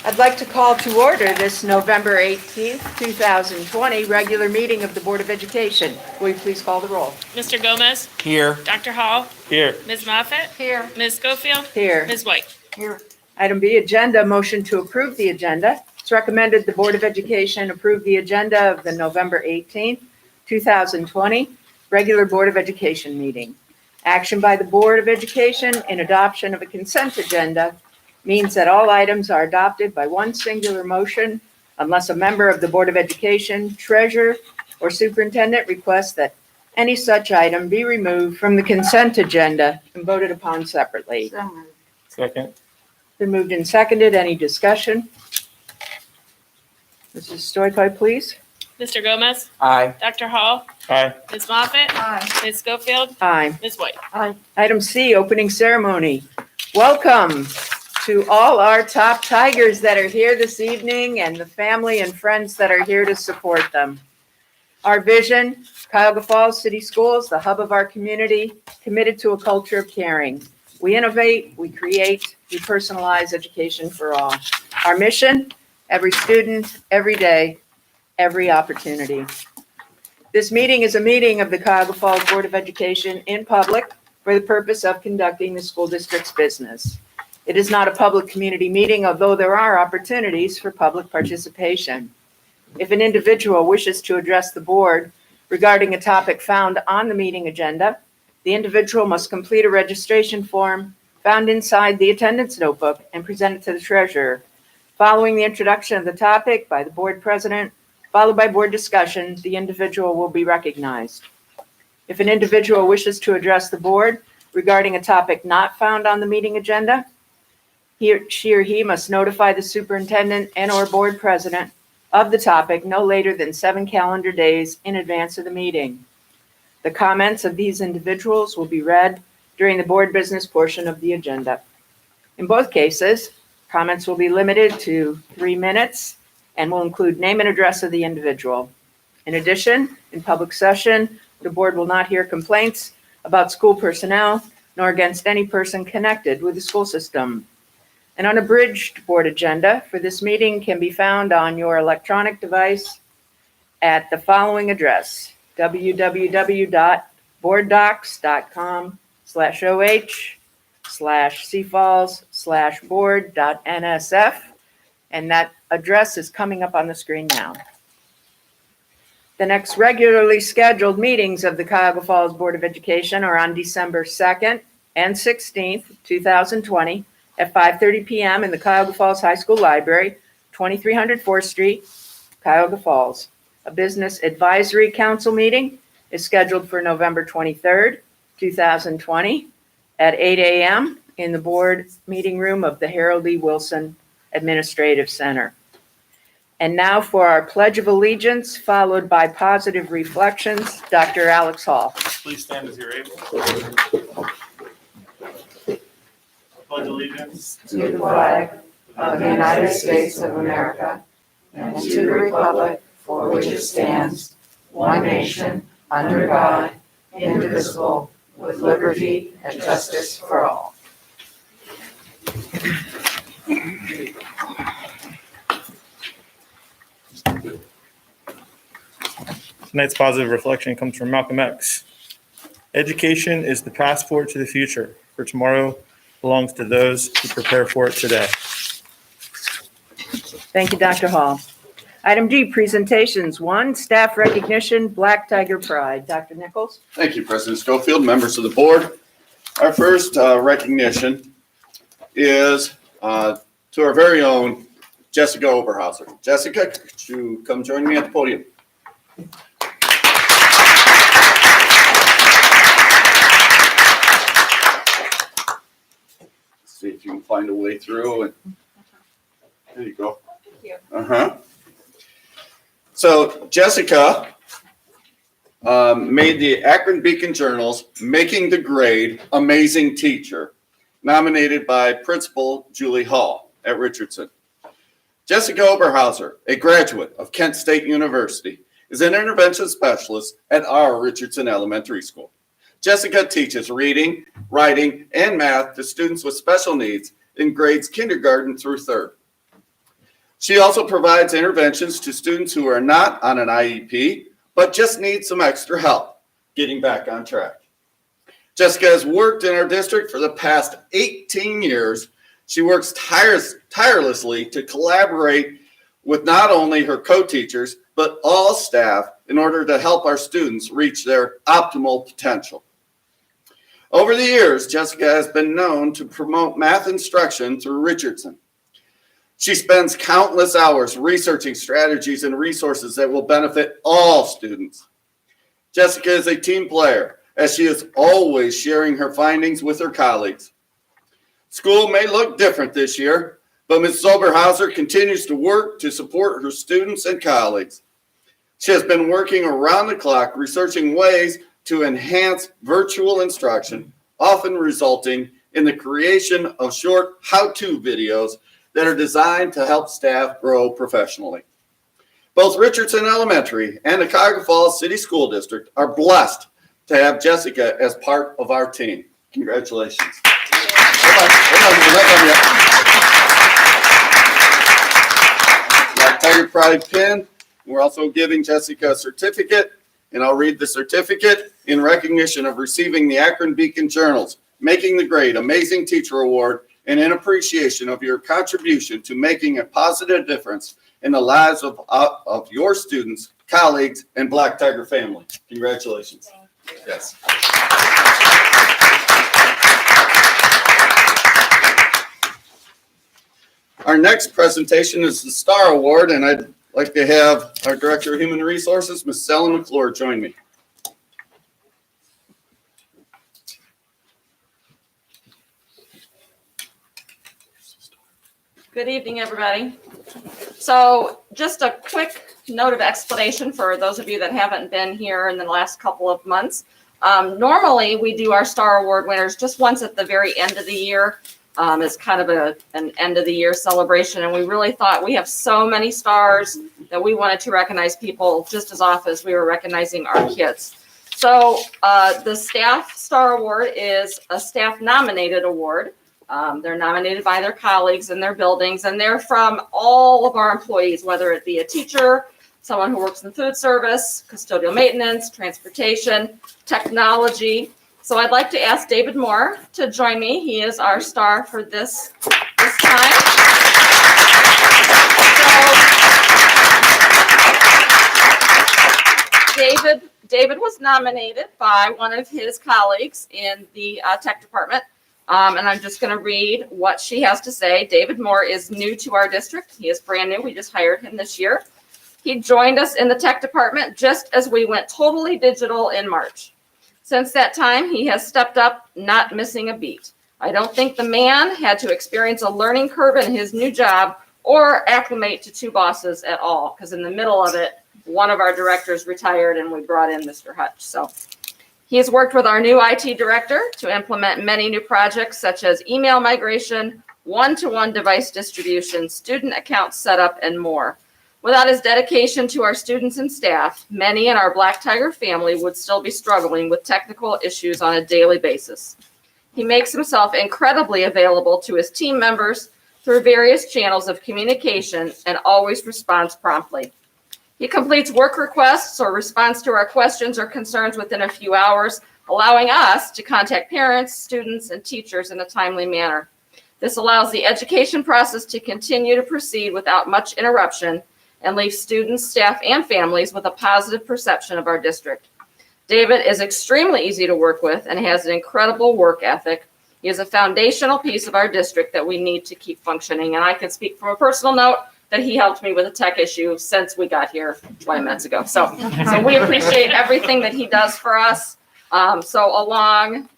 I'd like to call to order this November 18th, 2020 regular meeting of the Board of Education. Will you please call the roll? Mr. Gomez? Here. Dr. Hall? Here. Ms. Moffitt? Here. Ms. Schofield? Here. Ms. White? Here. Item B, agenda, motion to approve the agenda. It's recommended the Board of Education approve the agenda of the November 18th, 2020 regular Board of Education meeting. Action by the Board of Education in adoption of a consent agenda means that all items are adopted by one singular motion unless a member of the Board of Education, treasurer, or superintendent requests that any such item be removed from the consent agenda and voted upon separately. Second. Been moved and seconded. Any discussion? Mrs. Stoikoi, please. Mr. Gomez? Aye. Dr. Hall? Aye. Ms. Moffitt? Aye. Ms. Schofield? Aye. Ms. White? Aye. Item C, opening ceremony. Welcome to all our top Tigers that are here this evening and the family and friends that are here to support them. Our vision, Cuyahoga Falls City Schools, the hub of our community, committed to a culture of caring. We innovate, we create, we personalize education for all. Our mission, every student, every day, every opportunity. This meeting is a meeting of the Cuyahoga Falls Board of Education in public for the purpose of conducting the school district's business. It is not a public community meeting, although there are opportunities for public participation. If an individual wishes to address the board regarding a topic found on the meeting agenda, the individual must complete a registration form found inside the attendance notebook and present it to the treasurer. Following the introduction of the topic by the board president, followed by board discussion, the individual will be recognized. If an individual wishes to address the board regarding a topic not found on the meeting agenda, she or he must notify the superintendent and/or board president of the topic no later than 7 calendar days in advance of the meeting. The comments of these individuals will be read during the board business portion of the agenda. In both cases, comments will be limited to 3 minutes and will include name and address of the individual. In addition, in public session, the board will not hear complaints about school personnel nor against any person connected with the school system. An unabridged board agenda for this meeting can be found on your electronic device at the following address: www.boarddocs.com/oh/cfalls/board.nsf, and that address is coming up on the screen now. The next regularly scheduled meetings of the Cuyahoga Falls Board of Education are on December 2nd and 16th, 2020, at 5:30 p.m. in the Cuyahoga Falls High School Library, 2300 4th Street, Cuyahoga Falls. A Business Advisory Council meeting is scheduled for November 23rd, 2020, at 8 a.m. in the board meeting room of the Harold E. Wilson Administrative Center. And now for our Pledge of Allegiance, followed by positive reflections. Dr. Alex Hall. Please stand as you're able. Pledge allegiance To the flag of the United States of America and to the republic for which it stands, one nation, under God, indivisible, with liberty and justice for all. Tonight's positive reflection comes from Malcolm X. Education is the passport to the future, for tomorrow belongs to those who prepare for it today. Thank you, Dr. Hall. Item D, presentations. 1, staff recognition, Black Tiger Pride. Dr. Nichols. Thank you, President Schofield, members of the board. Our first recognition is to our very own Jessica Oberhauser. Jessica, could you come join me at the podium? See if you can find a way through. And there you go. Thank you. So Jessica made the Akron Beacon Journal's Making the Grade Amazing Teacher, nominated by Principal Julie Hall at Richardson. Jessica Oberhauser, a graduate of Kent State University, is an intervention specialist at our Richardson Elementary School. Jessica teaches reading, writing, and math to students with special needs in grades kindergarten through 3rd. She also provides interventions to students who are not on an IEP, but just need some extra help getting back on track. Jessica has worked in our district for the past 18 years. She works tirelessly to collaborate with not only her co-teachers, but all staff in order to help our students reach their optimal potential. Over the years, Jessica has been known to promote math instruction through Richardson. She spends countless hours researching strategies and resources that will benefit all students. Jessica is a team player, as she is always sharing her findings with her colleagues. School may look different this year, but Ms. Zoberhauser continues to work to support her students and colleagues. She has been working around the clock, researching ways to enhance virtual instruction, often resulting in the creation of short how-to videos that are designed to help staff grow professionally. Both Richardson Elementary and the Cuyahoga Falls City School District are blessed to have Jessica as part of our team. Congratulations. Black Tiger Pride pin. We're also giving Jessica a certificate, and I'll read the certificate in recognition of receiving the Akron Beacon Journal's Making the Grade Amazing Teacher Award and in appreciation of your contribution to making a positive difference in the lives of your students, colleagues, and Black Tiger family. Congratulations. Yes. Our next presentation is the Star Award, and I'd like to have our Director of Human Resources, Ms. Selen McClure, join me. Good evening, everybody. So just a quick note of explanation for those of you that haven't been here in the last couple of months. Normally, we do our Star Award winners just once at the very end of the year. It's kind of an end of the year celebration, and we really thought we have so many stars that we wanted to recognize people just as often as we were recognizing our kids. So the Staff Star Award is a staff nominated award. They're nominated by their colleagues in their buildings, and they're from all of our employees, whether it be a teacher, someone who works in food service, custodial maintenance, transportation, technology. So I'd like to ask David Moore to join me. He is our star for this time. So David was nominated by one of his colleagues in the tech department. And I'm just going to read what she has to say. David Moore is new to our district. He is brand new. We just hired him this year. He joined us in the tech department just as we went totally digital in March. Since that time, he has stepped up, not missing a beat. I don't think the man had to experience a learning curve in his new job or acclimate to two bosses at all, because in the middle of it, one of our directors retired and we brought in Mr. Hutch. So he has worked with our new IT director to implement many new projects such as email migration, one-to-one device distribution, student account setup, and more. Without his dedication to our students and staff, many in our Black Tiger family would still be struggling with technical issues on a daily basis. He makes himself incredibly available to his team members through various channels of communication and always responds promptly. He completes work requests or responds to our questions or concerns within a few hours, allowing us to contact parents, students, and teachers in a timely manner. This allows the education process to continue to proceed without much interruption and leaves students, staff, and families with a positive perception of our district. David is extremely easy to work with and has an incredible work ethic. He is a foundational piece of our district that we need to keep functioning. And I can speak from a personal note that he helped me with a tech issue since we got here 20 minutes ago. So we appreciate everything that he does for us. So along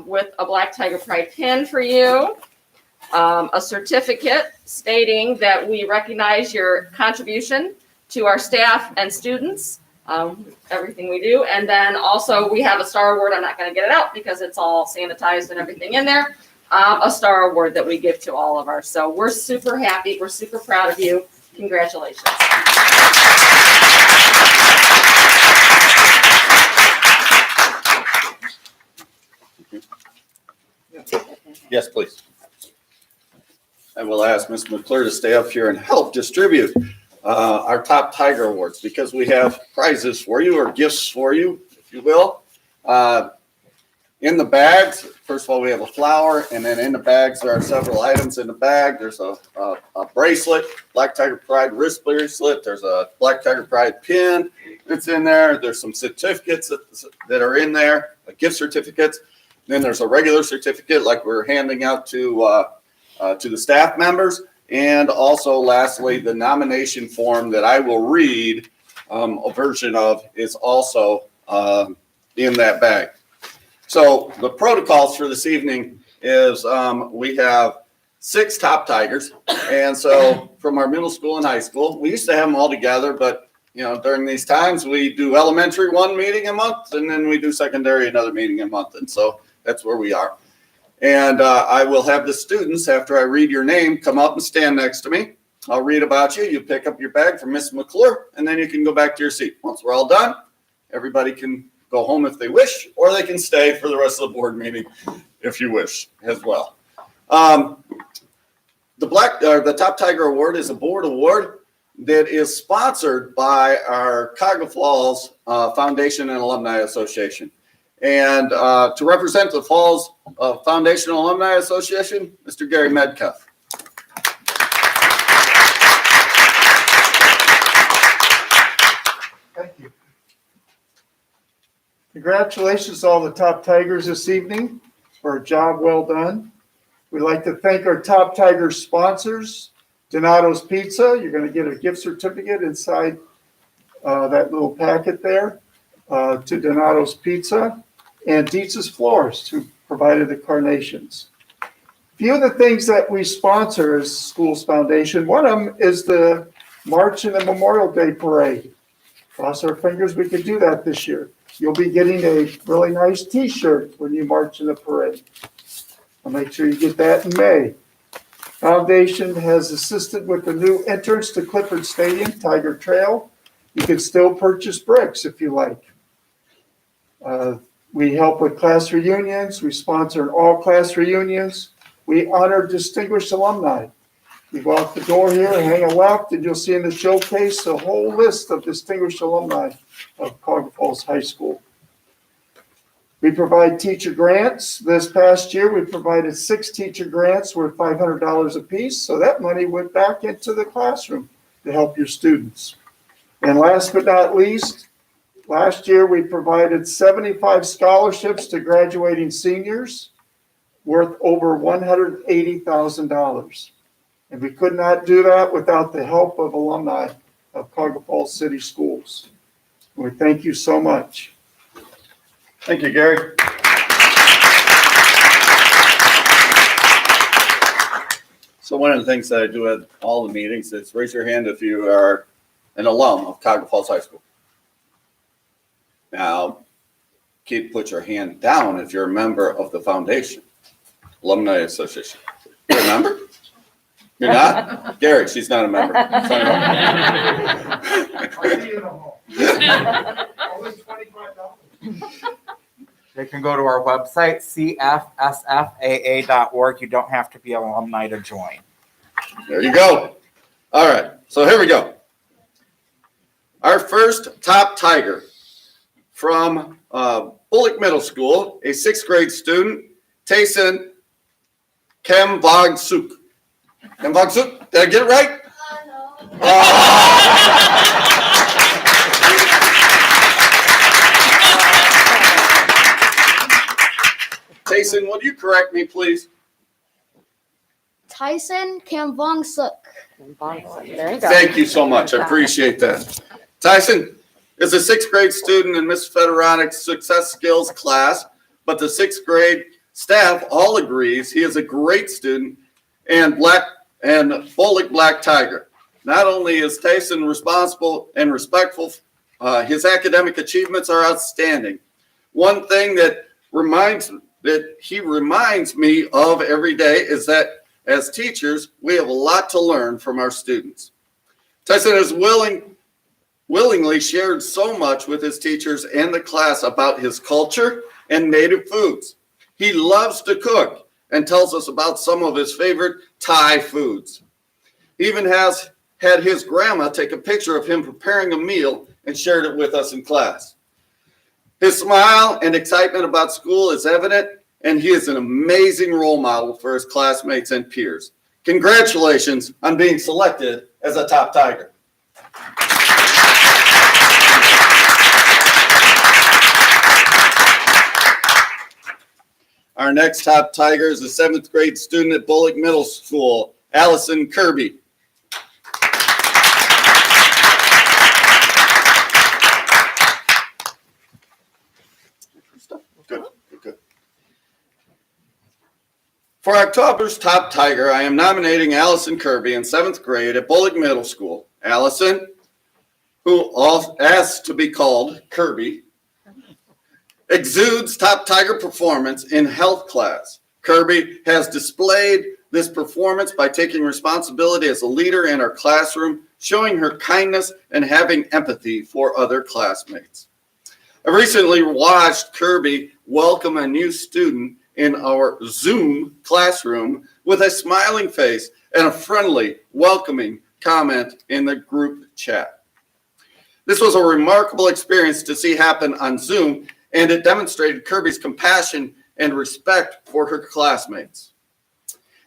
with a Black Tiger Pride pin for you, a certificate stating that we recognize your contribution to our staff and students, everything we do. And then also we have a Star Award. I'm not going to get it out because it's all sanitized and everything in there. A Star Award that we give to all of ours. So we're super happy. We're super proud of you. Congratulations. Yes, please. I will ask Ms. McClure to stay up here and help distribute our Top Tiger Awards, because we have prizes for you, or gifts for you, if you will. In the bags, first of all, we have a flower, and then in the bags, there are several items in the bag. There's a bracelet, Black Tiger Pride wrist bracelet. There's a Black Tiger Pride pin that's in there. There's some certificates that are in there, gift certificates. Then there's a regular certificate like we're handing out to the staff members. And also, lastly, the nomination form that I will read a version of is also in that bag. So the protocols for this evening is we have 6 Top Tigers. And so from our middle school and high school, we used to have them all together, but during these times we do elementary one meeting a month, and then we do secondary another meeting a month. And so that's where we are. And I will have the students, after I read your name, come up and stand next to me. I'll read about you. You pick up your bag from Miss McClure, and then you can go back to your seat. Once we're all done, everybody can go home if they wish, or they can stay for the rest of the board meeting if you wish as well. The Top Tiger Award is a board award that is sponsored by our Cuyahoga Falls Foundation and Alumni Association. And to represent the Falls Foundation and Alumni Association, Mr. Gary Medcalf. Thank you. Congratulations to all the Top Tigers this evening for a job well done. We'd like to thank our Top Tigers sponsors, Donato's Pizza. You're going to get a gift certificate inside that little packet there to Donato's Pizza, and Dietz's Floors, who provided the carnations. A few of the things that we sponsor as Schools Foundation, one of them is the March and the Memorial Day Parade. Cross our fingers we can do that this year. You'll be getting a really nice t-shirt when you march in the parade. I'll make sure you get that in May. Foundation has assisted with the new entrance to Clifford Stadium, Tiger Trail. You can still purchase bricks if you like. We help with class reunions. We sponsor all class reunions. We honor distinguished alumni. You go out the door here, hang a left, and you'll see in the showcase a whole list of distinguished alumni of Cuyahoga Falls High School. We provide teacher grants. This past year, we provided 6 teacher grants worth $500 apiece, so that money went back into the classroom to help your students. And last but not least, last year we provided 75 scholarships to graduating seniors worth over $180,000. And we could not do that without the help of alumni of Cuyahoga Falls City Schools. We thank you so much. Thank you, Gary. So one of the things that I do at all the meetings is raise your hand if you are an alum of Cuyahoga Falls High School. Now, put your hand down if you're a member of the foundation, Alumni Association. You're a member? You're not? Gary, she's not a member. They can go to our website, cfsfaa.org. You don't have to be an alumni to join. There you go. All right, so here we go. Our first Top Tiger from Bullock Middle School, a 6th grade student, Tayson Kemvagsuk. Kemvagsuk, did I get it right? No. Tayson, would you correct me, please? Tyson Kamvongsuk. There you go. Thank you so much. I appreciate that. Tyson is a 6th grade student in Miss Federonic's Success Skills class, but the 6th grade staff all agrees he is a great student and Bullock Black Tiger. Not only is Tyson responsible and respectful, his academic achievements are outstanding. One thing that he reminds me of every day is that as teachers, we have a lot to learn from our students. Tyson has willingly shared so much with his teachers and the class about his culture and native foods. He loves to cook and tells us about some of his favorite Thai foods. He even has had his grandma take a picture of him preparing a meal and shared it with us in class. His smile and excitement about school is evident, and he is an amazing role model for his classmates and peers. Congratulations on being selected as a top Tiger. Our next top Tiger is a 7th grade student at Bullock Middle School, Allison Kirby. Good. For October's top Tiger, I am nominating Allison Kirby in 7th grade at Bullock Middle School. Allison, who asked to be called Kirby, exudes top Tiger performance in health class. Kirby has displayed this performance by taking responsibility as a leader in our classroom, showing her kindness and having empathy for other classmates. I recently watched Kirby welcome a new student in our Zoom classroom with a smiling face and a friendly, welcoming comment in the group chat. This was a remarkable experience to see happen on Zoom, and it demonstrated Kirby's compassion and respect for her classmates.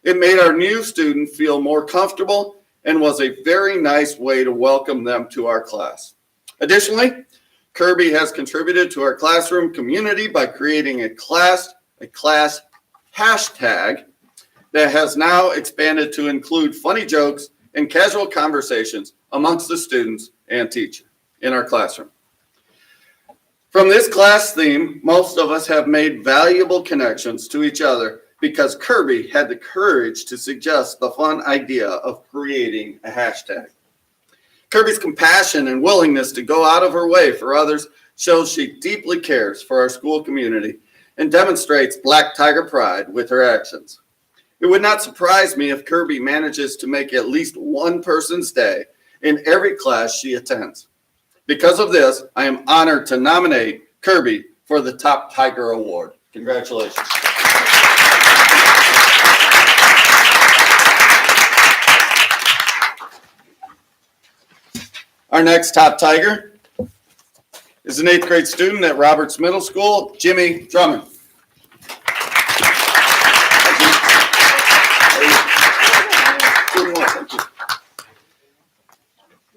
It made our new student feel more comfortable and was a very nice way to welcome them to our class. Additionally, Kirby has contributed to our classroom community by creating a class hashtag that has now expanded to include funny jokes and casual conversations amongst the students and teachers in our classroom. From this class theme, most of us have made valuable connections to each other because Kirby had the courage to suggest the fun idea of creating a hashtag. Kirby's compassion and willingness to go out of her way for others shows she deeply cares for our school community and demonstrates Black Tiger pride with her actions. It would not surprise me if Kirby manages to make at least one person's day in every class she attends. Because of this, I am honored to nominate Kirby for the Top Tiger Award. Congratulations. Our next top Tiger is an 8th grade student at Roberts Middle School, Jimmy Drummond.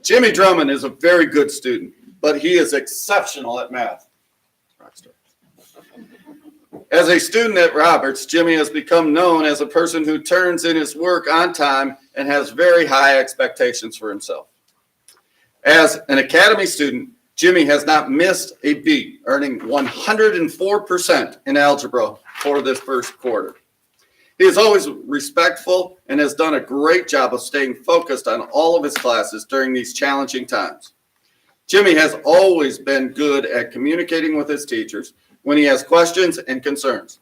Jimmy Drummond is a very good student, but he is exceptional at math. As a student at Roberts, Jimmy has become known as a person who turns in his work on time and has very high expectations for himself. As an academy student, Jimmy has not missed a beat, earning 104% in algebra for this first quarter. He is always respectful and has done a great job of staying focused on all of his classes during these challenging times. Jimmy has always been good at communicating with his teachers when he has questions and concerns.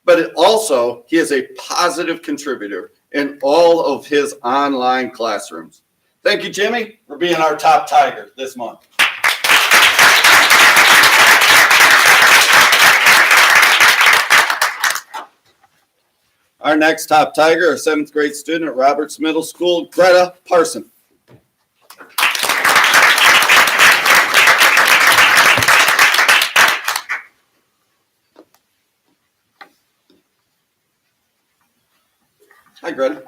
But also, he is a positive contributor in all of his online classrooms. Thank you, Jimmy, for being our top Tiger this month. Our next top Tiger, a 7th grade student at Roberts Middle School, Greta Parson. Hi, Greta.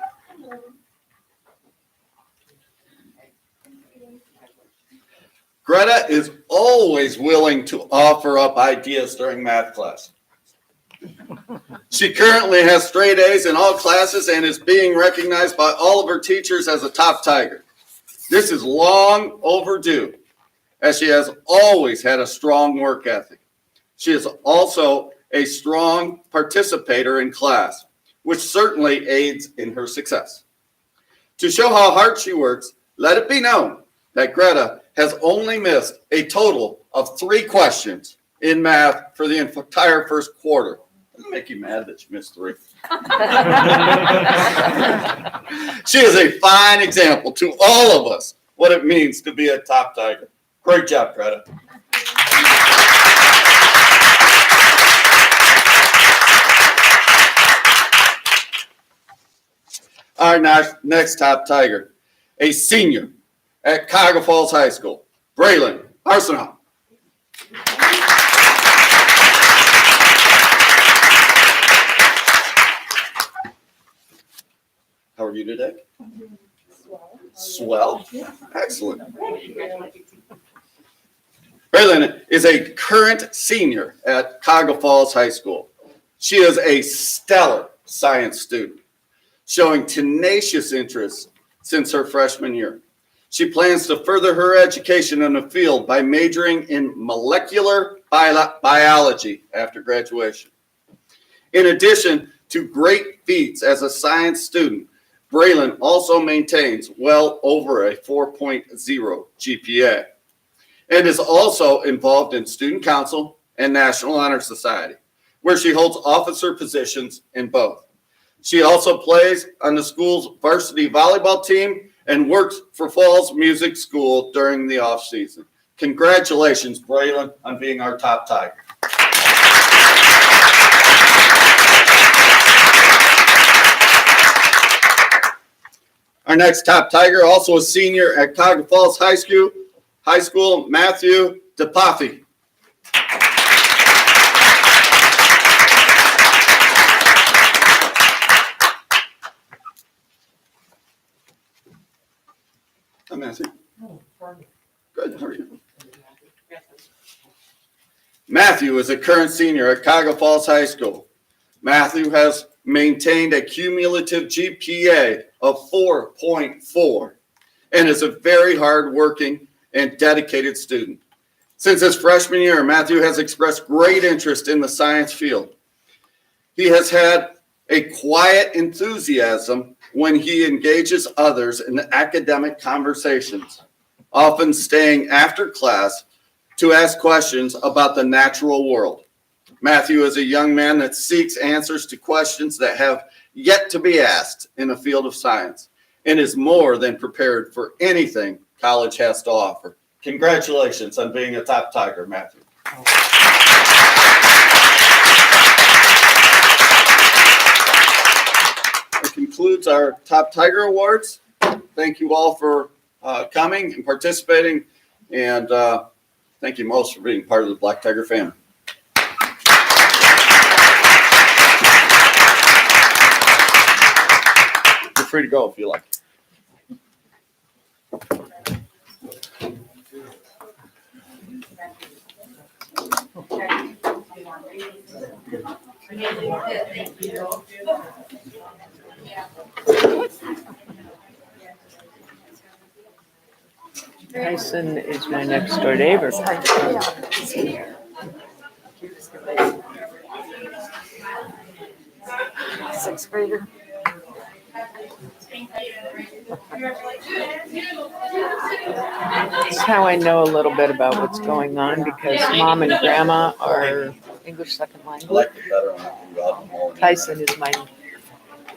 Greta is always willing to offer up ideas during math class. She currently has straight A's in all classes and is being recognized by all of her teachers as a top Tiger. This is long overdue, as she has always had a strong work ethic. She is also a strong participator in class, which certainly aids in her success. To show how hard she works, let it be known that Greta has only missed a total of 3 questions in math for the entire first quarter. Doesn't it make you mad that you missed 3? She is a fine example to all of us what it means to be a top Tiger. Great job, Greta. Our next top Tiger, a senior at Cuyahoga Falls High School, Braylon Arsenault. How are you today? Swell. Excellent. Braylon is a current senior at Cuyahoga Falls High School. She is a stellar science student, showing tenacious interest since her freshman year. She plans to further her education in the field by majoring in molecular biology after graduation. In addition to great feats as a science student, Braylon also maintains well over a 4.0 GPA and is also involved in student council and National Honor Society, where she holds officer positions in both. She also plays on the school's varsity volleyball team and works for Falls Music School during the off season. Congratulations, Braylon, on being our top Tiger. Our next top Tiger, also a senior at Cuyahoga Falls High School, Matthew DePafi. Hi, Matthew. Good, how are you? Matthew is a current senior at Cuyahoga Falls High School. Matthew has maintained a cumulative GPA of 4.4 and is a very hardworking and dedicated student. Since his freshman year, Matthew has expressed great interest in the science field. He has had a quiet enthusiasm when he engages others in academic conversations, often staying after class to ask questions about the natural world. Matthew is a young man that seeks answers to questions that have yet to be asked in the field of science and is more than prepared for anything college has to offer. Congratulations on being a top Tiger, Matthew. That concludes our top Tiger Awards. Thank you all for coming and participating, and thank you most for being part of the Black Tiger family. You're free to go if you like. Tyson is my next door neighbor. Sixth grader. That's how I know a little bit about what's going on, because Mom and Grandma are English second I language. like it better when I can go out and mow. Tyson is my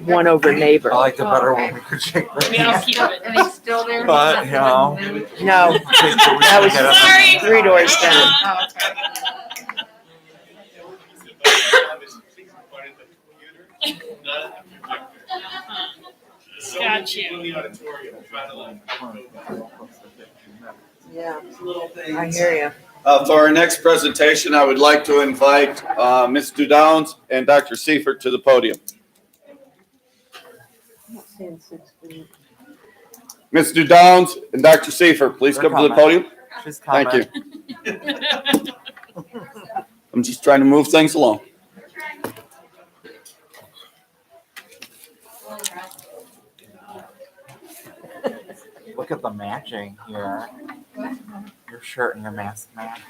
one over neighbor. I liked it better when we could shake the We all hands. keep it. And he's still there? But, you know. No, that was Sorry. 3 doors down. Oh, okay. Got you. Yeah, I hear you. For our next presentation, I would like to invite Ms. Dudowns and Dr. Seifert to the podium. Ms. Dudowns and Dr. Seifert, please come to the podium. She's coming. Thank you. I'm just trying to move things along. Look at the matching here. Your shirt and your mask match.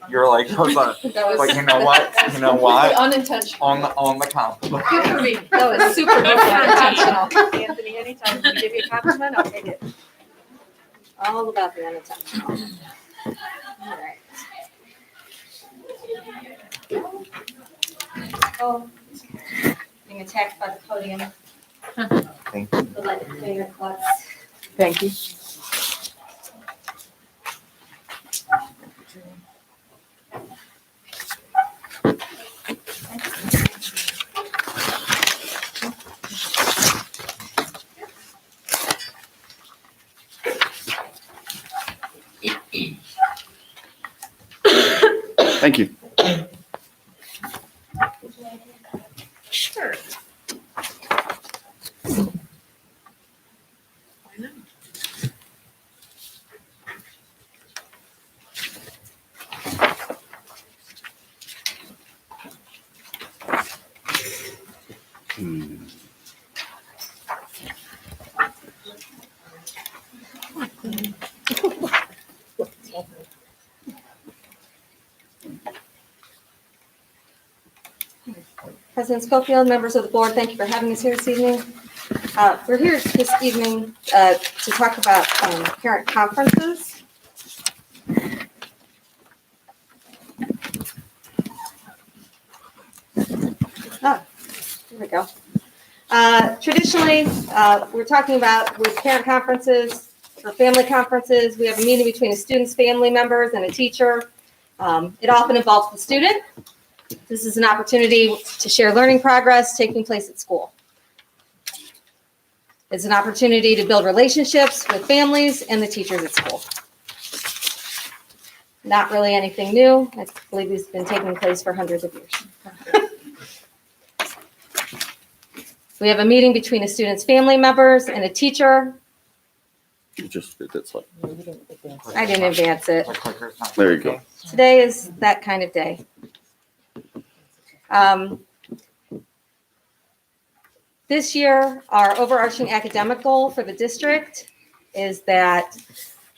You're like, hold on. But you know what? You know what? Unintentional. On the compliment. Good for me. No, it's super unintentional. Anthony, anytime I give you a compliment, I'll take it. All about the unintentional. All right. Oh, being attacked by the podium. Thank you. The light finger clubs. Thank you. Thank you. Sure. President Schofield, members of the board, thank you for having us here this evening. We're here this evening to talk about parent conferences. Here we go. Traditionally, we're talking about with parent conferences or family conferences, we have a meeting between a student's family members and a teacher. It often involves the student. This is an opportunity to share learning progress taking place at school. It's an opportunity to build relationships with families and the teachers at school. Not really anything new. I believe it's been taking place for hundreds of years. We have a meeting between a student's family members and a teacher. You just did that slide. I didn't advance it. The clicker's not There you go. working. Today is that kind of day. This year, our overarching academic goal for the district is that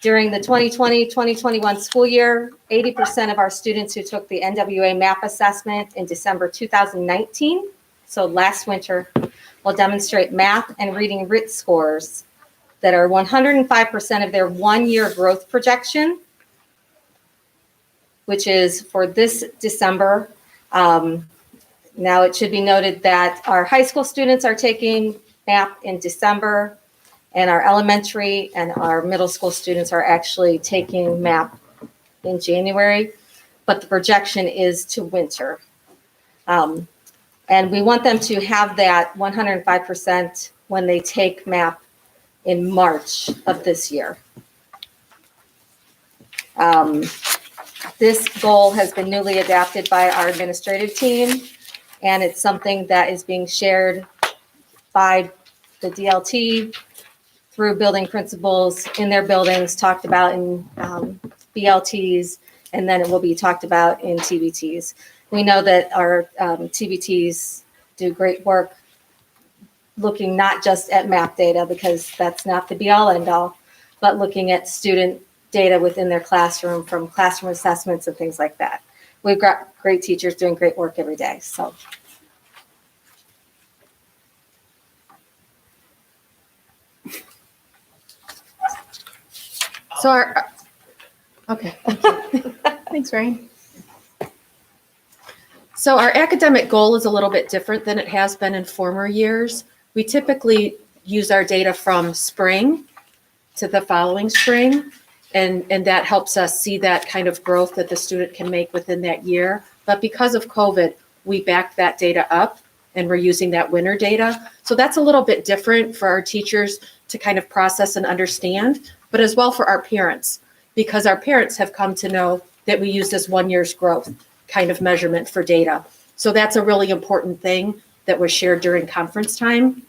during the 2020-2021 school year, 80% of our students who took the NWA MAP assessment in December 2019, so last winter, will demonstrate math and reading writ scores that are 105% of their one-year growth projection, which is for this December. Now, it should be noted that our high school students are taking MAP in December, and our elementary and our middle school students are actually taking MAP in January, but the projection is to winter. And we want them to have that 105% when they take MAP in March of this year. This goal has been newly adapted by our administrative team, and it's something that is being shared by the DLT through building principals in their buildings, talked about in BLTs, and then it will be talked about in TBTs. We know that our TBTs do great work looking not just at MAP data, because that's not the be-all end-all, but looking at student data within their classroom from classroom assessments and things like that. We've got great teachers doing great work every day, so. So our, okay, thank you. Thanks, Ryan. So our academic goal is a little bit different than it has been in former years. We typically use our data from spring to the following spring, and that helps us see that kind of growth that the student can make within that year. But because of COVID, we backed that data up and we're using that winter data. So that's a little bit different for our teachers to kind of process and understand, but as well for our parents, because our parents have come to know that we use this 1 year's growth kind of measurement for data. So that's a really important thing that was shared during conference time,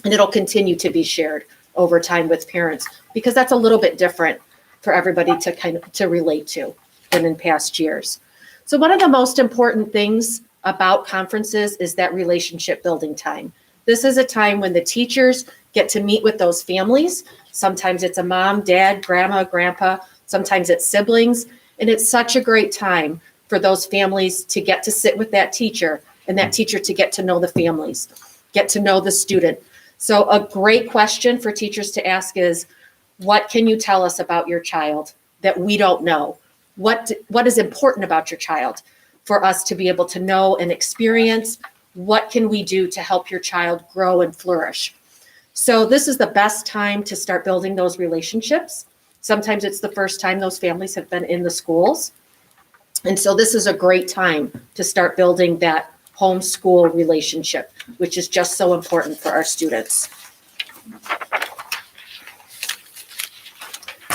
and it'll continue to be shared over time with parents, because that's a little bit different for everybody to kind of to relate to than in past years. So one of the most important things about conferences is that relationship building time. This is a time when the teachers get to meet with those families. Sometimes it's a mom, dad, grandma, grandpa, sometimes it's siblings, and it's such a great time for those families to get to sit with that teacher and that teacher to get to know the families, get to know the student. So a great question for teachers to ask is, what can you tell us about your child that we don't know? What is important about your child for us to be able to know and experience? What can we do to help your child grow and flourish? So this is the best time to start building those relationships. Sometimes it's the first time those families have been in the schools. And so this is a great time to start building that home-school relationship, which is just so important for our students.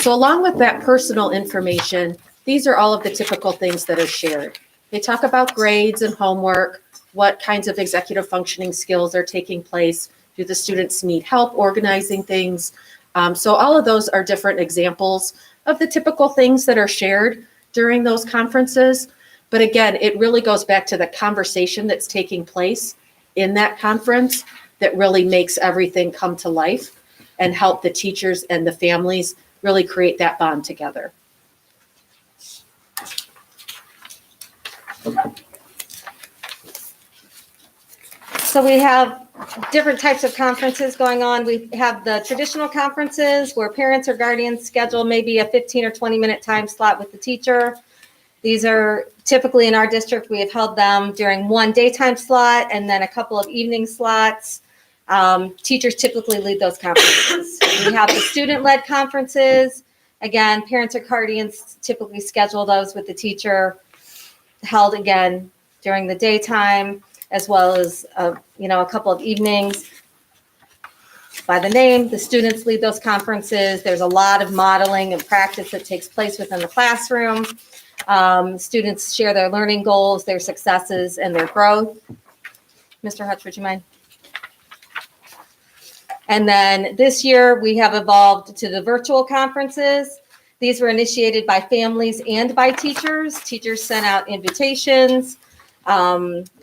So along with that personal information, these are all of the typical things that are shared. They talk about grades and homework, what kinds of executive functioning skills are taking place. Do the students need help organizing things? So all of those are different examples of the typical things that are shared during those conferences. But again, it really goes back to the conversation that's taking place in that conference that really makes everything come to life and help the teachers and the families really create that bond together. So we have different types of conferences going on. We have the traditional conferences where parents or guardians schedule maybe a 15 or 20-minute time slot with the teacher. These are typically in our district, we have held them during one daytime slot and then a couple of evening slots. Teachers typically lead those conferences. We have the student-led conferences. Again, parents or guardians typically schedule those with the teacher, held again during the daytime, as well as a couple of evenings. By the name, the students lead those conferences. There's a lot of modeling and practice that takes place within the classroom. Students share their learning goals, their successes, and their growth. Mr. Hutch, would you mind? And then this year, we have evolved to the virtual conferences. These were initiated by families and by teachers. Teachers sent out invitations.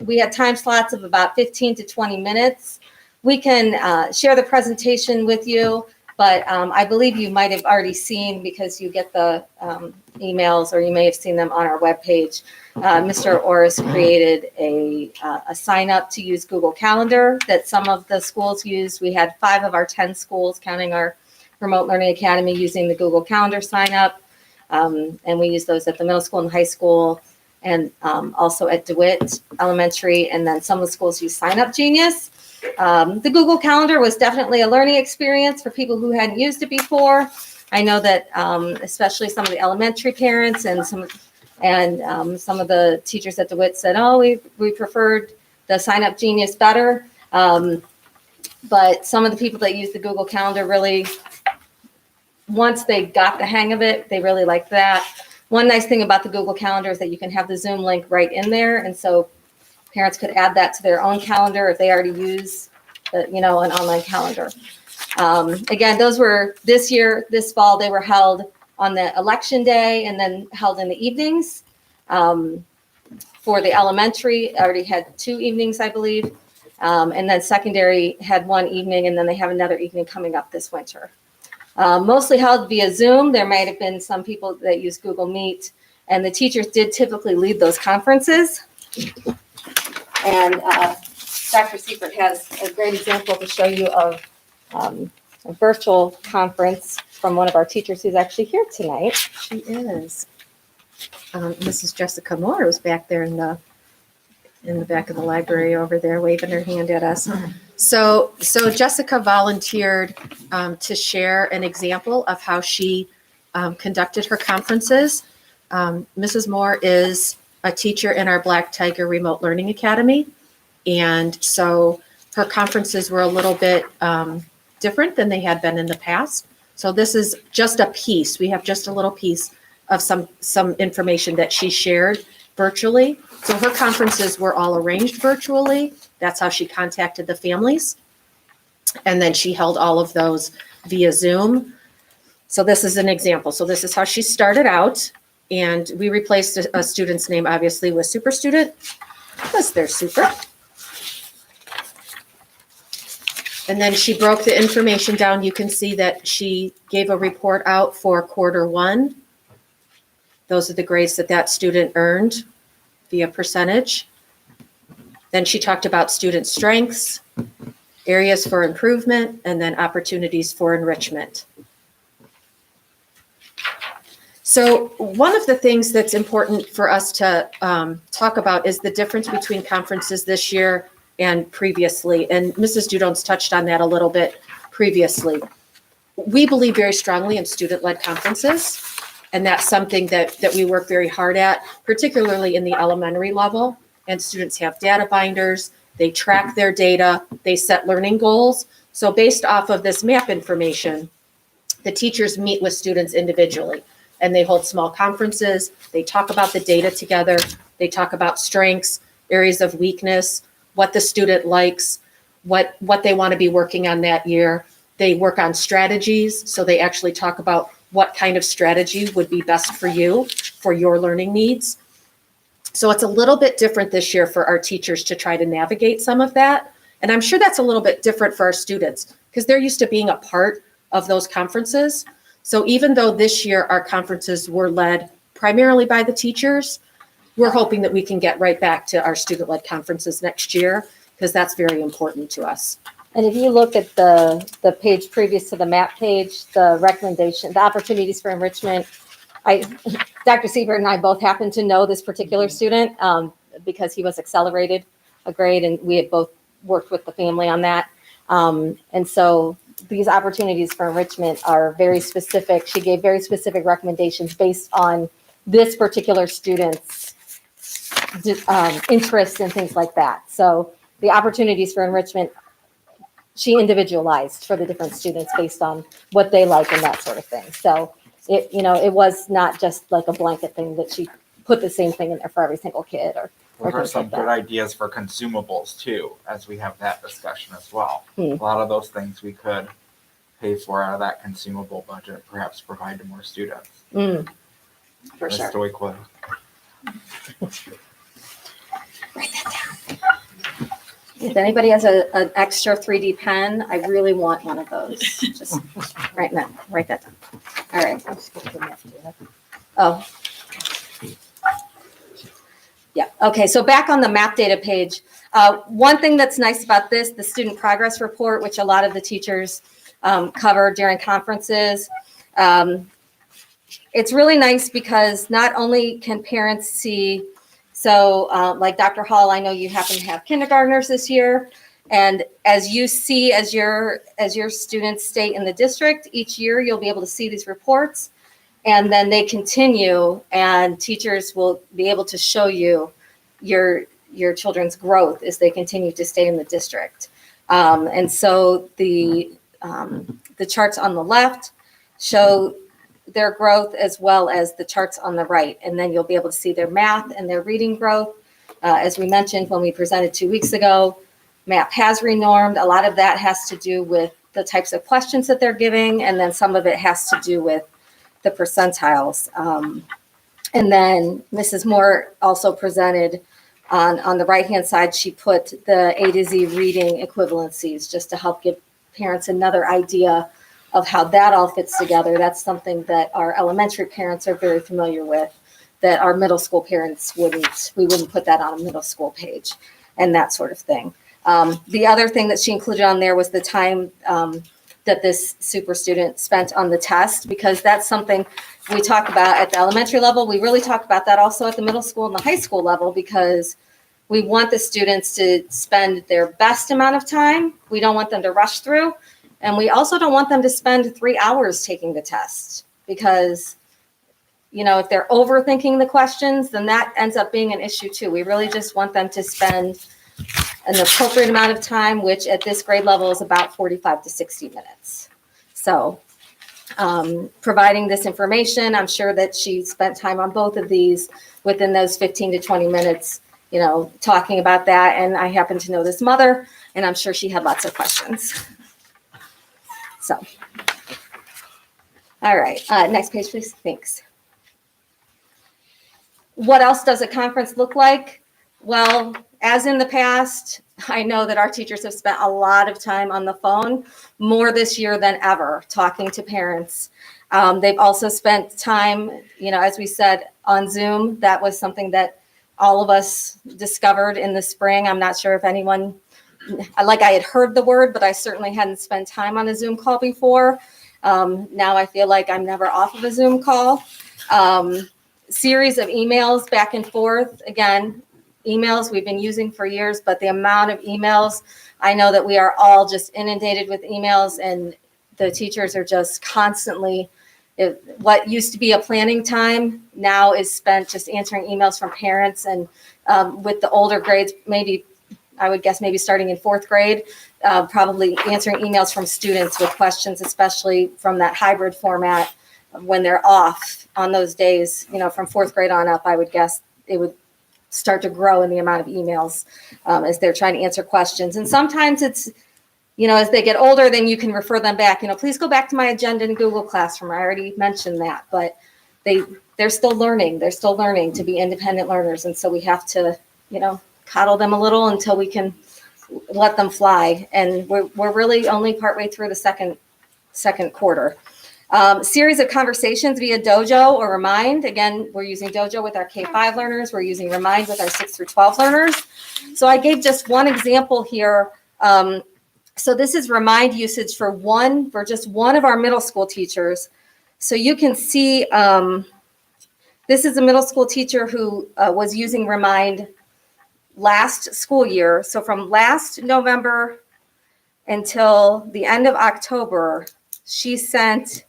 We had time slots of about 15 to 20 minutes. We can share the presentation with you, but I believe you might have already seen, because you get the emails, or you may have seen them on our webpage. Mr. Orris created a sign up to use Google Calendar that some of the schools use. We had 5 of our 10 schools, counting our Remote Learning Academy, using the Google Calendar sign up. And we use those at the middle school and high school, and also at DeWitt Elementary. And then some of the schools use Sign Up Genius. The Google Calendar was definitely a learning experience for people who hadn't used it before. I know that especially some of the elementary parents and some of the teachers at DeWitt said, oh, we preferred the Sign Up Genius better. But some of the people that use the Google Calendar really, once they got the hang of it, they really liked that. One nice thing about the Google Calendar is that you can have the Zoom link right in there. And so parents could add that to their own calendar if they already use an online calendar. Again, those were this fall, they were held on the election day and then held in the evenings. For the elementary, I already had 2 evenings, I believe. And then secondary had 1 evening, and then they have another evening coming up this winter. Mostly held via Zoom. There might have been some people that use Google Meet, and the teachers did typically lead those conferences. And Dr. Seifert has a great example to show you of a virtual conference from one of our teachers who's actually here tonight. She is. Mrs. Jessica Moore was back there in the back of the library over there, waving her hand at us. So Jessica volunteered to share an example of how she conducted her conferences. Mrs. Moore is a teacher in our Black Tiger Remote Learning Academy. And so her conferences were a little bit different than they had been in the past. So this is just a piece. We have just a little piece of some information that she shared virtually. So her conferences were all arranged virtually. That's how she contacted the families. And then she held all of those via Zoom. So this is an example. So this is how she started out. And we replaced a student's name, obviously, with super student, because they're super. And then she broke the information down. You can see that she gave a report out for quarter 1. Those are the grades that student earned via percentage. Then she talked about student strengths, areas for improvement, and then opportunities for enrichment. So one of the things that's important for us to talk about is the difference between conferences this year and previously. And Mrs. Dudone's touched on that a little bit previously. We believe very strongly in student-led conferences, and that's something that we work very hard at, particularly in the elementary level. And students have data binders, they track their data, they set learning goals. So based off of this map information, the teachers meet with students individually, and they hold small conferences, they talk about the data together, They talk about strengths, areas of weakness, what the student likes, what they want to be working on that year. They work on strategies, so they actually talk about what kind of strategy would be best for you, for your learning needs. So it's a little bit different this year for our teachers to try to navigate some of that. And I'm sure that's a little bit different for our students because they're used to being a part of those conferences. So even though this year our conferences were led primarily by the teachers, we're hoping that we can get right back to our student-led conferences next year because that's very important to us. And if you look at the page previous to the map page, the recommendation, the opportunities for enrichment, Dr. Siebert and I both happen to know this particular student because he was accelerated a grade and we had both worked with the family on that. And so these opportunities for enrichment are very specific. She gave very specific recommendations based on this particular student's interests and things like that. So the opportunities for enrichment, she individualized for the different students based on what they like and that sort of thing. So it was not just like a blanket thing that she put the same thing in there for every single kid or Those are things some like good that. ideas for consumables too, as we have that discussion as well. Hmm. A lot of those things we could pay for out of that consumable budget, perhaps provide to more students. For Ms. sure. Stoikwood. If anybody has an extra 3D pen, I really want one of those. Just write that down. All right. Oh. Yeah, okay, so back on the map data page, one thing that's nice about this, the student progress report, which a lot of the teachers cover during conferences, it's really nice because not only can parents see, so like Dr. Hall, I know you happen to have kindergartners this year, and as you see, as your students stay in the district, each year you'll be able to see these reports. And then they continue and teachers will be able to show you your children's growth as they continue to stay in the district. And so the charts on the left show their growth as well as the charts on the right. And then you'll be able to see their math and their reading growth. As we mentioned when we presented 2 weeks ago, MAP has renormed. A lot of that has to do with the types of questions that they're giving. And then some of it has to do with the percentiles. And then Mrs. Moore also presented on the right-hand side, she put the A to Z reading equivalencies just to help give parents another idea of how that all fits together. That's something that our elementary parents are very familiar with, that our middle school parents wouldn't. We wouldn't put that on a middle school page and that sort of thing. The other thing that she included on there was the time that this super student spent on the test, because that's something we talk about at the elementary level. We really talk about that also at the middle school and the high school level, because we want the students to spend their best amount of time. We don't want them to rush through. And we also don't want them to spend 3 hours taking the test, because, if they're overthinking the questions, then that ends up being an issue too. We really just want them to spend an appropriate amount of time, which at this grade level is about 45 to 60 minutes. So providing this information, I'm sure that she spent time on both of these within those 15 to 20 minutes, talking about that. And I happen to know this mother, and I'm sure she had lots of questions. So, all right, next page, please. Thanks. What else does a conference look like? Well, as in the past, I know that our teachers have spent a lot of time on the phone, more this year than ever, talking to parents. They've also spent time, as we said, on Zoom. That was something that all of us discovered in the spring. I'm not sure if anyone, I had heard the word, but I certainly hadn't spent time on a Zoom call before. Now I feel like I'm never off of a Zoom call. Series of emails back and forth. Again, emails we've been using for years, but the amount of emails, I know that we are all just inundated with emails, and the teachers are just constantly, what used to be a planning time now is spent just answering emails from parents. And with the older grades, maybe, I would guess maybe starting in 4th grade, probably answering emails from students with questions, especially from that hybrid format when they're off on those days, from 4th grade on up. I would guess it would start to grow in the amount of emails as they're trying to answer questions. And sometimes it's, as they get older, then you can refer them back, please go back to my agenda in Google Classroom. I already mentioned that, but they're still learning. They're still learning to be independent learners. And so we have to, coddle them a little until we can let them fly. And we're really only partway through the second quarter. Series of conversations via Dojo or Remind. Again, we're using Dojo with our K-5 learners. We're using Remind with our 6 through 12 learners. So I gave just one example here. So this is Remind usage for just one of our middle school teachers. So you can see this is a middle school teacher who was using Remind last school year. So from last November until the end of October, she sent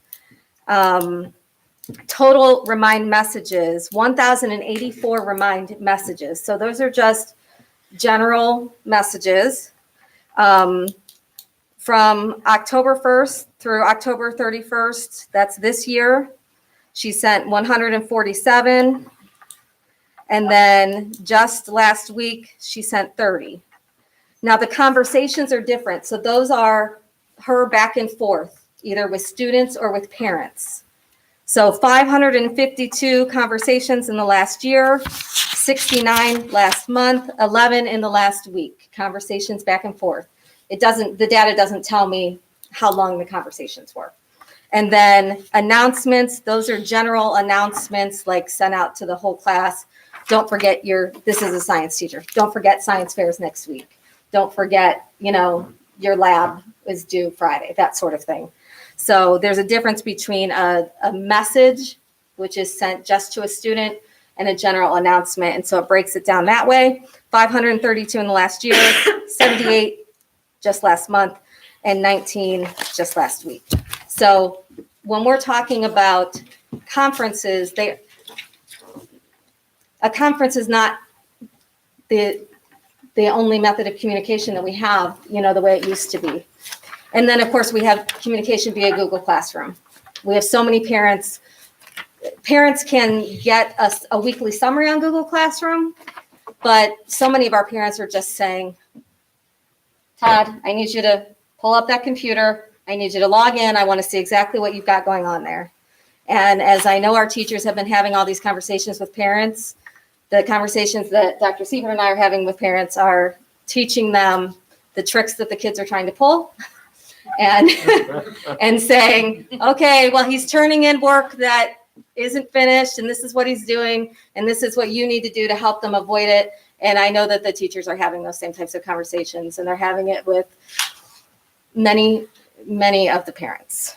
total Remind messages, 1,084 Remind messages. So those are just general messages. From October 1st through October 31st, that's this year, she sent 147. And then just last week, she sent 30. Now the conversations are different. So those are her back and forth, either with students or with parents. So 552 conversations in the last year, 69 last month, 11 in the last week, conversations back and forth. The data doesn't tell me how long the conversations were. And then announcements, those are general announcements like sent out to the whole class. Don't forget this is a science teacher. Don't forget science fairs next week. Don't forget, your lab is due Friday, that sort of thing. So there's a difference between a message, which is sent just to a student, and a general announcement. And so it breaks it down that way. 532 in the last year, 78 just last month, and 19 just last week. So when we're talking about conferences, a conference is not the only method of communication that we have, the way it used to be. And then, of course, we have communication via Google Classroom. We have so many parents. Parents can get a weekly summary on Google Classroom, but so many of our parents are just saying, Todd, I need you to pull up that computer. I need you to log in. I want to see exactly what you've got going on there. And as I know our teachers have been having all these conversations with parents, the conversations that Dr. Siebert and I are having with parents are teaching them the tricks that the kids are trying to pull and saying, okay, well, he's turning in work that isn't finished, and this is what he's doing, and this is what you need to do to help them avoid it. And I know that the teachers are having those same types of conversations, and they're having it with many, many of the parents.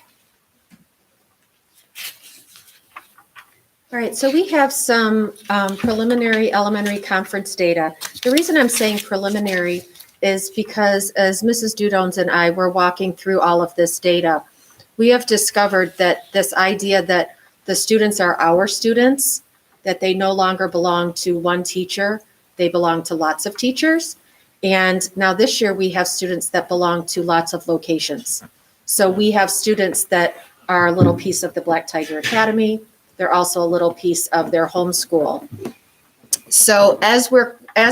All right, so we have some preliminary elementary conference data. The reason I'm saying preliminary is because as Mrs. Dudones and I were walking through all of this data, we have discovered that this idea that the students are our students, that they no longer belong to one teacher, they belong to lots of teachers. And now this year we have students that belong to lots of locations. So we have students that are a little piece of the Black Tiger Academy. They're also a little piece of their homeschool. So as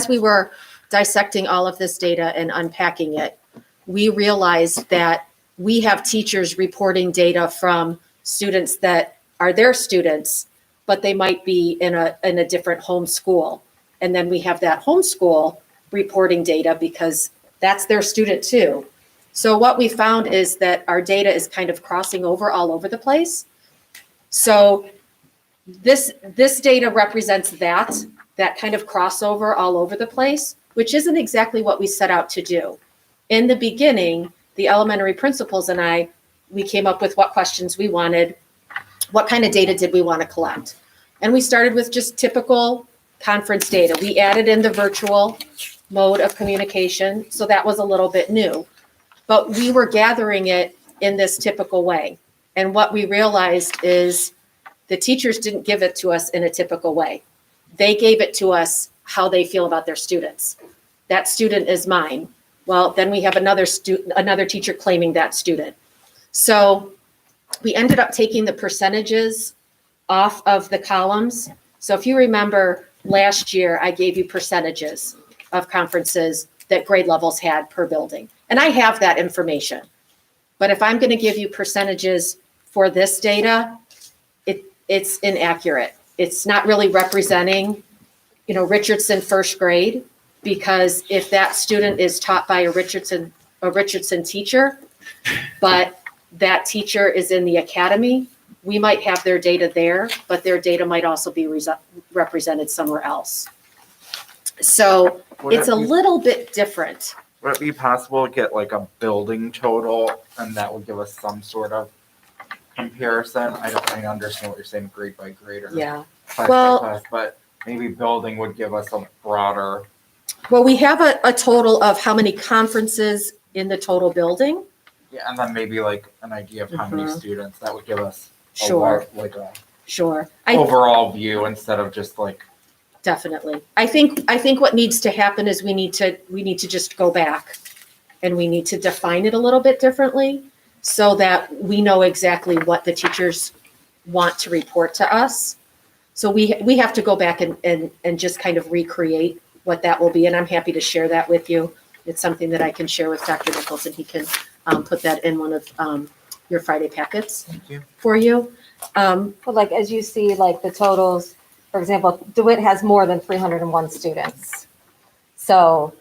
we were dissecting all of this data and unpacking it, we realized that we have teachers reporting data from students that are their students, but they might be in a different homeschool. And then we have that homeschool reporting data because that's their student too. So what we found is that our data is kind of crossing over all over the place. So this data represents that kind of crossover all over the place, which isn't exactly what we set out to do. In the beginning, the elementary principals and I, we came up with what questions we wanted, what kind of data did we want to collect. And we started with just typical conference data. We added in the virtual mode of communication, so that was a little bit new. But we were gathering it in this typical way. And what we realized is the teachers didn't give it to us in a typical way. They gave it to us how they feel about their students. That student is mine. Well, then we have another teacher claiming that student. So we ended up taking the percentages off of the columns. So if you remember, last year, I gave you percentages of conferences that grade levels had per building. And I have that information. But if I'm going to give you percentages for this data, it's inaccurate. It's not really representing, Richardson first grade, because if that student is taught by a Richardson teacher, but that teacher is in the academy, we might have their data there, but their data might also be represented somewhere else. So it's a little bit different. Would it be possible to get like a building total and that would give us some sort of comparison? I don't really understand what you're saying grade by grade or Yeah. class Well- by class, but maybe building would give us a broader. Well, we have a total of how many conferences in the total building. Yeah, and then maybe like an idea of how many students. That would give us a Sure, like a sure. overall view instead of just like. Definitely. I think what needs to happen is we need to just go back and we need to define it a little bit differently so that we know exactly what the teachers want to report to us. So we have to go back and just kind of recreate what that will be. And I'm happy to share that with you. It's something that I can share with Dr. Nichols, and he can put that in one of your Friday packets Thank you. for you. But like, as you see, like the totals, for example, DeWitt has more than 301 students. So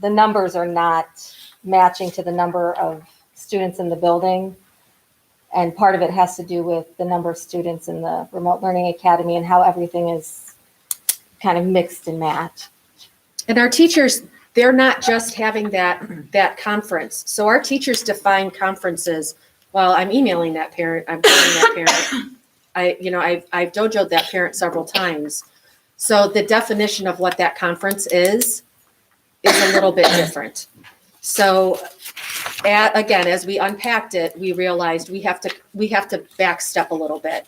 the numbers are not matching to the number of students in the building. And part of it has to do with the number of students in the remote learning academy and how everything is kind of mixed and matched. And our teachers, they're not just having that conference. So our teachers define conferences. While I'm emailing that parent, I'm calling that parent. I've dojoed that parent several times. So the definition of what that conference is a little bit different. So again, as we unpacked it, we realized we have to back step a little bit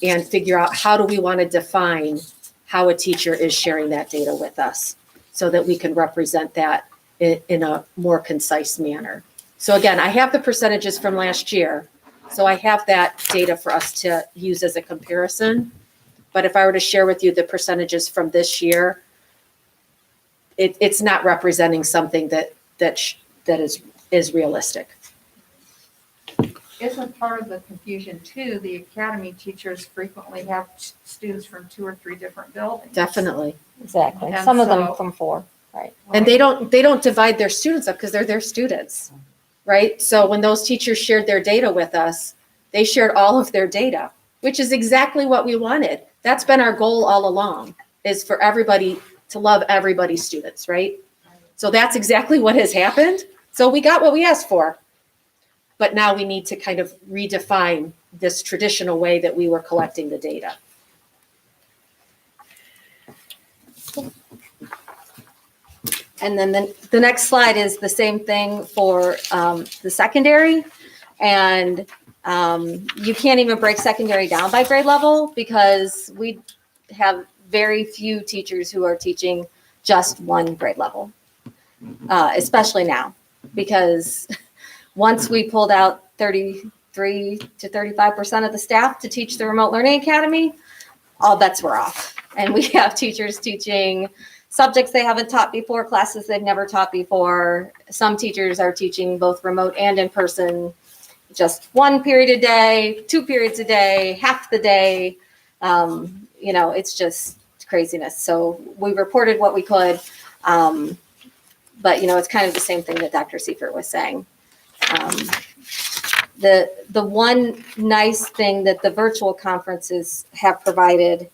and figure out how do we want to define how a teacher is sharing that data with us so that we can represent that in a more concise manner. So again, I have the percentages from last year. So I have that data for us to use as a comparison. But if I were to share with you the percentages from this year, it's not representing something that is realistic. Isn't part of the confusion too, the academy teachers frequently have students from 2 or 3 different buildings. Definitely. Exactly. And Some of them so- from 4, right? And they don't divide their students up because they're their students, right? So when those teachers shared their data with us, they shared all of their data, which is exactly what we wanted. That's been our goal all along, is for everybody to love everybody's students, right? So that's exactly what has happened. So we got what we asked for. But now we need to kind of redefine this traditional way that we were collecting the data. And then the next slide is the same thing for the secondary. And you can't even break secondary down by grade level because we have very few teachers who are teaching just one grade level, especially now. Because once we pulled out 33 to 35% of the staff to teach the remote learning academy, all bets were off. And we have teachers teaching subjects they haven't taught before, classes they've never taught before. Some teachers are teaching both remote and in person, just 1 period a day, 2 periods a day, half the day. It's just craziness. So we reported what we could. But it's kind of the same thing that Dr. Seifert was saying. The one nice thing that the virtual conferences have provided,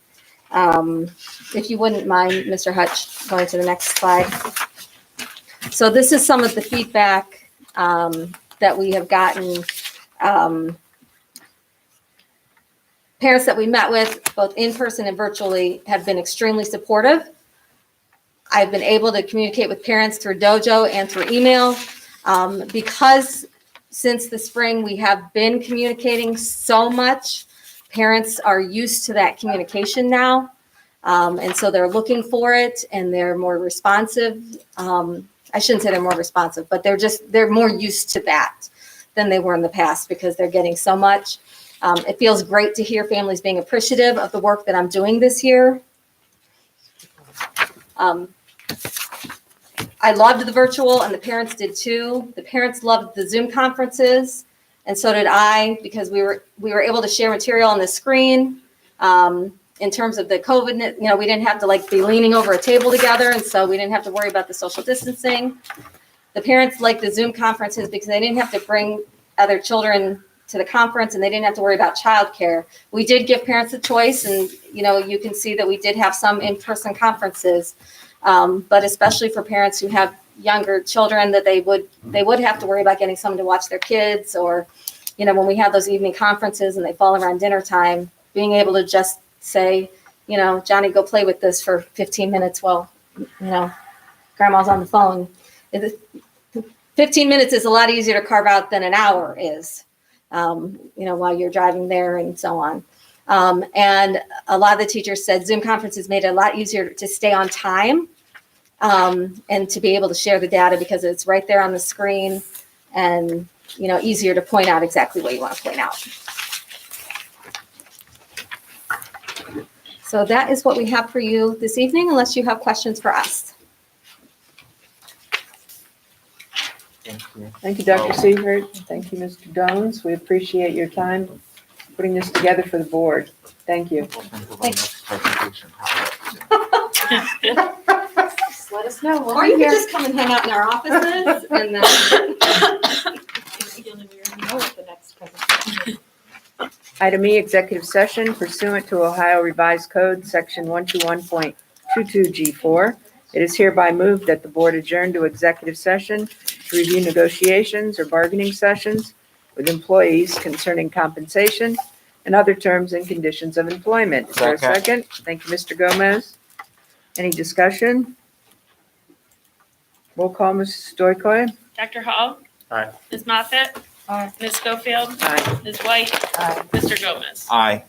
if you wouldn't mind, Mr. Hutch, going to the next slide. So this is some of the feedback that we have gotten. Parents that we met with, both in person and virtually, have been extremely supportive. I've been able to communicate with parents through Dojo and through email. Because since the spring, we have been communicating so much, parents are used to that communication now. And so they're looking for it and they're more responsive. I shouldn't say they're more responsive, but they're more used to that than they were in the past because they're getting so much. It feels great to hear families being appreciative of the work that I'm doing this year. Um, I loved the virtual and the parents did too. The parents loved the Zoom conferences and so did I because we were able to share material on the screen. In terms of the COVID, we didn't have to like be leaning over a table together, and so we didn't have to worry about the social distancing. The parents liked the Zoom conferences because they didn't have to bring other children to the conference and they didn't have to worry about childcare. We did give parents a choice, and you can see that we did have some in-person conferences, but especially for parents who have younger children, that they would have to worry about getting someone to watch their kids, or when we have those evening conferences and they fall around dinner time, being able to just say, Johnny, go play with this for 15 minutes while grandma's on the phone. 15 minutes is a lot easier to carve out than an hour is, while you're driving there and so on. And a lot of the teachers said Zoom conferences made it a lot easier to stay on time, and to be able to share the data because it's right there on the screen, and easier to point out exactly what you want to point out. So that is what we have for you this evening, unless you have questions for us. Thank you. Thank you, Dr. Sievert. Thank you, Mr. Jones. We appreciate your time putting this together for the board. Thank you. Welcome to the next presentation. Just let us know. Or you can just come and hang out in our offices and then. Item E, executive session pursuant to Ohio Revised Code, Section 121.22G4. It is hereby moved that the board adjourn to executive session to review negotiations or bargaining sessions with employees concerning compensation and other terms and conditions of employment. Is there a second? Thank you, Mr. Gomez. Any discussion? Roll call, Mrs. Stoykoy. Dr. Hall? Aye. Ms. Moffitt? Aye. Ms. Schofield? Aye. Ms. White? Aye. Mr. Gomez? Aye.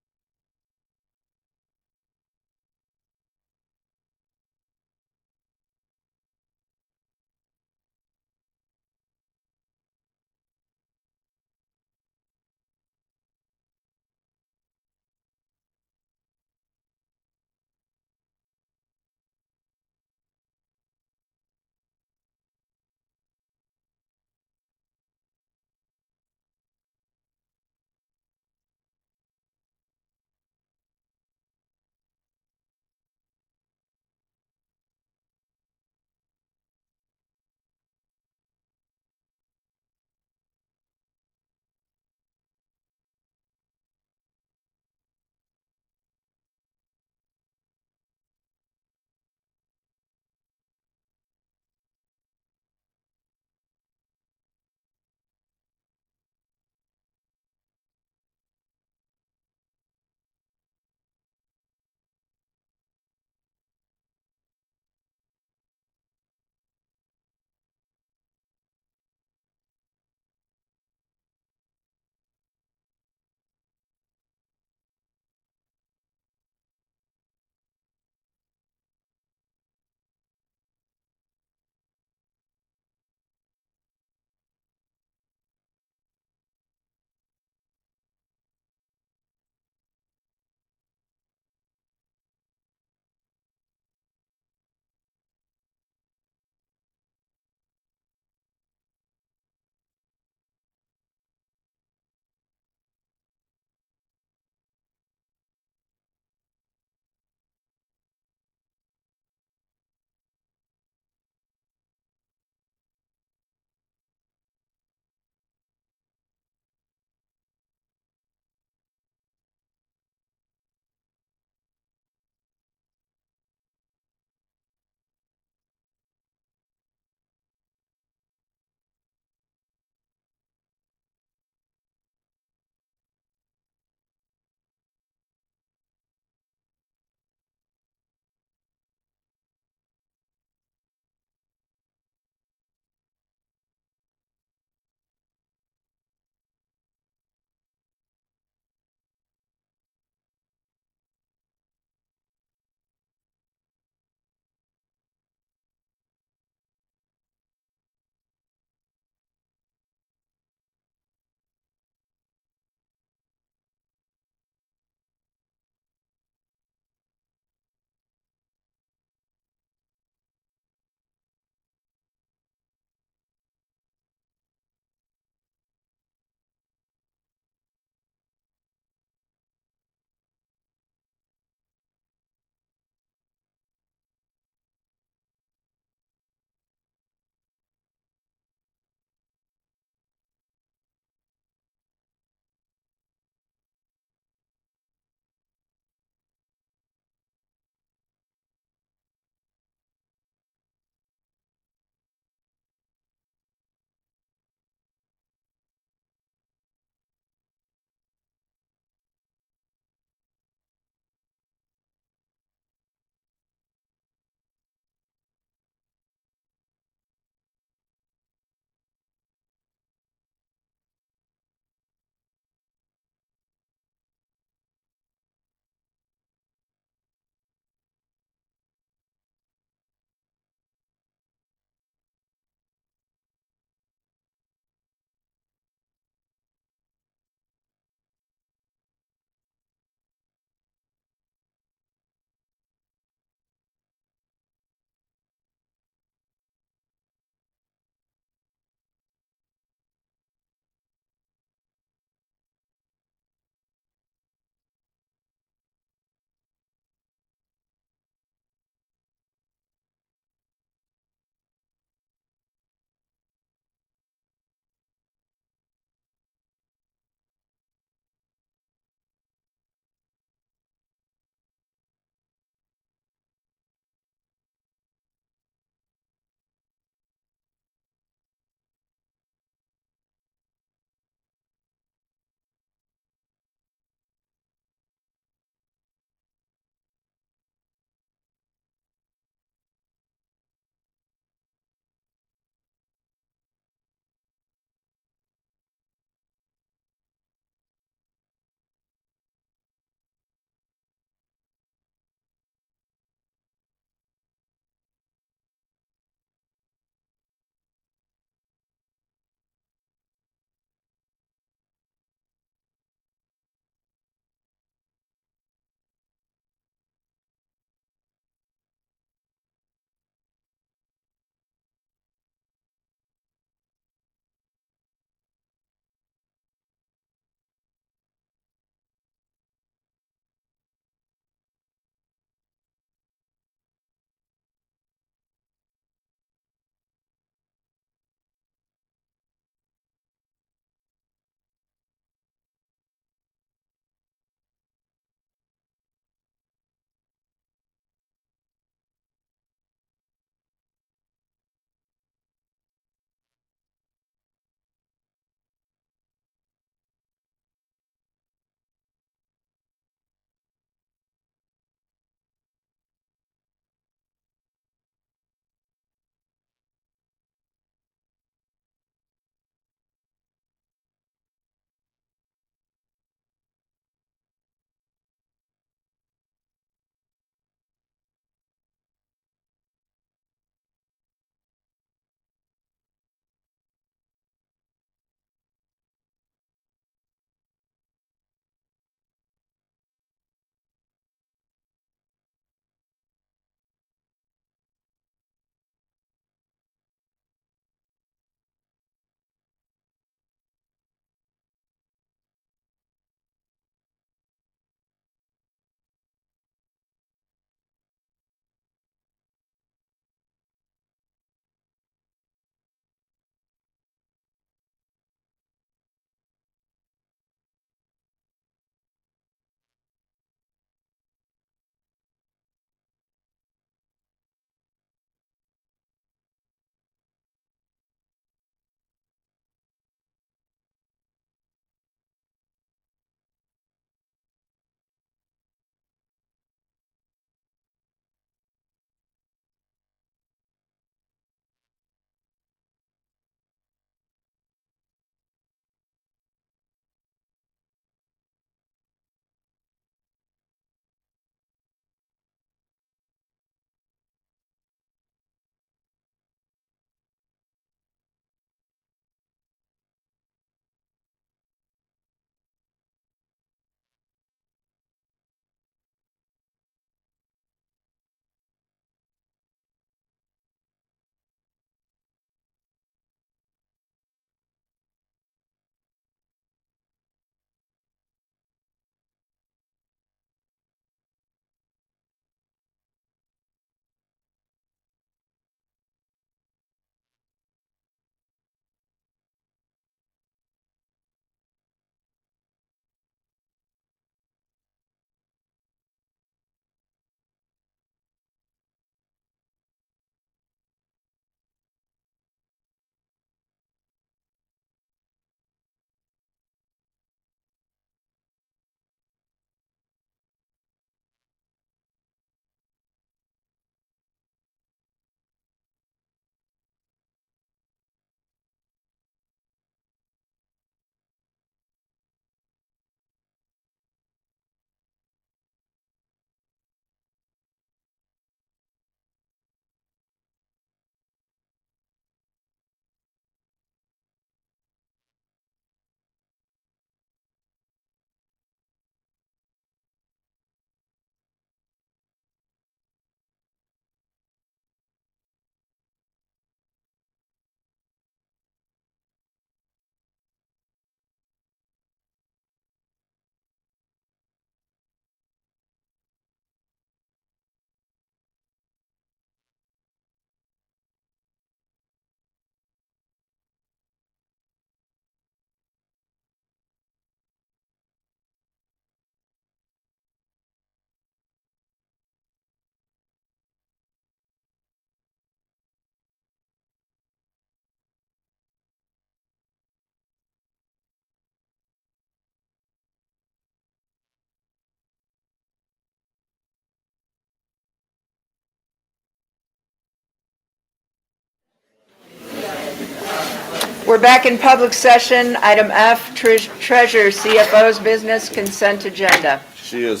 We're back in public session. Item F, Treasurer CFO's business consent agenda. She's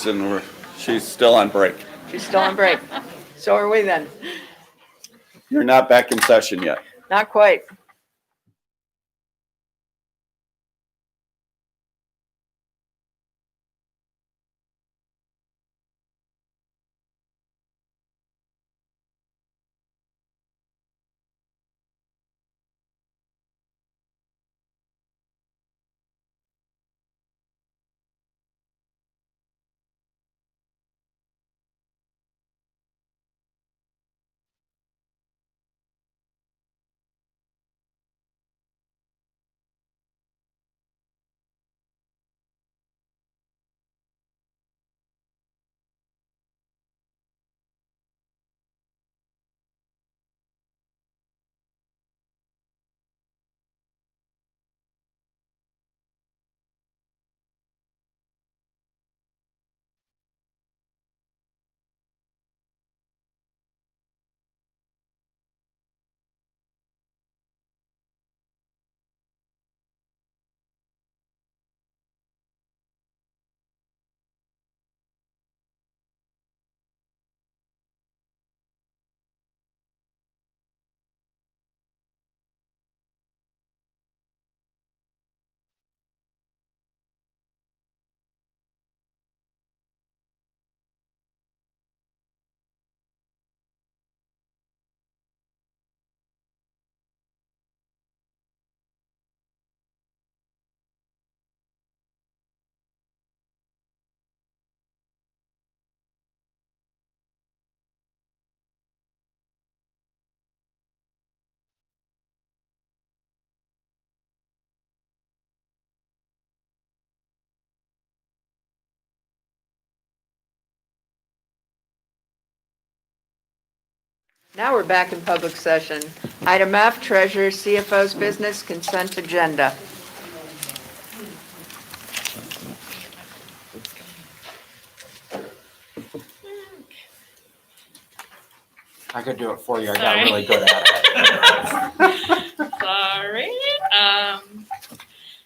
still on break. She's still on break. So are we then. You're not back in session yet. Not quite. Now we're back in public session. Item F, Treasurer CFO's business consent agenda. I could do it for you. I got Sorry. really good at it. Sorry.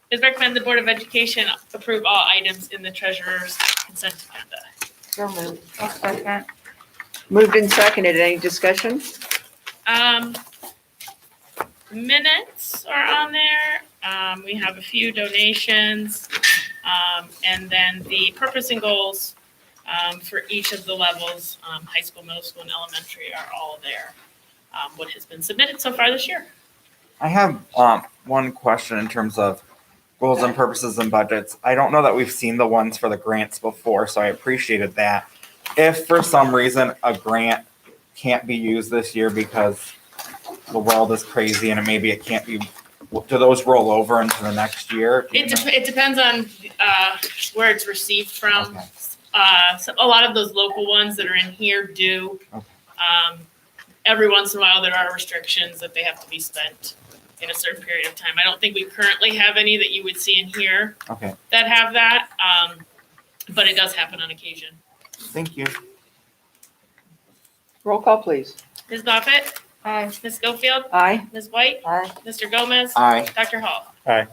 Please recommend the Board of Education approve all items in the treasurer's consent agenda. So moved. I'll second. Moved and seconded. Any discussion? Minutes are on there. We have a few donations. And then the purpose and goals for each of the levels, high school, middle school, and elementary are all there. What has been submitted so far this year. I have one question in terms of goals and purposes and budgets. I don't know that we've seen the ones for the grants before, so I appreciated that. If for some reason a grant can't be used this year because the world is crazy and maybe it can't be, do those roll over into the next year? It depends on where it's received from. Okay. So a lot of those local ones that are in here do. Okay. Every once in a while, there are restrictions that they have to be spent in a certain period of time. I don't think we currently have any that you would see in here Okay, that have that, but it does happen on occasion. thank you. Roll call, please. Ms. Buffett? Aye. Ms. Schofield? Aye. Ms. White? Aye. Mr. Gomez? Aye. Dr. Hall? Aye.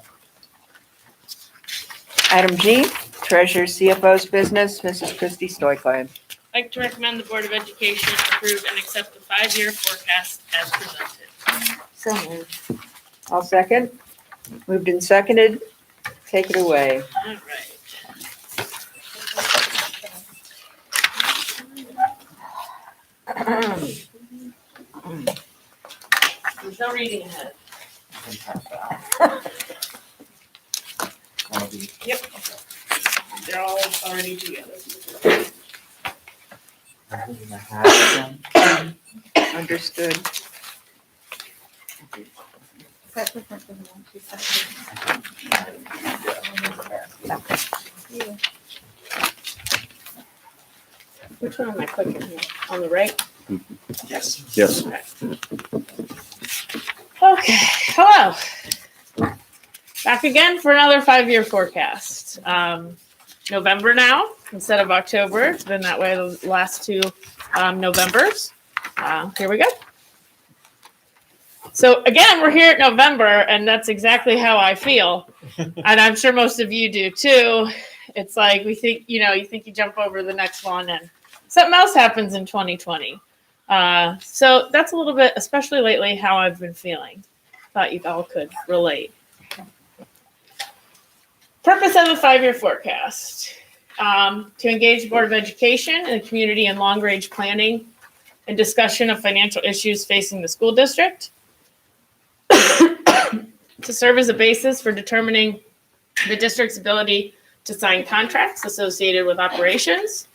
Item G, Treasurer CFO's business, Mrs. Christie Stoikland. I'd like to recommend the Board of Education approve and accept the 5-year forecast as presented. So moved. I'll second. Moved and seconded. Take it away. All right. There's no reading ahead. I can pass that. One of these. Yep. They're all already together. Everything I had again. Understood. Is that different than the one she sent? Which one am I clicking here? On the right? Yes. Okay, hello. Back again for another 5-year forecast. November now instead of October. It's been that way the last two Novembers. Here we go. So again, we're here at November, and that's exactly how I feel. And I'm sure most of you do too. It's like we think, you think you jump over the next one and something else happens in 2020. So that's a little bit, especially lately, how I've been feeling. Thought you all could relate. Purpose of the 5-year forecast. To engage the Board of Education and the community in long-range planning and discussion of financial issues facing the school district. To serve as a basis for determining the district's ability to sign contracts associated with operations.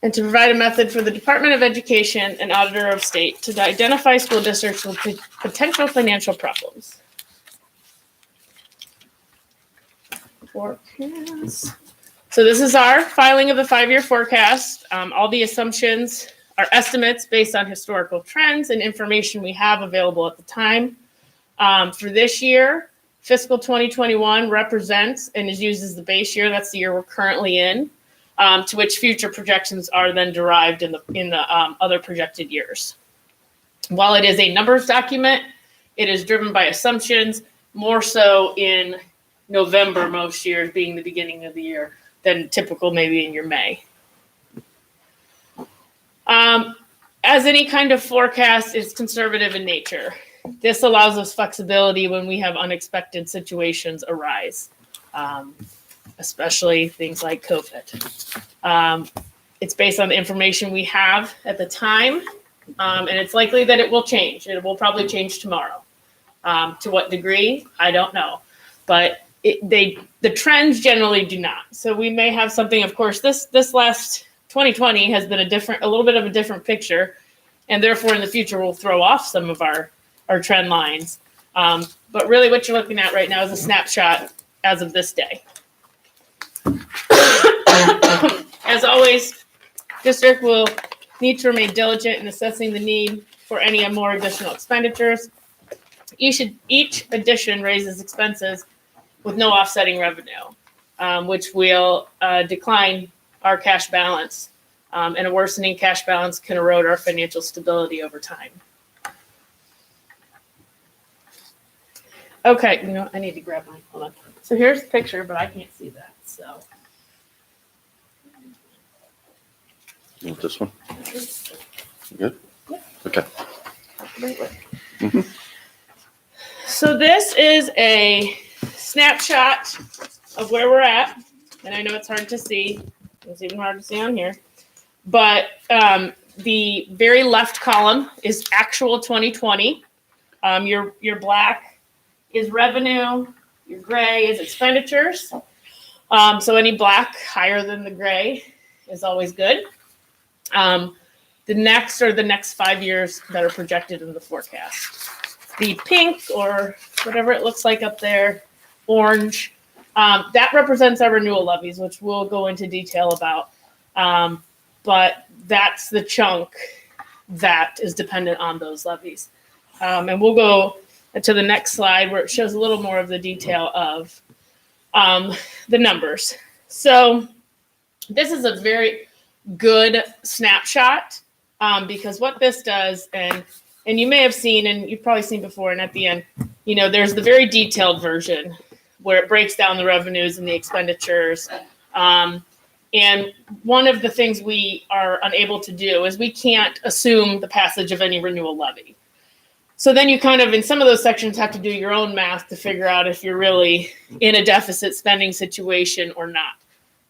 And to provide a method for the Department of Education and Auditor of State to identify school districts with potential financial problems. Forecast. So this is our filing of the 5-year forecast. All the assumptions are estimates based on historical trends and information we have available at the time. For this year, fiscal 2021 represents and is used as the base year. That's the year we're currently in, to which future projections are then derived in the other projected years. While it is a numbers document, it is driven by assumptions, more so in November most years being the beginning of the year than typical maybe in your May. As any kind of forecast is conservative in nature. This allows us flexibility when we have unexpected situations arise, especially things like COVID. It's based on the information we have at the time, and it's likely that it will change. It will probably change tomorrow. To what degree, I don't know, but the trends generally do not. So we may have something. Of course, this last 2020 has been a little bit of a different picture, and therefore in the future we'll throw off some of our trend lines. But really what you're looking at right now is a snapshot as of this day. As always, district will need to remain diligent in assessing the need for any more additional expenditures. Each addition raises expenses with no offsetting revenue, which will decline our cash balance. And a worsening cash balance can erode our financial stability over time. Okay, I need to grab mine. Hold on. So here's the picture, but I can't see that. So You want this one? Good? Okay. So this is a snapshot of where we're at. And I know it's hard to see. It's even hard to see on here. But the very left column is actual 2020. Your black is revenue. Your gray is expenditures. So any black higher than the gray is always good. The next 5 years that are projected in the forecast. The pink, or whatever it looks like up there, orange, that represents our renewal levies, which we'll go into detail about. But that's the chunk that is dependent on those levies. And we'll go to the next slide where it shows a little more of the detail of the numbers. So this is a very good snapshot because what this does, and you may have seen, and you've probably seen before, and at the end, there's the very detailed version where it breaks down the revenues and the expenditures. And one of the things we are unable to do is we can't assume the passage of any renewal levy. So then you kind of, in some of those sections, have to do your own math to figure out if you're really in a deficit spending situation or not.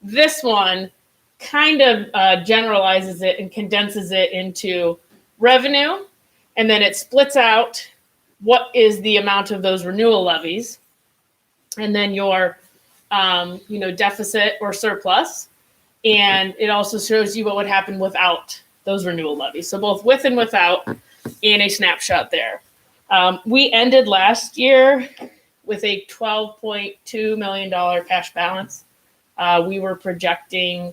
This one kind of generalizes it and condenses it into revenue, and then it splits out what is the amount of those renewal levies, and then your deficit or surplus. And it also shows you what would happen without those renewal levies. So both with and without in a snapshot there. We ended last year with a $12.2 million cash balance. We were projecting,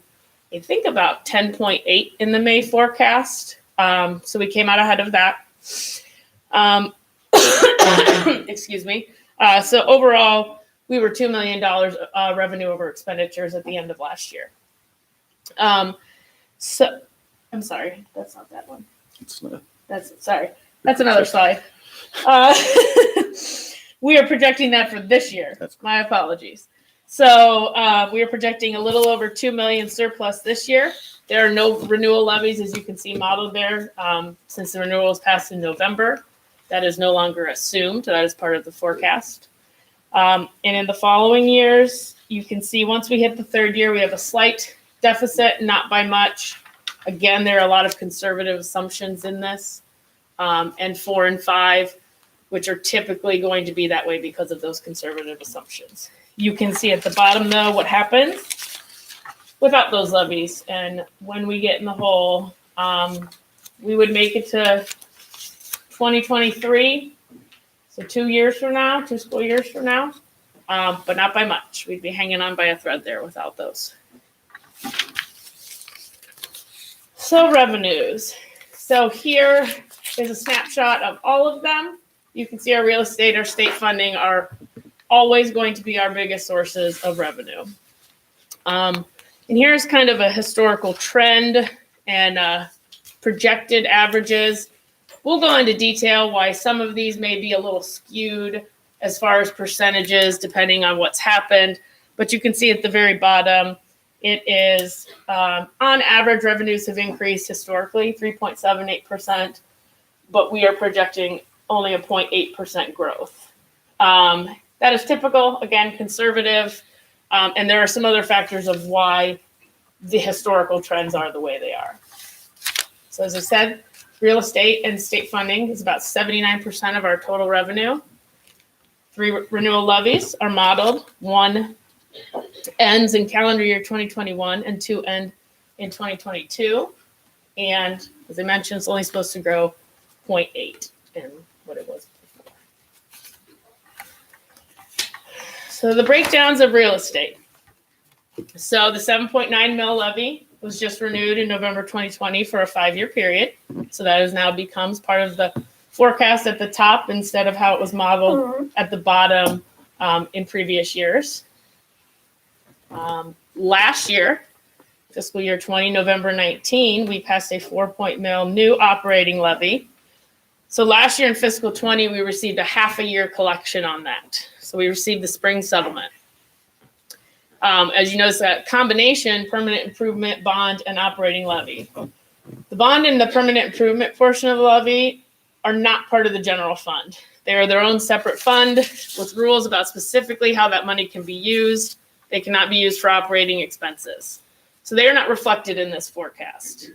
I think, about 10.8 in the May forecast. So we came out ahead of that. Excuse me. So overall, we were $2 million revenue over expenditures at the end of last year. So I'm sorry, that's not that one. It's not. That's another slide. Uh, we are projecting that for this year. My apologies. So we are projecting a little over 2 million surplus this year. There are no renewal levies, as you can see modeled there, since the renewal was passed in November. That is no longer assumed. That is part of the forecast. And in the following years, you can see once we hit the third year, we have a slight deficit, not by much. Again, there are a lot of conservative assumptions in this. And 4 and 5, which are typically going to be that way because of those conservative assumptions. You can see at the bottom, though, what happens without those levies. And when we get in the hole, we would make it to 2023. So 2 years from now, 2 school years from now, but not by much. We'd be hanging on by a thread there without those. So revenues. So here is a snapshot of all of them. You can see our real estate, our state funding are always going to be our biggest sources of revenue. And here's kind of a historical trend and projected averages. We'll go into detail why some of these may be a little skewed as far as percentages, depending on what's happened. But you can see at the very bottom, it is on average, revenues have increased historically 3.78%, but we are projecting only a 0.8% growth. That is typical, again, conservative. And there are some other factors of why the historical trends are the way they are. So as I said, real estate and state funding is about 79% of our total revenue. 3 renewal levies are modeled. 1 ends in calendar year 2021 and 2 end in 2022. And as I mentioned, it's only supposed to grow 0.8 in what it was before. So the breakdowns of real estate. So the 7.9 mil levy was just renewed in November 2020 for a 5-year period. So that is now becomes part of the forecast at the top instead of how it was modeled at the bottom in previous years. Last year, fiscal year 20, November 19, we passed a 4 mil new operating levy. So last year in fiscal 20, we received a half a year collection on that. So we received the spring settlement. As you notice, that combination, permanent improvement, bond, and operating levy. The bond and the permanent improvement portion of the levy are not part of the general fund. They are their own separate fund with rules about specifically how that money can be used. They cannot be used for operating expenses. So they are not reflected in this forecast.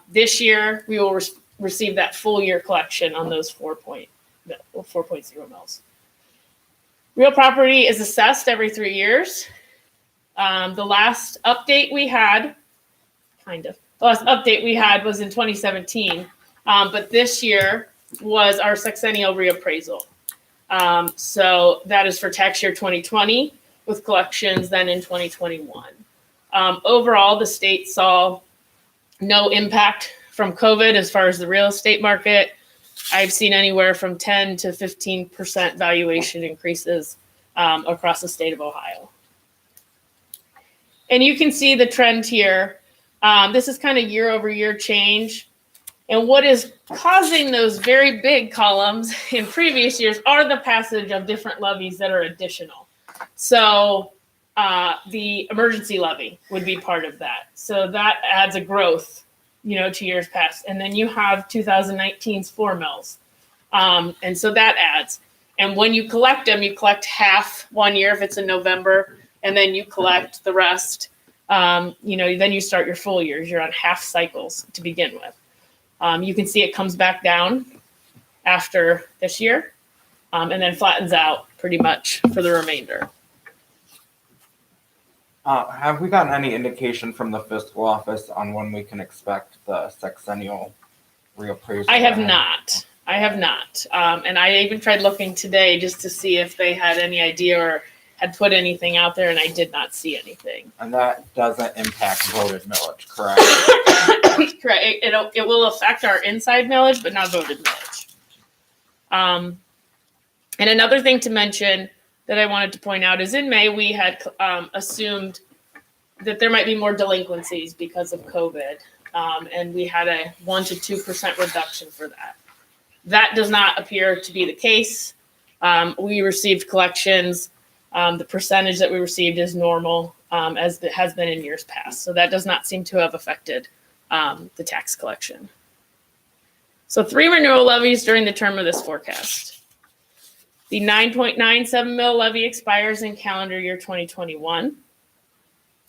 This year, we will receive that full year collection on those 4.0 mils. Real property is assessed every 3 years. The last update we had, the last update we had was in 2017, but this year was our sexennial reappraisal. So that is for tax year 2020 with collections then in 2021. Overall, the state saw no impact from COVID as far as the real estate market. I've seen anywhere from 10 to 15% valuation increases across the state of Ohio. And you can see the trend here. This is kind of year over year change. And what is causing those very big columns in previous years are the passage of different levies that are additional. So the emergency levy would be part of that. So that adds a growth, to years past. And then you have 2019's 4 mils. And so that adds. And when you collect them, you collect half 1 year if it's in November, and then you collect the rest. Then you start your full years. You're on half cycles to begin with. You can see it comes back down after this year, and then flattens out pretty much for the remainder. Have we gotten any indication from the fiscal office on when we can expect the sexennial reappraisal? I have not. And I even tried looking today just to see if they had any idea or had put anything out there, and I did not see anything. And that doesn't impact voted millage, correct? Correct. It will affect our inside millage, but not voted millage. And another thing to mention that I wanted to point out is in May, we had assumed that there might be more delinquencies because of COVID. And we had a 1 to 2% reduction for that. That does not appear to be the case. We received collections. The percentage that we received is normal, as it has been in years past. So that does not seem to have affected the tax collection. So 3 renewal levies during the term of this forecast. The 9.97 mil levy expires in calendar year 2021.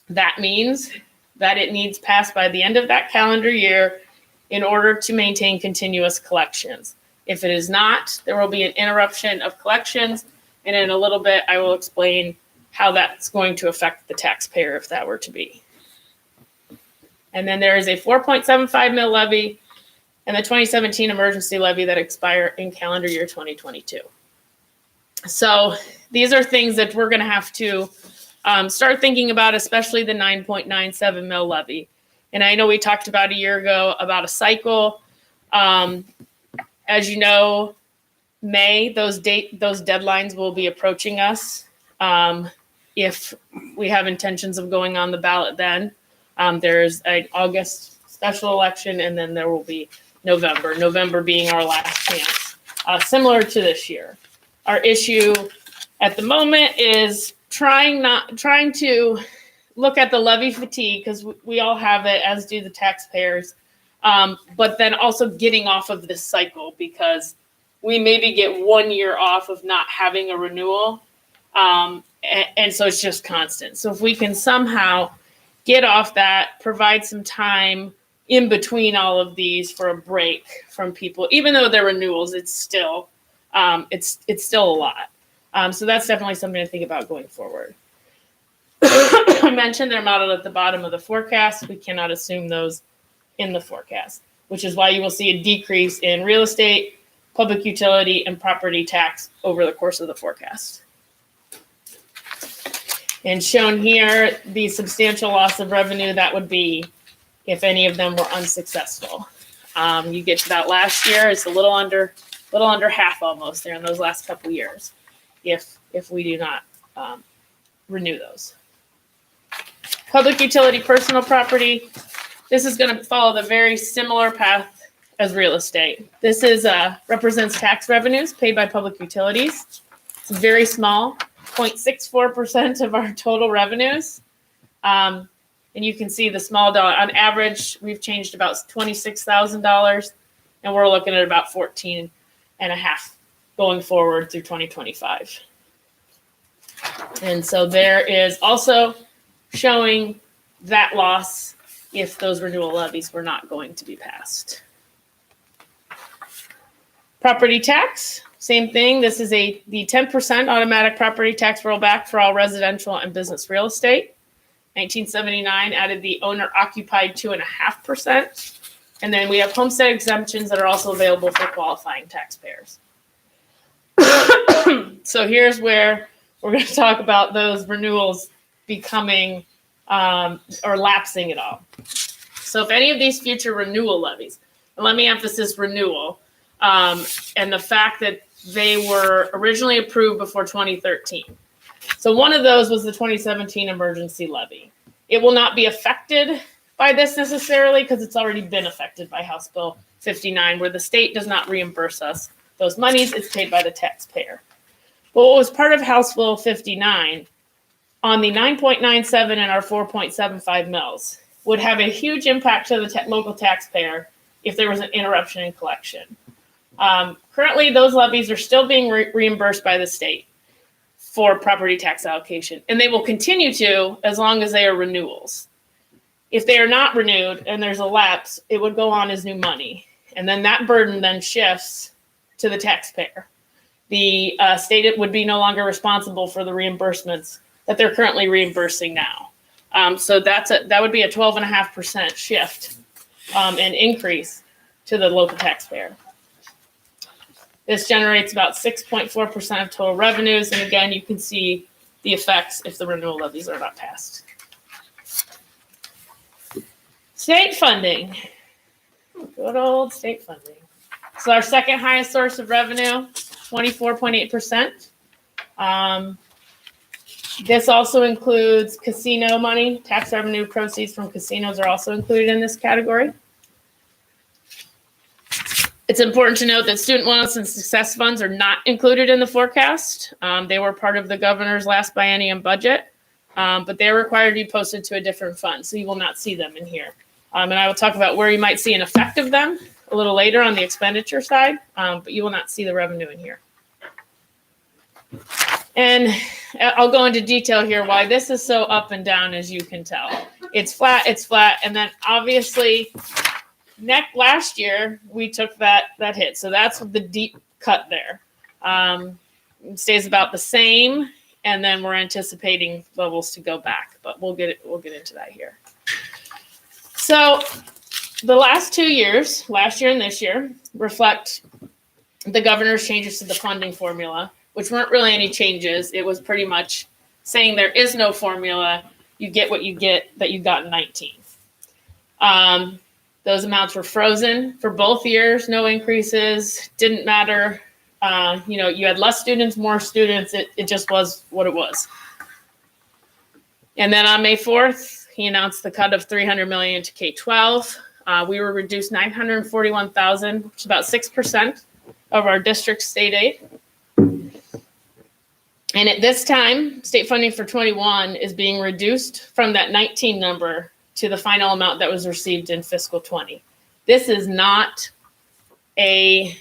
That means that it needs passed by the end of that calendar year in order to maintain continuous collections. If it is not, there will be an interruption of collections, and in a little bit, I will explain how that's going to affect the taxpayer if that were to be. And then there is a 4.75 mil levy and the 2017 emergency levy that expire in calendar year 2022. So these are things that we're going to have to start thinking about, especially the 9.97 mil levy. And I know we talked about a year ago about a cycle. As you know, May, those deadlines will be approaching us. If we have intentions of going on the ballot then, there's an August special election, and then there will be November being our last chance, similar to this year. Our issue at the moment is trying to look at the levy fatigue, because we all have it, as do the taxpayers, but then also getting off of this cycle, because we maybe get 1 year off of not having a renewal, and so it's just constant. So if we can somehow get off that, provide some time in between all of these for a break from people, even though they're renewals, it's still a lot. So that's definitely something to think about going forward. I mentioned they're modeled at the bottom of the forecast. We cannot assume those in the forecast, which is why you will see a decrease in real estate, public utility, and property tax over the course of the forecast. And shown here, the substantial loss of revenue that would be if any of them were unsuccessful. You get to that last year, it's a little under half almost there in those last couple years, if we do not renew those. Public utility personal property. This is going to follow the very similar path as real estate. This is represents tax revenues paid by public utilities. It's very small, 0.64% of our total revenues. And you can see the small dollar. On average, we've changed about $26,000, and we're looking at about 14.5 going forward through 2025. And so there is also showing that loss if those renewal levies were not going to be passed. Property tax, same thing. This is the 10% automatic property tax rollback for all residential and business real estate. 1979 added the owner occupied 2.5%. And then we have homestead exemptions that are also available for qualifying taxpayers. So here's where we're going to talk about those renewals becoming or lapsing at all. So if any of these future renewal levies, and let me emphasize renewal, and the fact that they were originally approved before 2013. So one of those was the 2017 emergency levy. It will not be affected by this necessarily because it's already been affected by House Bill 59, where the state does not reimburse us those monies. It's paid by the taxpayer. But what was part of House Bill 59 on the 9.97 and our 4.75 mils would have a huge impact to the local taxpayer if there was an interruption in collection. Currently, those levies are still being reimbursed by the state for property tax allocation, and they will continue to as long as they are renewals. If they are not renewed and there's a lapse, it would go on as new money, and then that burden then shifts to the taxpayer. The state would be no longer responsible for the reimbursements that they're currently reimbursing now. So that would be a 12.5% shift and increase to the local taxpayer. This generates about 6.4% of total revenues. And again, you can see the effects if the renewal levies are not passed. State funding. Good old state funding. So our second highest source of revenue, 24.8%. This also includes casino money. Tax revenue proceeds from casinos are also included in this category. It's important to note that student wellness and success funds are not included in the forecast. They were part of the governor's last biennium budget, but they're required to be posted to a different fund, so you will not see them in here. And I will talk about where you might see an effect of them a little later on the expenditure side, but you will not see the revenue in here. And I'll go into detail here why this is so up and down, as you can tell. It's flat, and then obviously last year we took that hit. So that's the deep cut there. It stays about the same, and then we're anticipating levels to go back, but we'll get into that here. So the last 2 years, last year and this year, reflect the governor's changes to the funding formula, which weren't really any changes. It was pretty much saying there is no formula. You get what you get that you got in 19. Those amounts were frozen for both years, no increases, didn't matter. You had less students, more students. It just was what it was. And then on May 4th, he announced the cut of $300 million to K-12. We were reduced $941,000, which is about 6% of our district state aid. And at this time, state funding for 21 is being reduced from that 19 number to the final amount that was received in fiscal 20. This is not a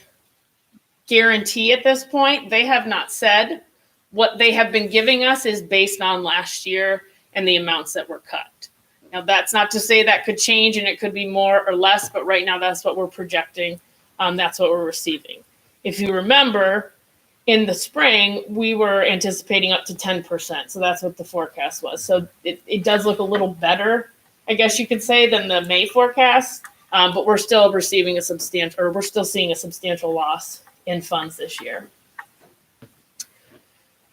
guarantee at this point. They have not said. What they have been giving us is based on last year and the amounts that were cut. Now, that's not to say that could change and it could be more or less, but right now that's what we're projecting. That's what we're receiving. If you remember, in the spring, we were anticipating up to 10%. So that's what the forecast was. So it does look a little better, I guess you could say, than the May forecast. But we're still seeing a substantial loss in funds this year.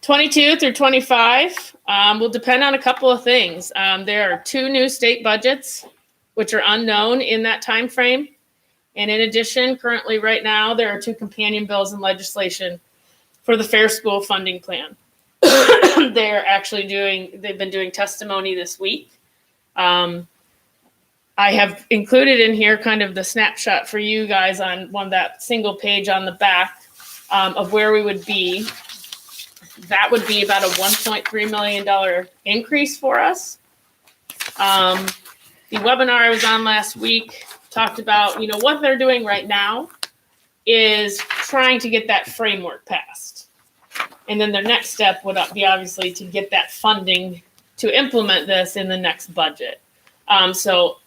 22 through 25 will depend on a couple of things. There are 2 new state budgets, which are unknown in that time frame. And in addition, currently right now, there are 2 companion bills in legislation for the Fair School Funding Plan. They've been doing testimony this week. I have included in here kind of the snapshot for you guys on that single page on the back of where we would be. That would be about a $1.3 million increase for us. The webinar I was on last week talked about, what they're doing right now is trying to get that framework passed. And then their next step would be obviously to get that funding to implement this in the next budget. So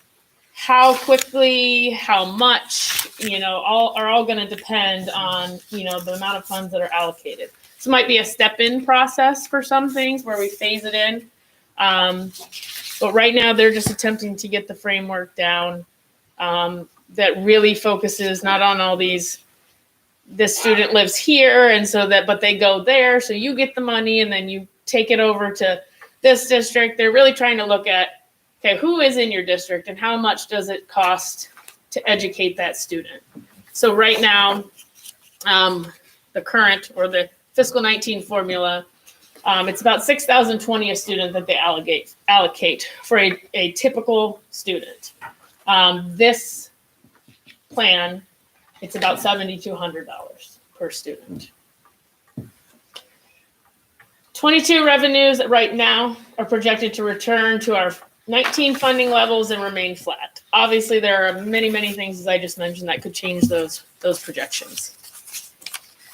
how quickly, how much, are all going to depend on, the amount of funds that are allocated. So it might be a step-in process for some things where we phase it in. But right now they're just attempting to get the framework down that really focuses not on all this student lives here but they go there, so you get the money and then you take it over to this district. They're really trying to look at, okay, who is in your district and how much does it cost to educate that student? So right now, the current or the fiscal 19 formula, it's about $6,020 a student that they allocate for a typical student. This plan, it's about $7,200 per student. 22 revenues right now are projected to return to our 19 funding levels and remain flat. Obviously, there are many, many things, as I just mentioned, that could change those projections.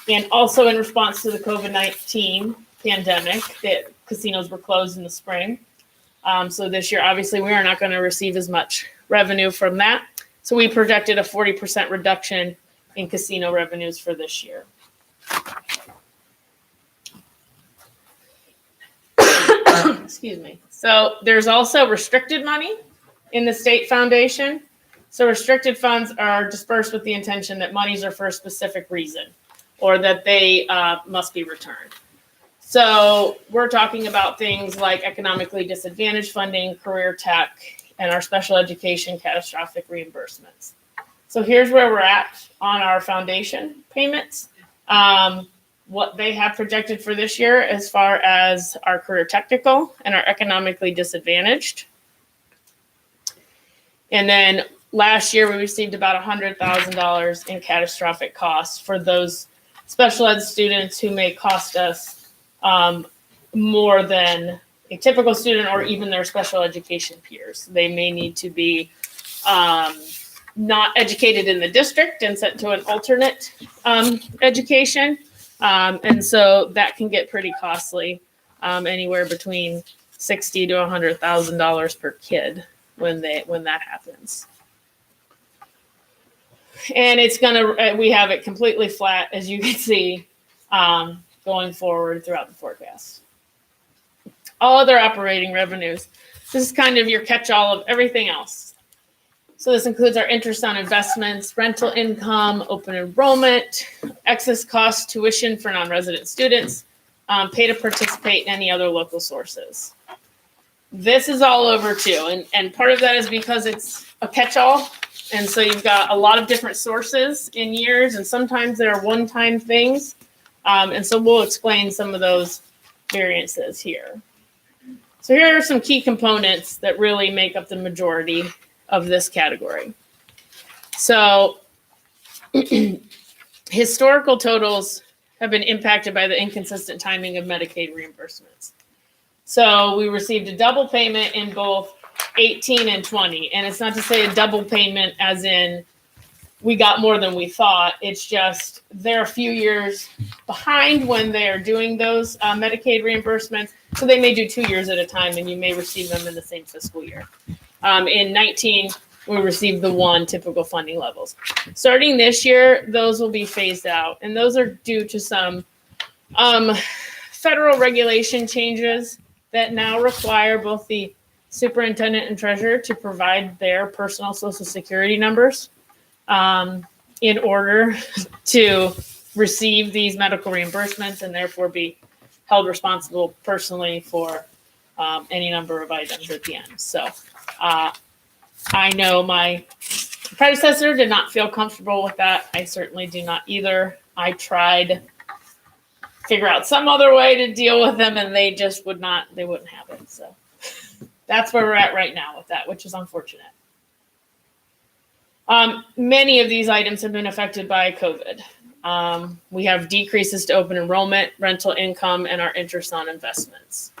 And also in response to the COVID-19 pandemic, the casinos were closed in the spring. So this year, obviously, we are not going to receive as much revenue from that. So we projected a 40% reduction in casino revenues for this year. Excuse me. So there's also restricted money in the state foundation. So restricted funds are dispersed with the intention that monies are for a specific reason or that they must be returned. So we're talking about things like economically disadvantaged funding, career tech, and our special education catastrophic reimbursements. So here's where we're at on our foundation payments. What they have projected for this year as far as our career technical and our economically disadvantaged. And then last year we received about $100,000 in catastrophic costs for those special ed students who may cost us more than a typical student or even their special education peers. They may need to be not educated in the district and sent to an alternate education. And so that can get pretty costly, anywhere between $60,000 to $100,000 per kid when that happens. And it's we have it completely flat, as you can see, going forward throughout the forecast. All other operating revenues. This is kind of your catch-all of everything else. So this includes our interest on investments, rental income, open enrollment, excess cost tuition for non-resident students, pay to participate, and any other local sources. This is all over too, and part of that is because it's a catch-all, and so you've got a lot of different sources in years, and sometimes there are one-time things, and so we'll explain some of those variances here. So here are some key components that really make up the majority of this category. So historical totals have been impacted by the inconsistent timing of Medicaid reimbursements. So we received a double payment in both 18 and 20. And it's not to say a double payment as in we got more than we thought. It's just they're a few years behind when they're doing those Medicaid reimbursements. So they may do 2 years at a time and you may receive them in the same fiscal year. In 19, we received the one typical funding levels. Starting this year, those will be phased out. And those are due to some federal regulation changes that now require both the superintendent and treasurer to provide their personal social security numbers in order to receive these medical reimbursements and therefore be held responsible personally for any number of items at the end. So I know my predecessor did not feel comfortable with that. I certainly do not either. I tried to figure out some other way to deal with them and they just wouldn't have it. So that's where we're at right now with that, which is unfortunate. Many of these items have been affected by COVID. We have decreases to open enrollment, rental income, and our interest on investments.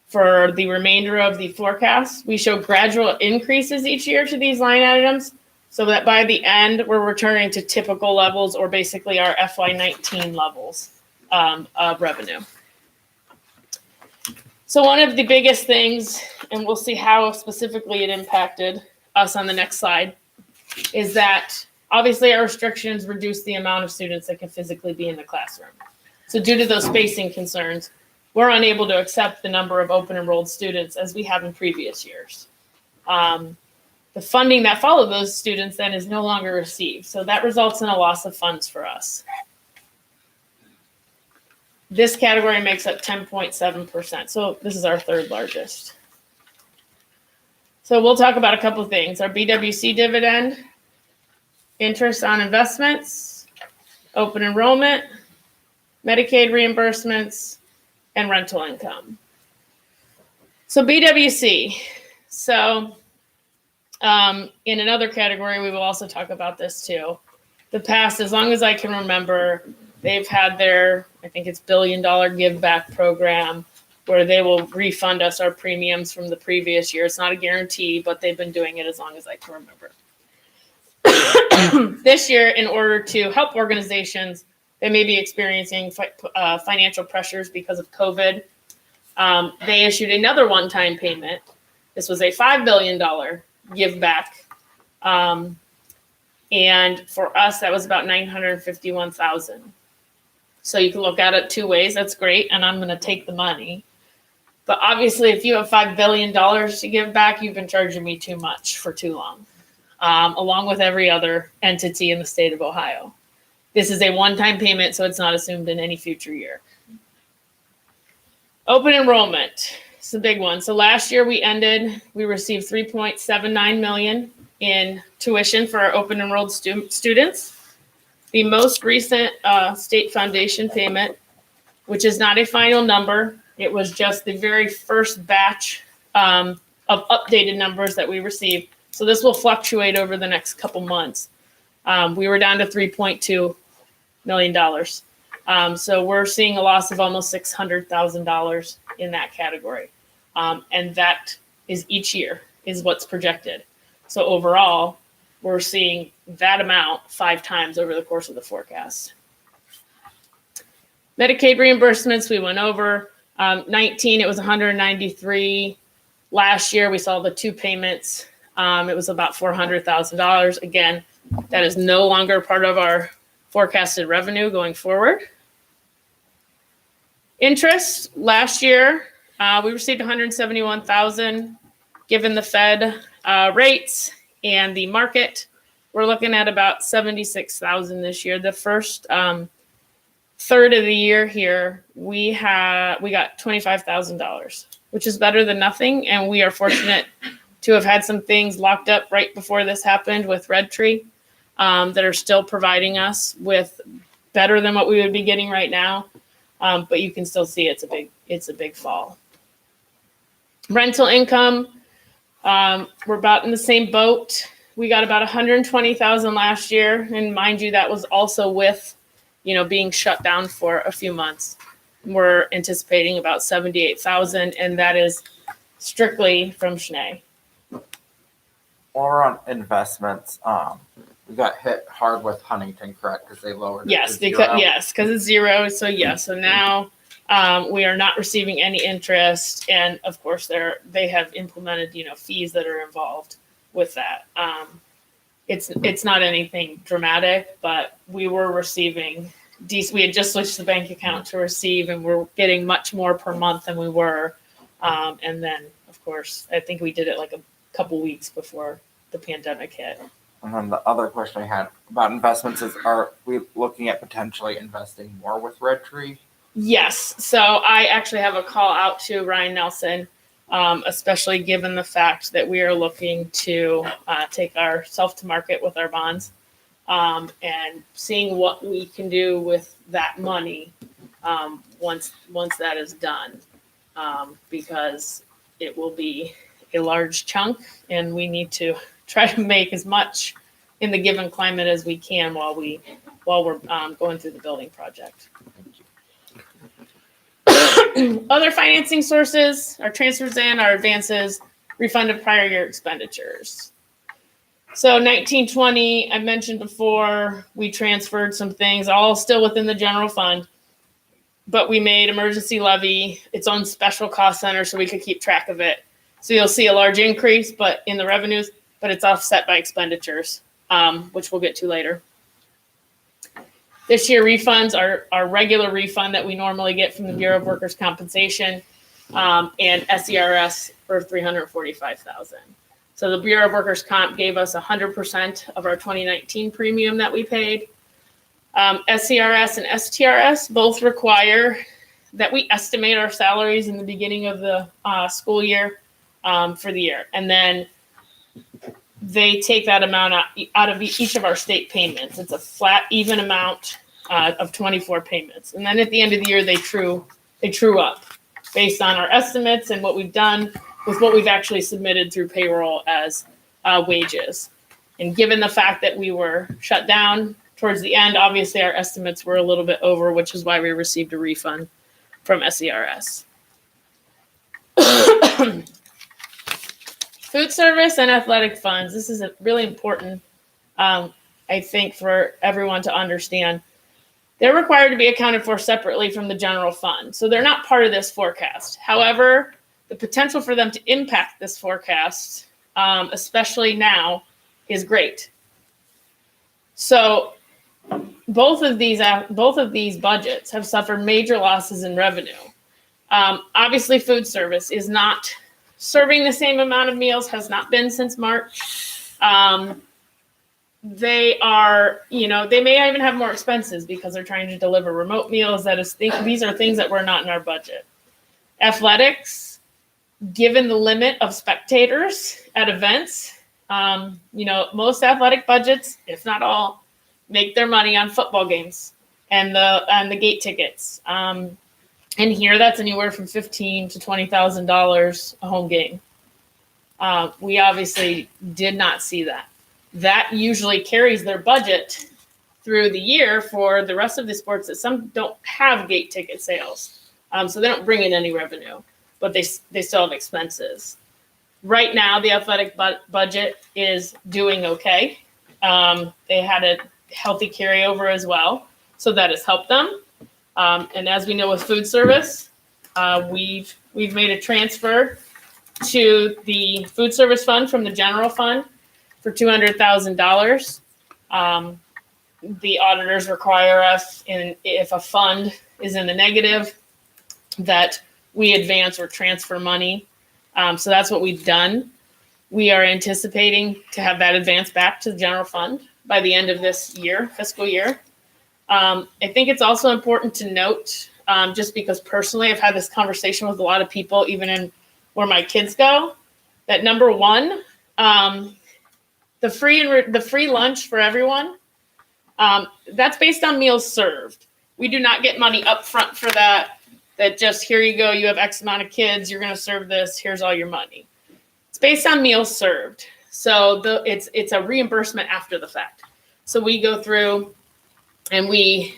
For the remainder of the forecast, we show gradual increases each year to these line items so that by the end, we're returning to typical levels or basically our FY19 levels of revenue. So one of the biggest things, and we'll see how specifically it impacted us on the next slide, is that obviously our restrictions reduce the amount of students that can physically be in the classroom. So due to those spacing concerns, we're unable to accept the number of open enrolled students as we have in previous years. The funding that followed those students then is no longer received. So that results in a loss of funds for us. This category makes up 10.7%. So this is our third largest. So we'll talk about a couple of things. Our BWC dividend, interest on investments, open enrollment, Medicaid reimbursements, and rental income. So BWC. So in another category, we will also talk about this too. The past, as long as I can remember, they've had their, I think it's $1 billion give back program where they will refund us our premiums from the previous year. It's not a guarantee, but they've been doing it as long as I can remember. This year, in order to help organizations that may be experiencing financial pressures because of COVID, they issued another one-time payment. This was a $5 billion give back. And for us, that was about $951,000. So you can look at it two ways. That's great. And I'm going to take the money. But obviously, if you have $5 billion to give back, you've been charging me too much for too long, along with every other entity in the state of Ohio. This is a one-time payment, so it's not assumed in any future year. Open enrollment. It's a big one. So last year we received $3.79 million in tuition for our open enrolled students. The most recent state foundation payment, which is not a final number, it was just the very first batch of updated numbers that we received, So this will fluctuate over the next couple months. We were down to $3.2 million. So we're seeing a loss of almost $600,000 in that category. And that is each year is what's projected. So overall, we're seeing that amount 5 times over the course of the forecast. Medicaid reimbursements, we went over. 19, it was 193. Last year, we saw the 2 payments. It was about $400,000. Again, that is no longer part of our forecasted revenue going forward. Interest, last year, we received $171,000. Given the Fed rates and the market, we're looking at about $76,000 this year. The first third of the year here, we got $25,000, which is better than nothing. And we are fortunate to have had some things locked up right before this happened with Red Tree that are still providing us with better than what we would be getting right now. But you can still see it's a big fall. Rental income, we're about in the same boat. We got about $120,000 last year, and mind you, that was also with, being shut down for a few months. We're anticipating about $78,000, and that is strictly from Schnee. While we're on investments, we got hit hard with Huntington, correct? Because they lowered it Yes, to zero. because it's zero. So so now we are not receiving any interest, and of course they have implemented fees that are involved with that. It's not anything dramatic, but we were receiving we had just switched the bank account to receive, and we're getting much more per month than we were. And then of course I think we did it like a couple weeks before the pandemic hit. And then the other question I had about investments is, are we looking at potentially investing more with Red Tree? Yes. So I actually have a call out to Ryan Nelson, especially given the fact that we are looking to take ourselves to market with our bonds, and seeing what we can do with that money once that is done, because it will be a large chunk, and we need to try to make as much in the given climate as we can while we're going through the building project. Other financing sources, our transfers in, our advances, refund of prior year expenditures. So 1920, I mentioned before, we transferred some things, all still within the general fund, but we made emergency levy its own special cost center so we could keep track of it. So you'll see a large increase, but in the revenues, but it's offset by expenditures, which we'll get to later. This year refunds are our regular refund that we normally get from the Bureau of Workers' Compensation, and SERS for $345,000. So the Bureau of Workers' Comp gave us 100% of our 2019 premium that we paid. SERS and STRS both require that we estimate our salaries in the beginning of the school year for the year. And then they take that amount out of each of our state payments. It's a flat, even amount of 24 payments. And then at the end of the year, they true up based on our estimates and what we've done with what we've actually submitted through payroll as wages. And given the fact that we were shut down towards the end, obviously our estimates were a little bit over, which is why we received a refund from SERS. Food service and athletic funds. This is really important, I think, for everyone to understand. They're required to be accounted for separately from the general fund. So they're not part of this forecast. However, the potential for them to impact this forecast, especially now, is great. So both of these budgets have suffered major losses in revenue. Obviously, food service is not serving the same amount of meals, has not been since March. They are, they may even have more expenses because they're trying to deliver remote meals. These are things that were not in our budget. Athletics, given the limit of spectators at events, most athletic budgets, if not all, make their money on football games and the gate tickets. And here, that's anywhere from $15,000 to $20,000 a home game. We obviously did not see that. That usually carries their budget through the year for the rest of the sports that some don't have gate ticket sales. So they don't bring in any revenue, but they still have expenses. Right now, the athletic budget is doing okay. They had a healthy carryover as well, so that has helped them. And as we know with food service, we've made a transfer to the food service fund from the general fund for $200,000. The auditors require us, if a fund is in the negative, that we advance or transfer money. So that's what we've done. We are anticipating to have that advance back to the general fund by the end of this year, fiscal year. I think it's also important to note, just because personally I've had this conversation with a lot of people, even in where my kids go, that number one, the free lunch for everyone, that's based on meals served. We do not get money up front for that just here you go, you have X amount of kids, you're going to serve this, here's all your money. It's based on meals served. So it's a reimbursement after the fact. So we go through and we,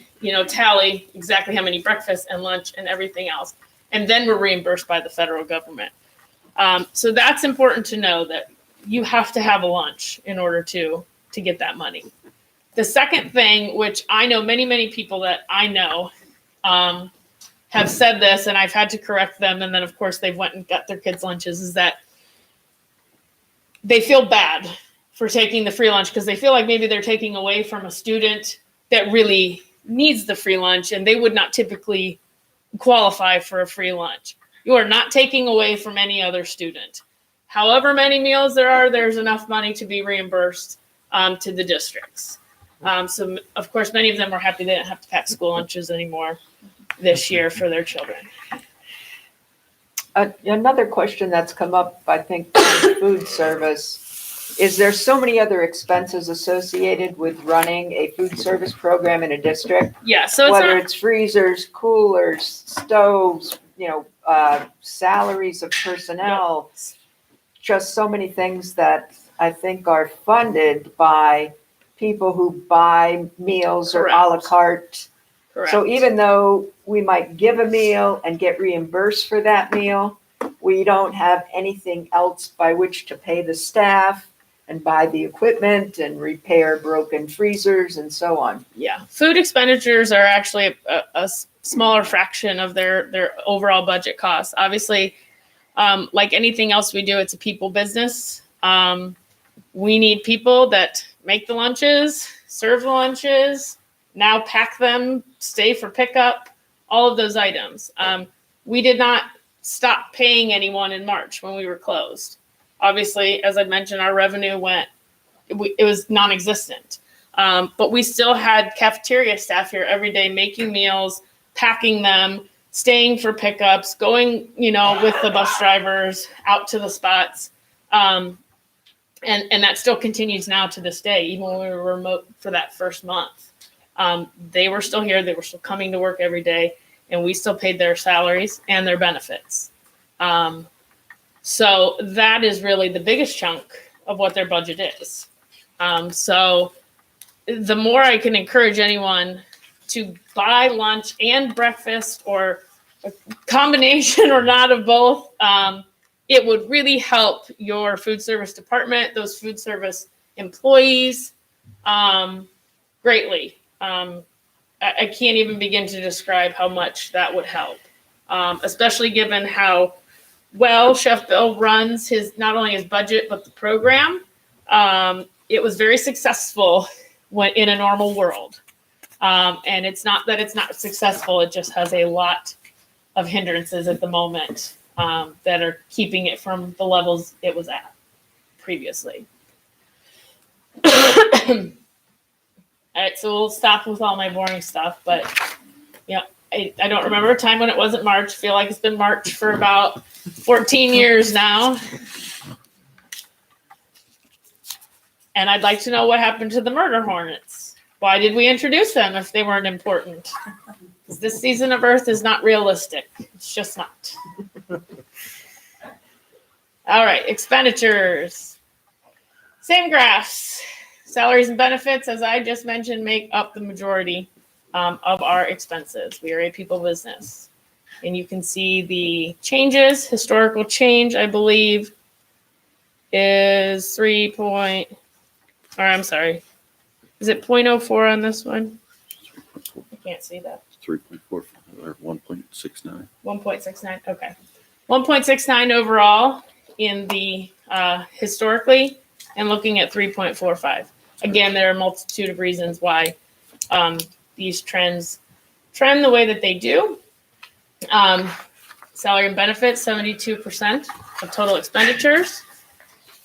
tally exactly how many breakfast and lunch and everything else. And then we're reimbursed by the federal government. So that's important to know, that you have to have a lunch in order to get that money. The second thing, which I know many people that I know have said this, and I've had to correct them, and then of course they've went and got their kids' lunches, is that they feel bad for taking the free lunch because they feel like maybe they're taking away from a student that really needs the free lunch, and they would not typically qualify for a free lunch. You are not taking away from any other student. However many meals there are, there's enough money to be reimbursed to the districts. So of course, many of them were happy they didn't have to pack school lunches anymore this year for their children. Another question that's come up, I think, on food service, is there so many other expenses associated with running a food service program in a district? Yeah, so Whether it's freezers, coolers, stoves, salaries of personnel, just so many things that I think are funded by people who buy meals or a la carte. Correct. So even though we might give a meal and get reimbursed for that meal, we don't have anything else by which to pay the staff and buy the equipment and repair broken freezers and so on. Yeah, food expenditures are actually a smaller fraction of their overall budget costs. Obviously, like anything else we do, it's a people business. We need people that make the lunches, serve the lunches, now pack them, stay for pickup, all of those items. We did not stop paying anyone in March when we were closed. Obviously, as I mentioned, our revenue it was non-existent. But we still had cafeteria staff here every day making meals, packing them, staying for pickups, going, with the bus drivers out to the spots. And that still continues now to this day, even when we were remote for that first month. They were still here. They were still coming to work every day, and we still paid their salaries and their benefits. So that is really the biggest chunk of what their budget is. So the more I can encourage anyone to buy lunch and breakfast, or a combination or not of both, it would really help your food service department, those food service employees, greatly. I can't even begin to describe how much that would help, especially given how well Chef Bill runs not only his budget, but the program. It was very successful in a normal world. And it's not that it's not successful, it just has a lot of hindrances at the moment that are keeping it from the levels it was at previously. All right, so we'll stop with all my boring stuff, but I don't remember a time when it wasn't March. I feel like it's been March for about 14 years now. And I'd like to know what happened to the murder hornets. Why did we introduce them if they weren't important? Because this season of Earth is not realistic. It's just not. All right, expenditures. Same graphs. Salaries and benefits, as I just mentioned, make up the majority of our expenses. We are a people business. And you can see the changes. Historical change, I believe, is Is it 0.04 on this one? I can't see that. 3.4 or 1.69. 1.69, okay. 1.69 overall in the historically, and looking at 3.45. Again, there are a multitude of reasons why these trends trend the way that they do. Salary and benefits, 72% of total expenditures,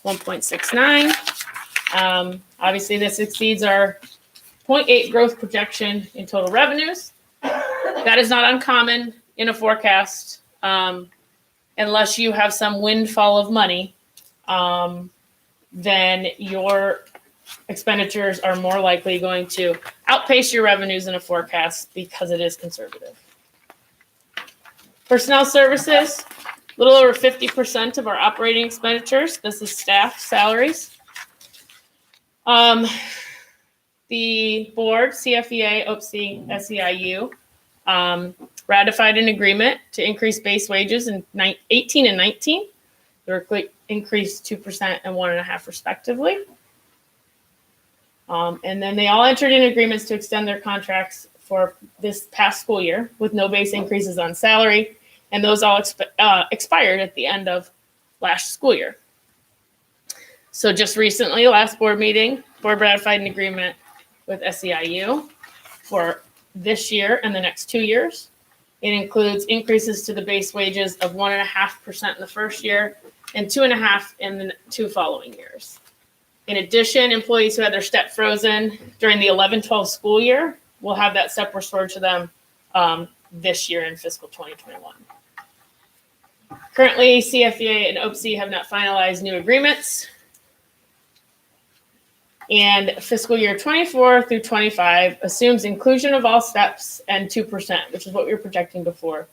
1.69. Obviously, this exceeds our 0.8 growth projection in total revenues. That is not uncommon in a forecast, unless you have some windfall of money, then your expenditures are more likely going to outpace your revenues in a forecast because it is conservative. Personnel services, a little over 50% of our operating expenditures. This is staff salaries. The board, CFEA, OPSI, SEIU, ratified an agreement to increase base wages in 18 and 19. They were increased 2% and 1.5% respectively. And then they all entered in agreements to extend their contracts for this past school year with no base increases on salary. And those all expired at the end of last school year. So just recently, last board meeting, board ratified an agreement with SEIU for this year and the next 2 years. It includes increases to the base wages of 1.5% in the first year and 2.5% in the 2 following years. In addition, employees who had their step frozen during the 11-12 school year will have that step restored to them this year in fiscal 2021. Currently, CFEA and OPSI have not finalized new agreements. And fiscal year 24 through 25 assumes inclusion of all steps and 2%, which is what we were projecting before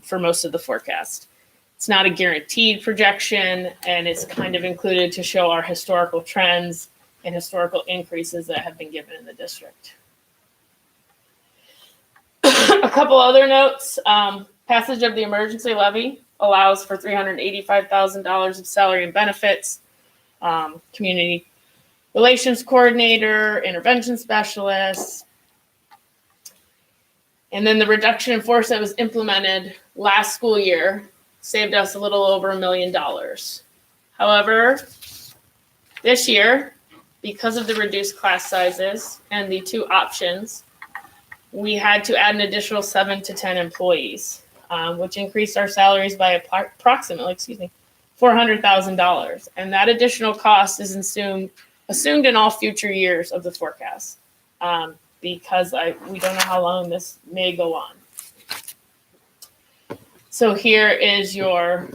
for most of the forecast. It's not a guaranteed projection, and it's kind of included to show our historical trends and historical increases that have been given in the district. A couple other notes. Passage of the emergency levy allows for $385,000 of salary and benefits, community relations coordinator, intervention specialist. And then the reduction in force that was implemented last school year saved us a little over $1 million. However, this year, because of the reduced class sizes and the 2 options, we had to add an additional 7 to 10 employees, which increased our salaries by approximately, $400,000. And that additional cost is assumed in all future years of the forecast, because we don't know how long this may go on. So here is your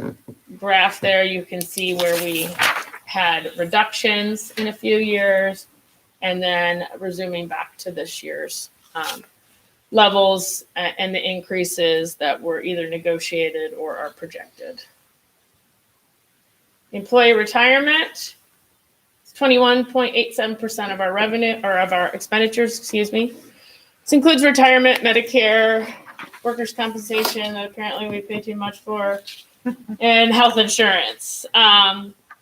graph there. You can see where we had reductions in a few years and then resuming back to this year's levels and the increases that were either negotiated or are projected. Employee retirement, 21.87% of our revenue, or of our expenditures, This includes retirement, Medicare, workers' compensation that apparently we pay too much for, and health insurance.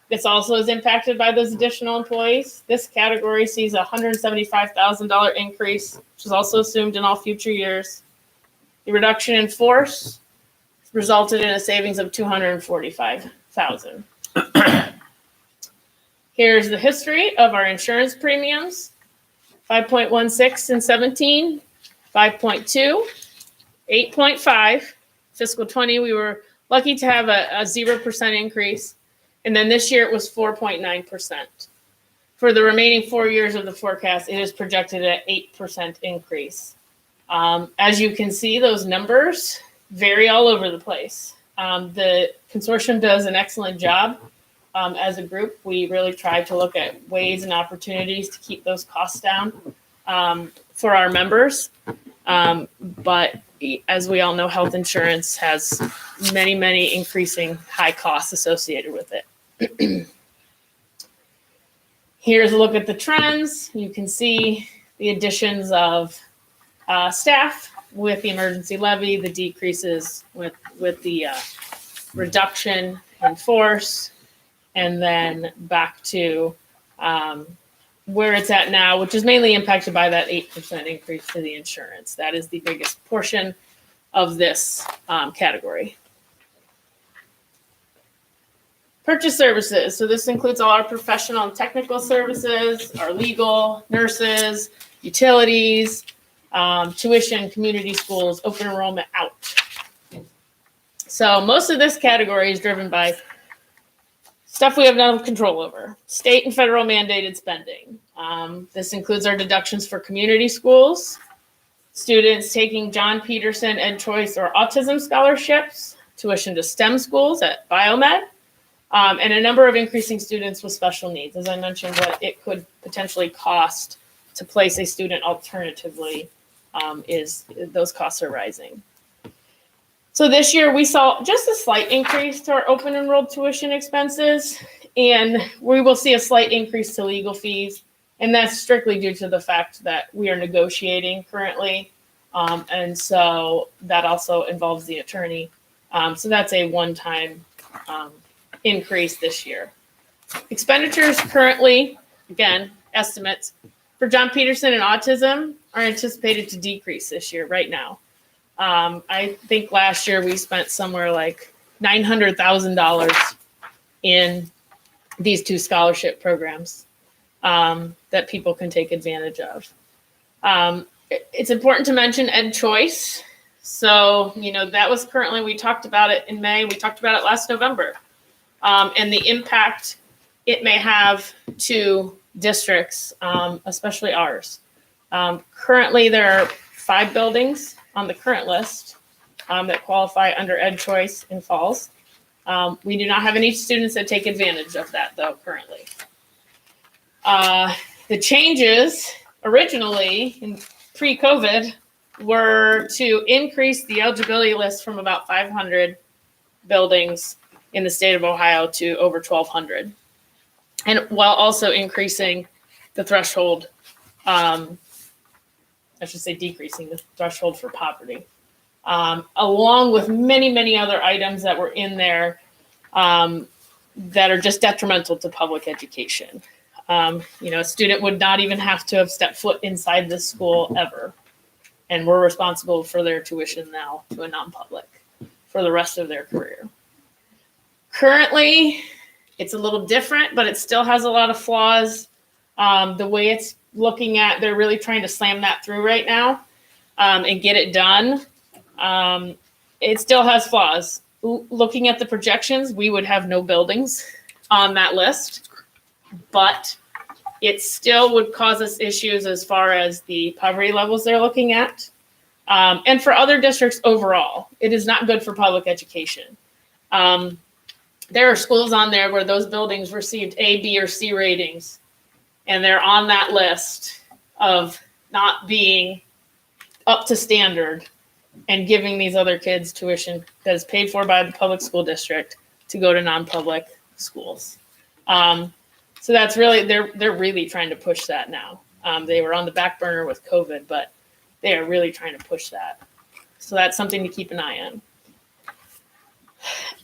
This also is impacted by those additional employees. This category sees a $175,000 increase, which is also assumed in all future years. The reduction in force resulted in a savings of $245,000. Here's the history of our insurance premiums. 5.16 in 17, 5.2, 8.5. Fiscal 20, we were lucky to have a 0% increase. And then this year it was 4.9%. For the remaining 4 years of the forecast, it is projected at 8% increase. As you can see, those numbers vary all over the place. The consortium does an excellent job. As a group, we really try to look at ways and opportunities to keep those costs down for our members. But as we all know, health insurance has many, many increasing high costs associated with it. Here's a look at the trends. You can see the additions of staff with the emergency levy, the decreases with the reduction in force, and then back to where it's at now, which is mainly impacted by that 8% increase to the insurance. That is the biggest portion of this category. Purchase services. So this includes all our professional and technical services, our legal, nurses, utilities, tuition, community schools, open enrollment out. So most of this category is driven by stuff we have no control over, state and federal mandated spending. This includes our deductions for community schools, students taking John Peterson Ed Choice or autism scholarships, tuition to STEM schools at Biomed, and a number of increasing students with special needs. As I mentioned, what it could potentially cost to place a student alternatively is those costs are rising. So this year we saw just a slight increase to our open enrolled tuition expenses, and we will see a slight increase to legal fees. And that's strictly due to the fact that we are negotiating currently. And so that also involves the attorney. So that's a one-time increase this year. Expenditures currently, again, estimates for John Peterson and autism are anticipated to decrease this year right now. I think last year we spent somewhere like $900,000 in these two scholarship programs that people can take advantage of. It's important to mention Ed Choice. So, that was currently, we talked about it in May, we talked about it last November, and the impact it may have to districts, especially ours. Currently, there are 5 buildings on the current list that qualify under Ed Choice in Falls. We do not have any students that take advantage of that, though, currently. The changes originally in pre-COVID were to increase the eligibility list from about 500 buildings in the state of Ohio to over 1,200. And while also increasing the threshold, I should say decreasing the threshold for poverty, along with many, many other items that were in there that are just detrimental to public education. A student would not even have to have stepped foot inside this school ever. And we're responsible for their tuition now to a non-public for the rest of their career. Currently, it's a little different, but it still has a lot of flaws. The way it's looking at, they're really trying to slam that through right now and get it done. It still has flaws. Looking at the projections, we would have no buildings on that list, but it still would cause us issues as far as the poverty levels they're looking at. And for other districts overall, it is not good for public education. There are schools on there where those buildings received A, B, or C ratings, and they're on that list of not being up to standard and giving these other kids tuition that is paid for by the public school district to go to non-public schools. So that's really, they're really trying to push that now. They were on the back burner with COVID, but they are really trying to push that. So that's something to keep an eye on.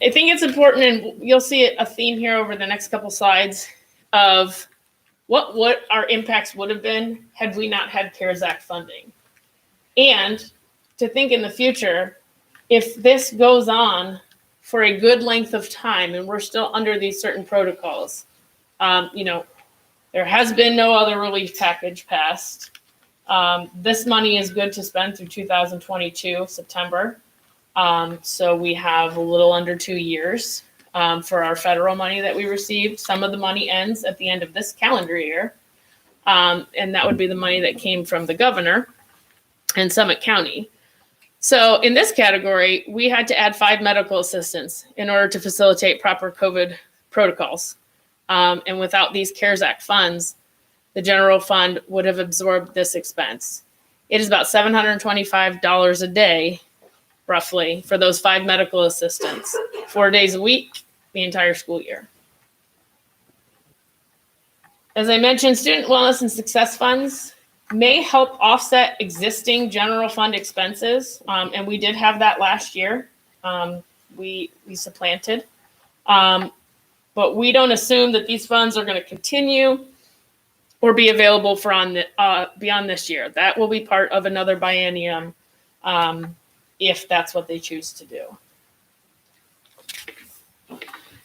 I think it's important, and you'll see a theme here over the next couple slides of what our impacts would have been had we not had CARES Act funding. And to think in the future, if this goes on for a good length of time and we're still under these certain protocols, there has been no other relief package passed. This money is good to spend through 2022, September. So we have a little under 2 years for our federal money that we received. Some of the money ends at the end of this calendar year. And that would be the money that came from the governor and Summit County. So in this category, we had to add 5 medical assistants in order to facilitate proper COVID protocols. And without these CARES Act funds, the general fund would have absorbed this expense. It is about $725 a day roughly, for those 5 medical assistants, 4 days a week, the entire school year. As I mentioned, student wellness and success funds may help offset existing general fund expenses. And we did have that last year. We supplanted. But we don't assume that these funds are going to continue or be available for beyond this year. That will be part of another biennium if that's what they choose to do.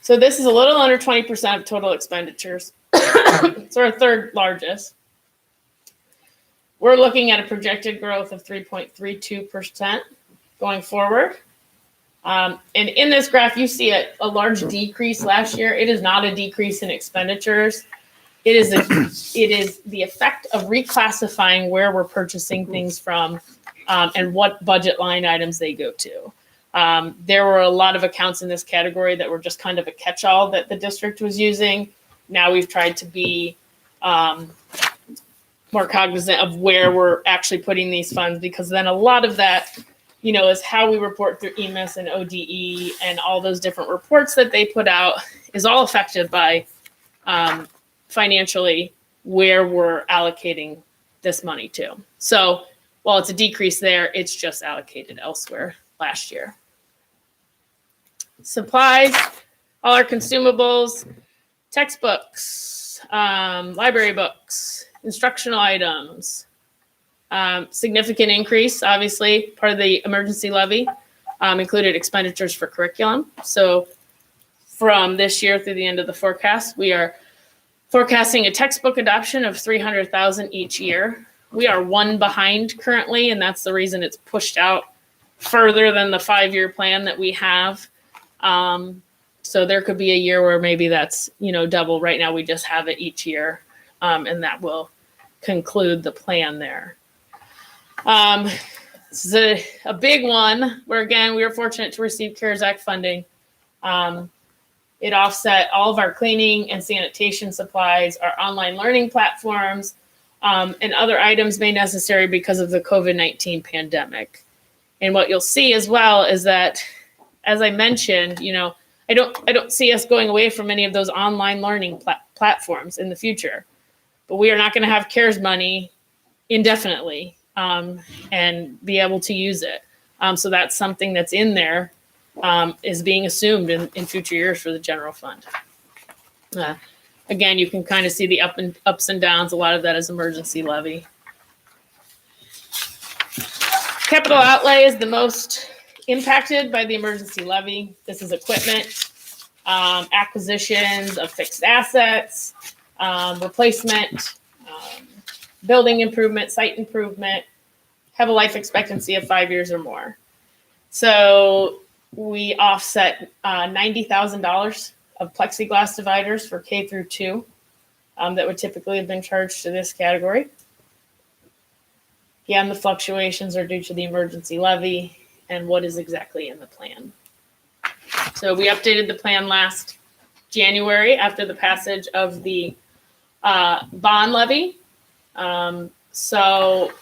So this is a little under 20% of total expenditures. It's our third largest. We're looking at a projected growth of 3.32% going forward. And in this graph, you see a large decrease last year. It is not a decrease in expenditures. It is the effect of reclassifying where we're purchasing things from and what budget line items they go to. There were a lot of accounts in this category that were just kind of a catch-all that the district was using. Now we've tried to be more cognizant of where we're actually putting these funds, because then a lot of that, is how we report through EMIS and ODE and all those different reports that they put out is all affected by financially where we're allocating this money to. So while it's a decrease there, it's just allocated elsewhere last year. Supplies, all our consumables, textbooks, library books, instructional items, significant increase, obviously, part of the emergency levy included expenditures for curriculum. So from this year through the end of the forecast, we are forecasting a textbook adoption of 300,000 each year. We are one behind currently, and that's the reason it's pushed out further than the 5-year plan that we have. So there could be a year where maybe that's, double. Right now we just have it each year, and that will conclude the plan there. This is a big one where, again, we were fortunate to receive CARES Act funding. It offset all of our cleaning and sanitation supplies, our online learning platforms, and other items made necessary because of the COVID-19 pandemic. And what you'll see as well is that, as I mentioned, I don't see us going away from any of those online learning platforms in the future, but we are not going to have CARES money indefinitely and be able to use it. So that's something that's in there, is being assumed in future years for the general fund. Again, you can kind of see the ups and downs. A lot of that is emergency levy. Capital outlay is the most impacted by the emergency levy. This is equipment, acquisitions of fixed assets, replacement, building improvement, site improvement, have a life expectancy of 5 years or more. So we offset $90,000 of plexiglass dividers for K through 2 that would typically have been charged to this category. Again, the fluctuations are due to the emergency levy and what is exactly in the plan. So we updated the plan last January after the passage of the bond levy. So,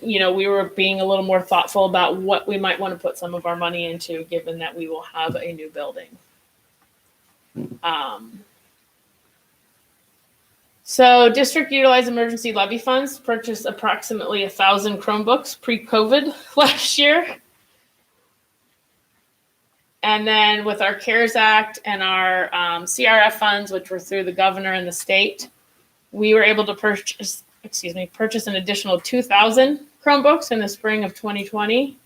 we were being a little more thoughtful about what we might want to put some of our money into, given that we will have a new building. So district utilized emergency levy funds to purchase approximately 1,000 Chromebooks pre-COVID last year. And then with our CARES Act and our CRF funds, which were through the governor and the state, we were able to purchase an additional 2,000 Chromebooks in the spring of 2020.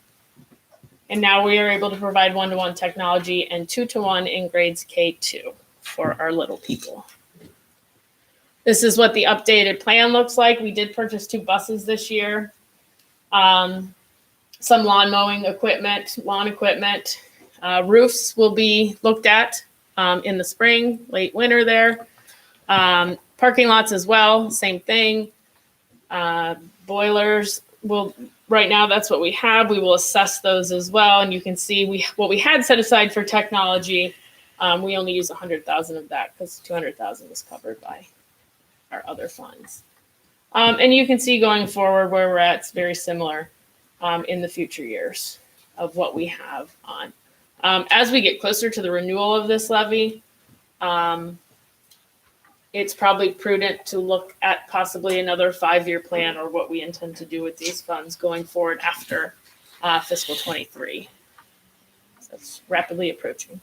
And now we are able to provide 1-to-1 technology and 2-to-1 in grades K2 for our little people. This is what the updated plan looks like. We did purchase 2 buses this year, some lawn mowing equipment, lawn equipment. Roofs will be looked at in the spring, late winter there. Parking lots as well, same thing. Boilers right now that's what we have. We will assess those as well. And you can see what we had set aside for technology. We only use 100,000 of that because 200,000 was covered by our other funds. And you can see going forward where we're at, it's very similar in the future years. of what we have on. As we get closer to the renewal of this levy, it's probably prudent to look at possibly another 5-year plan or what we intend to do with these funds going forward after fiscal 23. So it's rapidly approaching.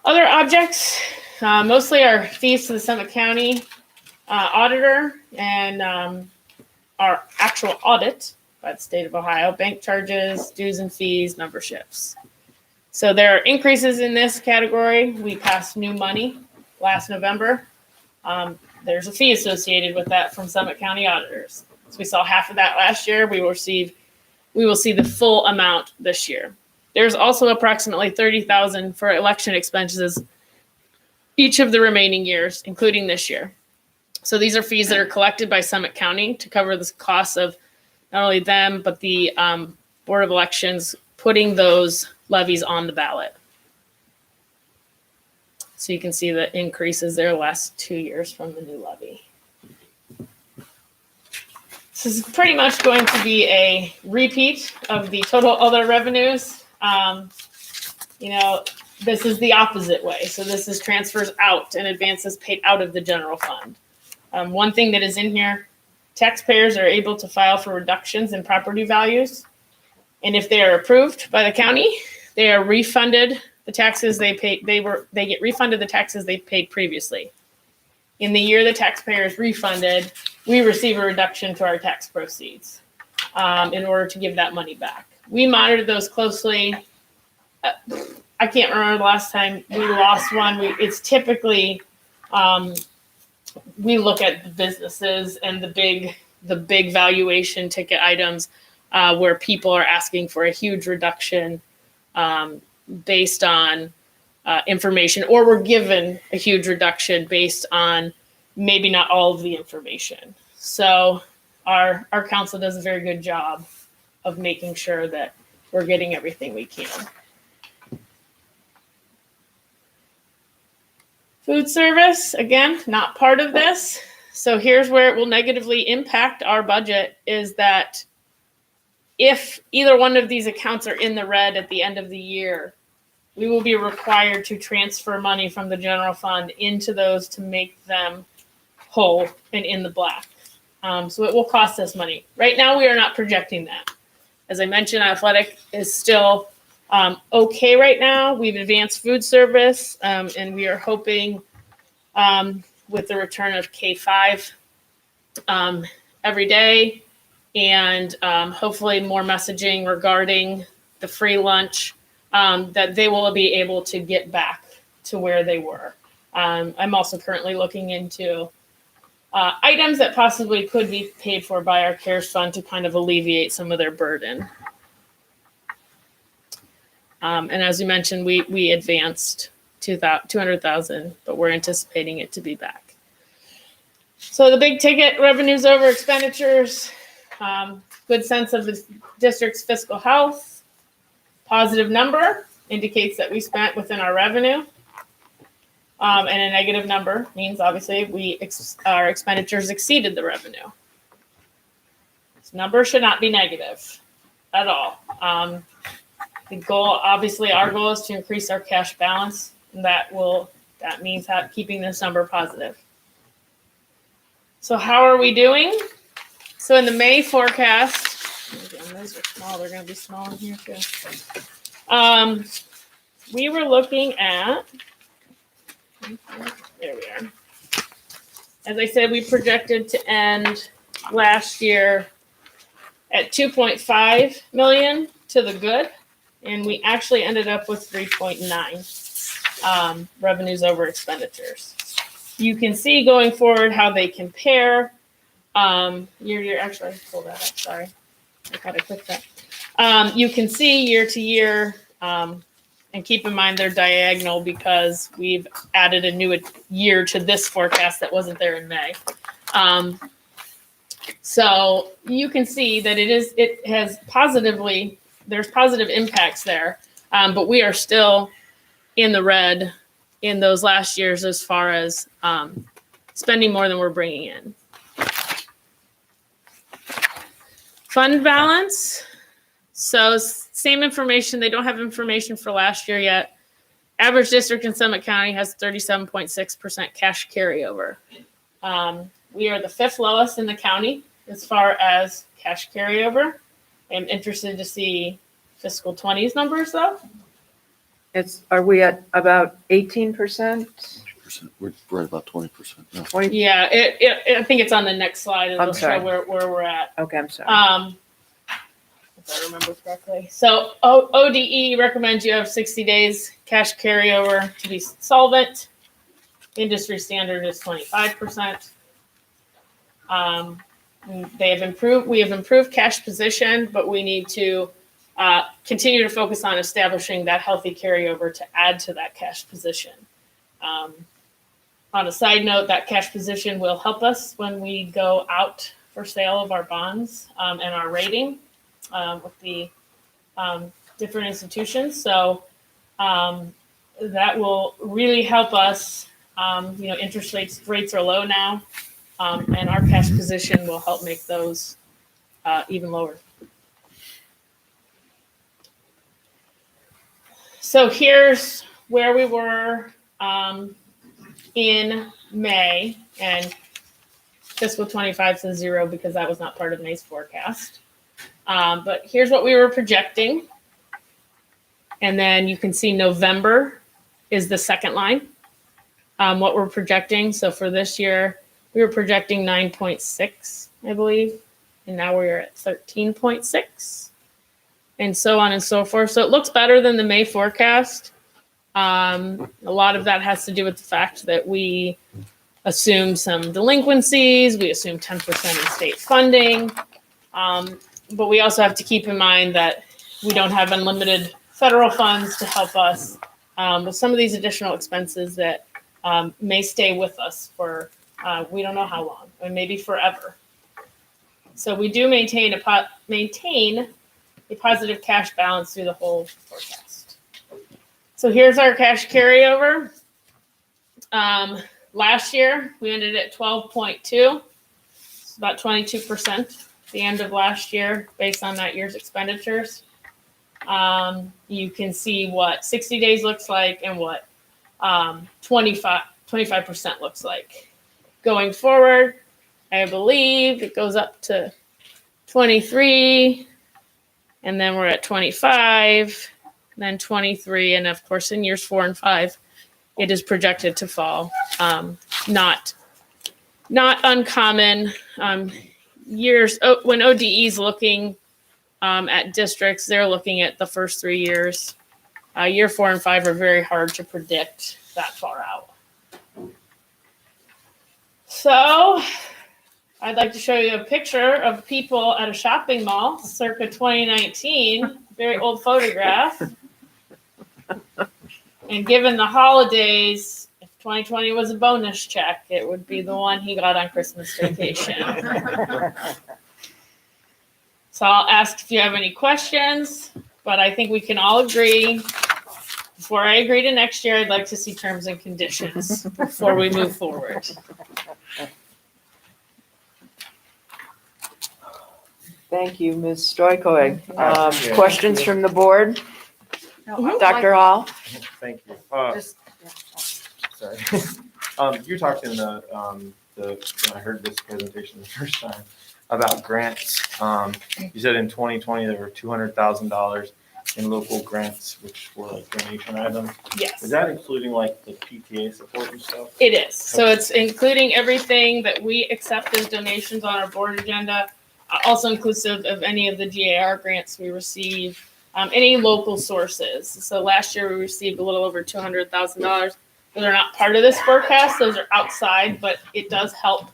Other objects, mostly are fees to the Summit County auditor and our actual audit by the state of Ohio, bank charges, dues and fees, memberships. So there are increases in this category. We passed new money last November. There's a fee associated with that from Summit County auditors. So we saw half of that last year. We will see the full amount this year. There's also approximately $30,000 for election expenses each of the remaining years, including this year. So these are fees that are collected by Summit County to cover the costs of not only them, but the Board of Elections putting those levies on the ballot. So you can see the increases there last 2 years from the new levy. This is pretty much going to be a repeat of the total other revenues. This is the opposite way. So this is transfers out and advances paid out of the general fund. One thing that is in here, taxpayers are able to file for reductions in property values. And if they are approved by the county, they are refunded the taxes they paid. They get refunded the taxes they paid previously. In the year the taxpayer is refunded, we receive a reduction to our tax proceeds in order to give that money back. We monitor those closely. I can't remember the last time we lost one. It's typically we look at the businesses and the big valuation ticket items where people are asking for a huge reduction based on information, or we're given a huge reduction based on maybe not all of the information. So our council does a very good job of making sure that we're getting everything we can. Food service, again, not part of this. So here's where it will negatively impact our budget is that if either one of these accounts are in the red at the end of the year, we will be required to transfer money from the general fund into those to make them whole and in the black. So it will cost us money. Right now, we are not projecting that. As I mentioned, athletic is still okay right now. We've advanced food service, and we are hoping with the return of K-5 every day, and hopefully more messaging regarding the free lunch, that they will be able to get back to where they were. I'm also currently looking into items that possibly could be paid for by our CARES fund to kind of alleviate some of their burden. And as you mentioned, we advanced $200,000, but we're anticipating it to be back. So the big ticket revenues over expenditures, good sense of the district's fiscal health. Positive number indicates that we spent within our revenue. And a negative number means obviously our expenditures exceeded the revenue. This number should not be negative at all. The goal, obviously, our goal is to increase our cash balance, and that means keeping this number positive. So how are we doing? So in the May forecast, again, those are small. They're going to be small in here too. We were looking at. There we are. As I said, we projected to end last year at 2.5 million to the good, and we actually ended up with 3.9 revenues over expenditures. You can see going forward how they compare. Year actually, I pulled that up. Sorry, I gotta click that. You can see year to year. And keep in mind they're diagonal because we've added a new year to this forecast that wasn't there in May. So you can see that there's positive impacts there, but we are still in the red in those last years as far as spending more than we're bringing in. Fund balance. So same information. They don't have information for last year yet. Average district in Summit County has 37.6% cash carryover. We are the 5th lowest in the county as far as cash carryover. I'm interested to see fiscal 20's numbers though. Are we at about 18%? 20%. We're right about 20% now. 20? Yeah, I think it's on the next slide. It'll I'm sorry. show where we're at. Okay, I'm sorry. If I remember correctly. So ODE recommends you have 60 days cash carryover to be solvent. Industry standard is 25%. We have improved cash position, but we need to continue to focus on establishing that healthy carryover to add to that cash position. On a side note, that cash position will help us when we go out for sale of our bonds and our rating with the different institutions. So that will really help us. Interest rates are low now, and our cash position will help make those even lower. So here's where we were in May, and fiscal 25 says 0 because that was not part of May's forecast. But here's what we were projecting. And then you can see November is the second line. What we're projecting. So for this year, we were projecting 9.6, I believe. And now we're at 13.6. And so on and so forth. So it looks better than the May forecast. A lot of that has to do with the fact that we assume some delinquencies. We assume 10% in state funding. But we also have to keep in mind that we don't have unlimited federal funds to help us with some of these additional expenses that may stay with us for we don't know how long, and maybe forever. So we do maintain a positive cash balance through the whole forecast. So here's our cash carryover. Last year, we ended at 12.2. It's about 22% at the end of last year based on that year's expenditures. You can see what 60 days looks like and what 25% looks like. Going forward, I believe it goes up to 23, and then we're at 25, then 23, and of course in years 4 and 5, it is projected to fall. Not uncommon. Years when ODE is looking at districts, they're looking at the first 3 years. Year 4 and 5 are very hard to predict that far out. So I'd like to show you a picture of people at a shopping mall circa 2019, very old photograph. And given the holidays, if 2020 was a bonus check, it would be the one he got on Christmas vacation. So I'll ask if you have any questions, but I think we can all agree. Before I agree to next year, I'd like to see terms and conditions before we move forward. Thank you, Ms. Stoykoy. Yeah. Questions from the board? Dr. Hall? Thank you. Just, Sorry. You talked in the when I heard this presentation the first time about grants. You said in 2020 there were $200,000 in local grants, which were like donation items. Yes. Is that including like the PTA support and stuff? It is. So it's including everything that we accept as donations on our board agenda, also inclusive of any of the GAR grants we receive, any local sources. So last year we received a little over $200,000. Those are not part of this forecast. Those are outside, but it does help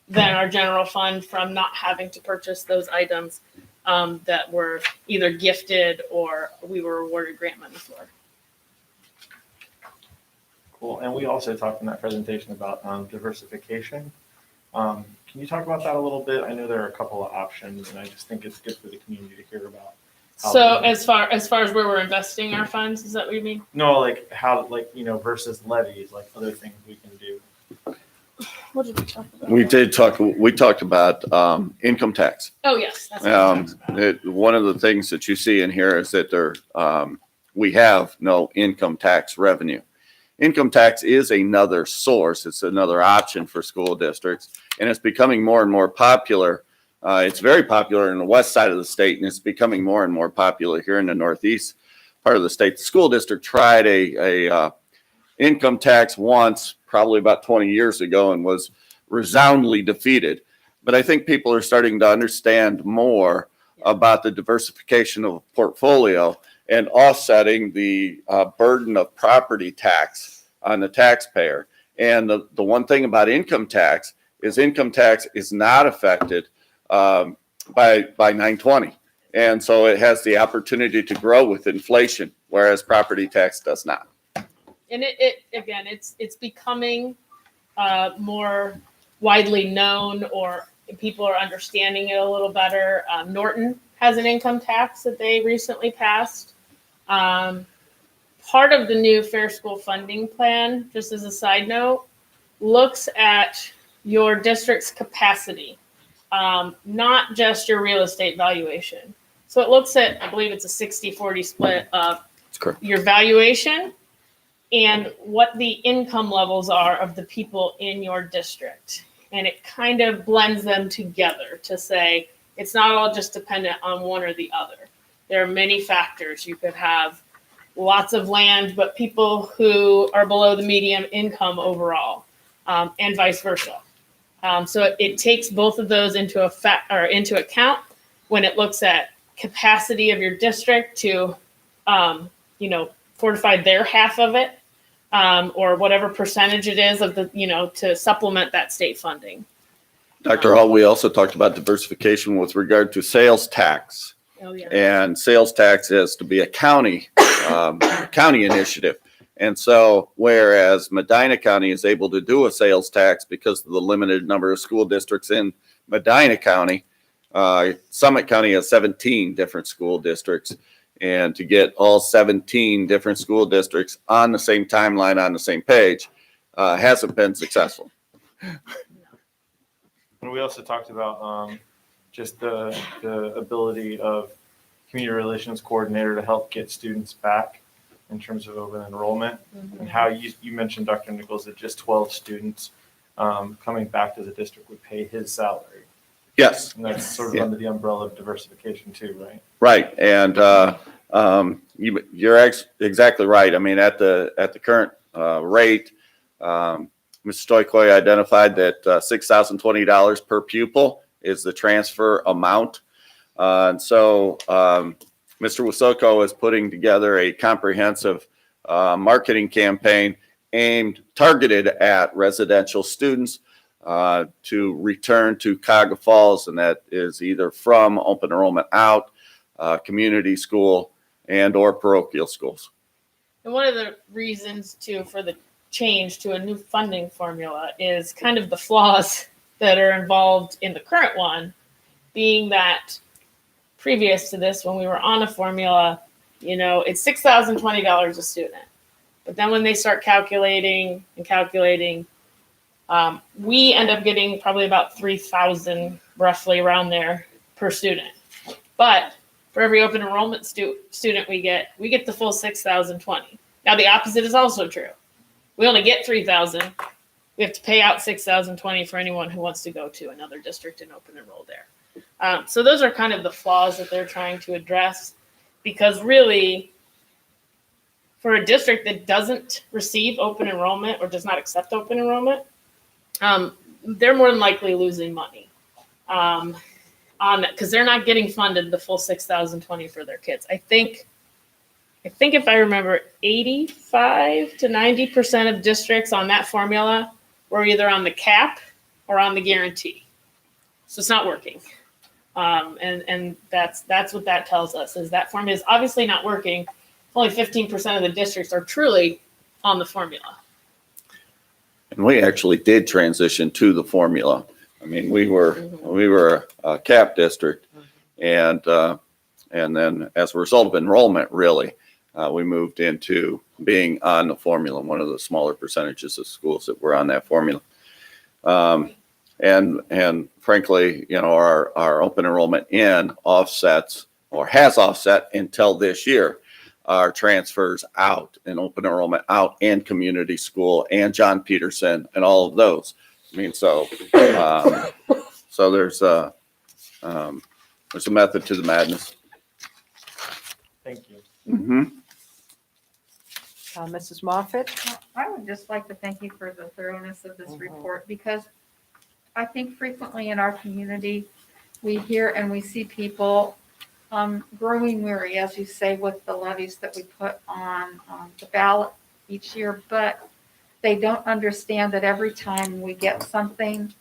then our general fund from not having to purchase those items that were either gifted or we were awarded grant money for. Cool. And we also talked in that presentation about diversification. Can you talk about that a little bit? I know there are a couple of options, and I just think it's good for the community to hear about. So as far as where we're investing our funds, is that what you mean? No, like how, like, versus levies, like other things we can do. what did we talk about? We talked about income tax. Oh, yes. That's what we talked about. One of the things that you see in here is that we have no income tax revenue. Income tax is another source. It's another option for school districts, and it's becoming more and more popular. It's very popular in the west side of the state, and it's becoming more and more popular here in the northeast part of the state. The school district tried a income tax once, probably about 20 years ago, and was resoundingly defeated. But I think people are starting to understand more about the diversification of a portfolio and offsetting the burden of property tax on the taxpayer. And the one thing about income tax is not affected by 920. And so it has the opportunity to grow with inflation, whereas property tax does not. And it's becoming more widely known, or people are understanding it a little better. Norton has an income tax that they recently passed. Part of the new Fair School Funding Plan, just as a side note, looks at your district's capacity, not just your real estate valuation. So it looks at, I believe it's a 60-40 split of your valuation and what the income levels are of the people in your district. And it kind of blends them together to say it's not all just dependent on one or the other. There are many factors. You could have lots of land, but people who are below the median income overall, and vice versa. So it takes both of those into account when it looks at capacity of your district to, fortify their half of it, or whatever percentage it is of the, to supplement that state funding. Dr. Hall, we also talked about diversification with regard to sales tax. Oh, yeah. And sales tax is to be a county initiative. And so whereas Medina County is able to do a sales tax because of the limited number of school districts in Medina County, Summit County has 17 different school districts. And to get all 17 different school districts on the same timeline, on the same page, hasn't been successful. And we also talked about just the ability of community relations coordinator to help get students back in terms of open enrollment, and how you mentioned, Dr. Nichols, that just 12 students coming back to the district would pay his salary. Yes. And that's sort of under the umbrella of diversification too, right? Right. And you're exactly right. I mean, at the current rate, Mr. Stoikoy identified that $6,020 per pupil is the transfer amount. And so Mr. Wasoko is putting together a comprehensive marketing campaign targeted at residential students to return to Cuyahoga Falls, and that is either from open enrollment out, community school, and or parochial schools. And one of the reasons for the change to a new funding formula is kind of the flaws that are involved in the current one, being that previous to this, when we were on a formula, it's $6,020 a student. But then when they start calculating, we end up getting probably about $3,000, roughly around there, per student. But for every open enrollment student we get the full $6,020. Now the opposite is also true. We only get $3,000. We have to pay out $6,020 for anyone who wants to go to another district and open enroll there. So those are kind of the flaws that they're trying to address, because really, for a district that doesn't receive open enrollment or does not accept open enrollment, they're more than likely losing money on that, because they're not getting funded the full $6,020 for their kids. I think if I remember, 85 to 90% of districts on that formula were either on the cap or on the guarantee. So it's not working. And that's what that tells us, is that formula is obviously not working. Only 15% of the districts are truly on the formula. And we actually did transition to the formula. I mean, we were a cap district, and then as a result of enrollment, really, we moved into being on the formula, one of the smaller percentages of schools that were on that formula. And frankly, our open enrollment in offsets or has offset until this year our transfers out and open enrollment out and community school and John Peterson and all of those. I mean, so there's a method to the madness. Thank you. Mm-hmm. Mrs. Moffett? I would just like to thank you for the thoroughness of this report, because I think frequently in our community, we hear and we see people growing weary, as you say, with the levies that we put on the ballot each year, but they don't understand that every time we get something,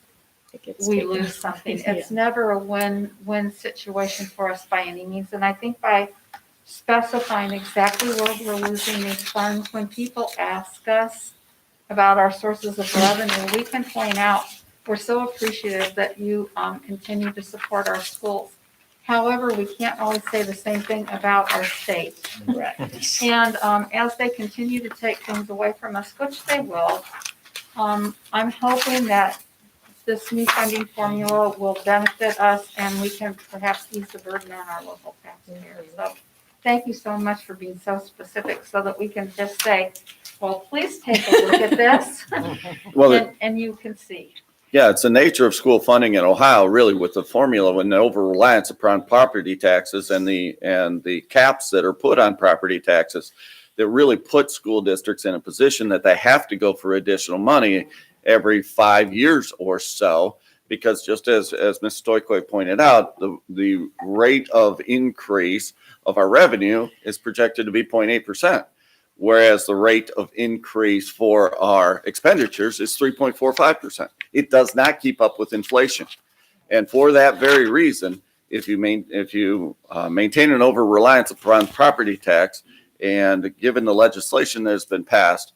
we lose something. It's never a win-win situation for us by any means. And I think by specifying exactly where we're losing these funds, when people ask us about our sources of revenue, we can point out, we're so appreciative that you continue to support our schools. However, we can't always say the same thing about our state. Correct. And as they continue to take things away from us, which they will, I'm hoping that this new funding formula will benefit us and we can perhaps ease the burden on our local taxpayers. So thank you so much for being so specific so that we can just say, well, please take a look at this Well, and you can see. yeah, it's the nature of school funding in Ohio, really, with the formula and the over-reliance upon property taxes and the caps that are put on property taxes that really put school districts in a position that they have to go for additional money every 5 years or so, because just as Ms. Stoykoi pointed out, the rate of increase of our revenue is projected to be 0.8%. Whereas the rate of increase for our expenditures is 3.45%. It does not keep up with inflation. And for that very reason, if you maintain an over-reliance upon property tax, and given the legislation that has been passed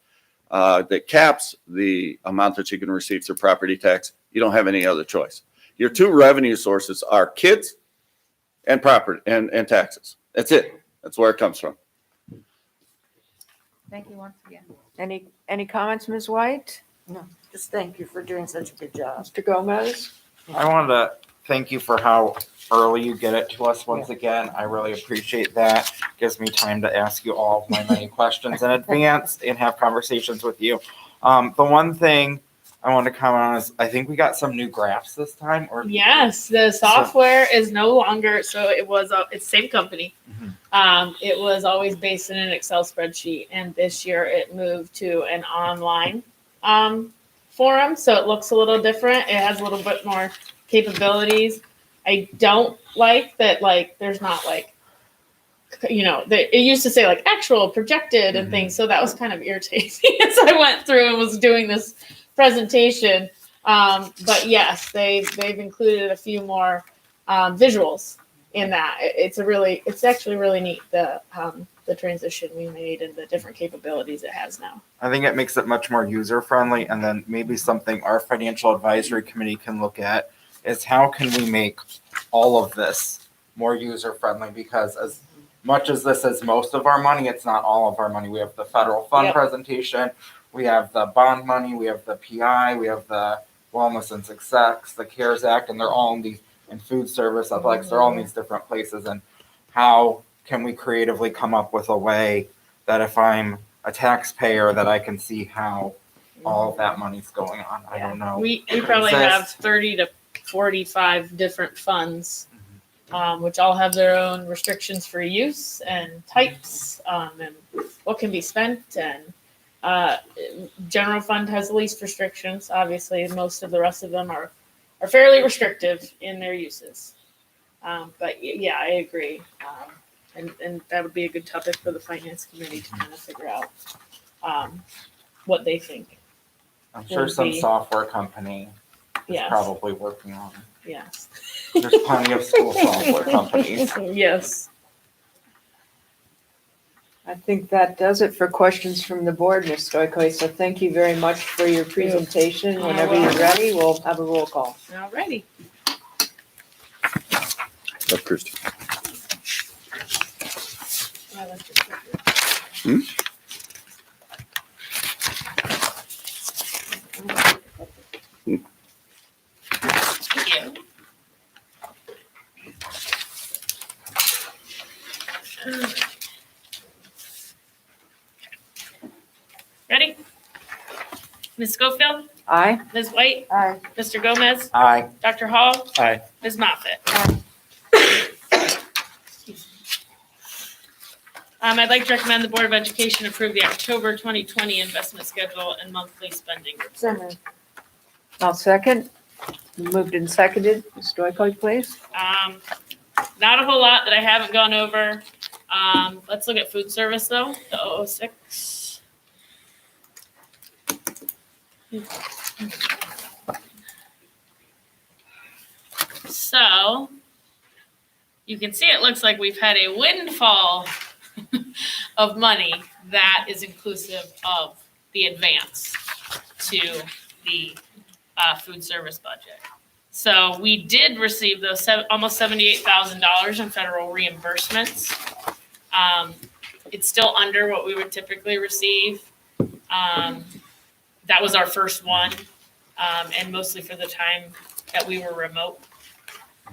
that caps the amount that you can receive through property tax, you don't have any other choice. Your two revenue sources are kids and property and taxes. That's it. That's where it comes from. Thank you once again. Any comments, Ms. White? Just thank you for doing such a good job. Mr. Gomez? I wanted to thank you for how early you get it to us once again. I really appreciate that. Gives me time to ask you all of my many questions in advance and have conversations with you. The one thing I want to comment on is I think we got some new graphs this time. Or Yes, the software is no longer, so it's same company. It was always based in an Excel spreadsheet, and this year it moved to an online forum, so it looks a little different. It has a little bit more capabilities. I don't like that, there's not it used to say actual projected and things, so that was kind of irritating as I went through and was doing this presentation. But yes, they've included a few more visuals in that. It's actually really neat, the transition we made and the different capabilities it has now. I think it makes it much more user friendly, and then maybe something our financial advisory committee can look at is how can we make all of this more user friendly, because as much as this is most of our money, it's not all of our money. We have the federal fund presentation, we have the bond money, we have the PI, we have the wellness and success, the CARES Act, and they're all in these, and food service, athletics, they're all in these different places. And how can we creatively come up with a way that if I'm a taxpayer that I can see how all of that money's going on? I don't know. We probably have 30 to 45 different funds, which all have their own restrictions for use and types, and what can be spent. And general fund has the least restrictions. Obviously, most of the rest of them are fairly restrictive in their uses. But yeah, I agree. And that would be a good topic for the finance committee to kind of figure out what they think. I'm sure some software company is probably working on it. Yes. There's plenty of school software companies. Yes. I think that does it for questions from the board, Ms. Stoykoi. So thank you very much for your presentation. Whenever you're ready, we'll have a roll call. All righty. Love Christie. Ready? Ms. Schofield, Aye. Ms. White, Aye. Mr. Gomez, Aye. Dr. Hall, Aye. Ms. Moffett. I'd like to recommend the Board of Education approve the October 2020 investment schedule and monthly spending report. So moved. I'll second. Moved and seconded. Ms. Stoykoy, please. Not a whole lot that I haven't gone over. Let's look at food service though, the 006. So you can see it looks like we've had a windfall of money that is inclusive of the advance to the food service budget. So we did receive those almost $78,000 in federal reimbursements. It's still under what we would typically receive. That was our first one, and mostly for the time that we were remote.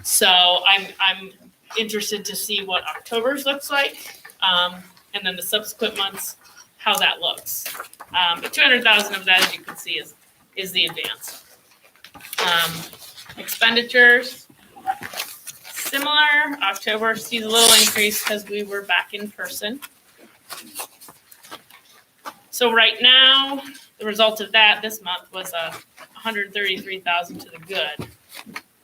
So I'm interested to see what October's looks like, and then the subsequent months, how that looks. But 200,000 of that, as you can see, is the advance. Expenditures, similar. October sees a little increase because we were back in person. So right now, the result of that this month was $133,000 to the good,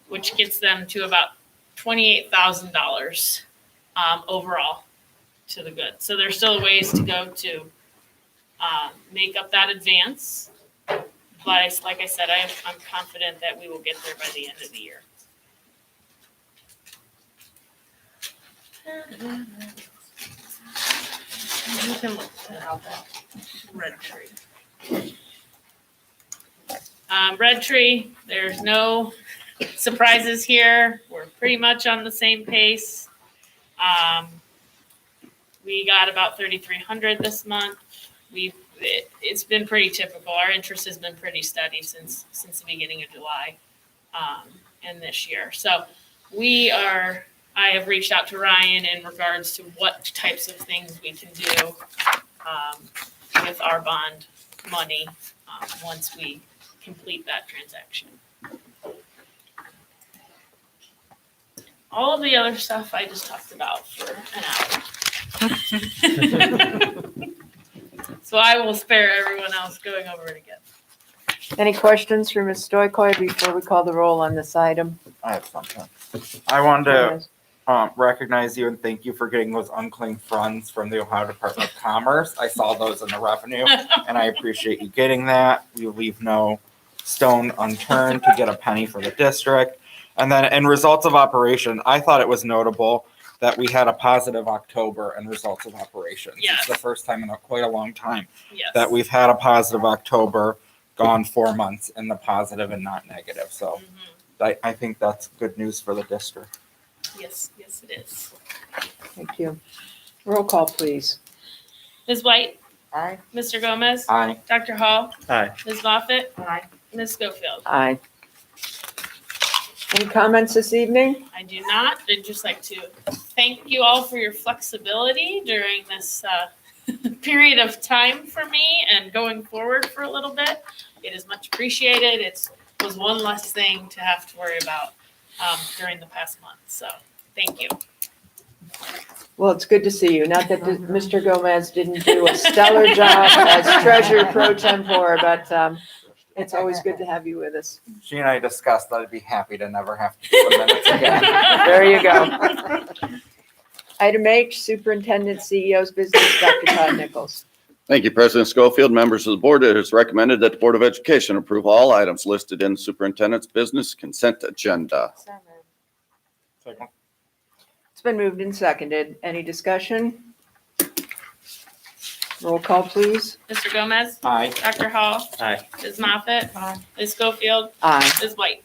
which gets them to about $28,000 overall to the good. So there's still ways to go to make up that advance. But like I said, I'm confident that we will get there by the end of the year. You can look at Red Tree. Red Tree, there's no surprises here. We're pretty much on the same pace. We got about 3,300 this month. It's been pretty typical. Our interest has been pretty steady since the beginning of July and this year. So I have reached out to Ryan in regards to what types of things we can do with our bond money once we complete that transaction. All of the other stuff I just talked about for an hour. So I will spare everyone else going over it again. Any questions for Ms. Stoykoy before we call the roll on this item? I have something. I wanted to recognize you and thank you for getting those unclaimed funds from the Ohio Department of Commerce. I saw those in the revenue, and I appreciate you getting that. We leave no stone unturned to get a penny for the district. And then in results of operation, I thought it was notable that we had a positive October in results of operations. Yes. It's the first time in quite a long time Yes. that we've had a positive October, gone 4 months in the positive and not negative. So I think that's good news for the district. Yes, it is. Thank you. Roll call, please. Ms. White, Aye. Mr. Gomez, Aye. Dr. Hall, Aye. Ms. Moffett, Aye. Ms. Schofield. Aye. Any comments this evening? I do not. I'd just like to thank you all for your flexibility during this period of time for me and going forward for a little bit. It is much appreciated. It was one less thing to have to worry about during the past month. So thank you. Well, it's good to see you. Not that Mr. Gomez didn't do a stellar job as treasurer pro tempore, but it's always good to have you with us. She and I discussed that I'd be happy to never have to do the minutes again. There you go. Item H, Superintendent CEO's business, Dr. Todd Nichols. Thank you, President Schofield. Members of the board, it is recommended that the Board of Education approve all items listed in the superintendent's business consent agenda. So moved. Second. It's been moved and seconded. Any discussion? Roll call, please. Mr. Gomez, Aye. Dr. Hall, Aye. Ms. Moffett, Aye. Ms. Schofield, Aye. Ms. White.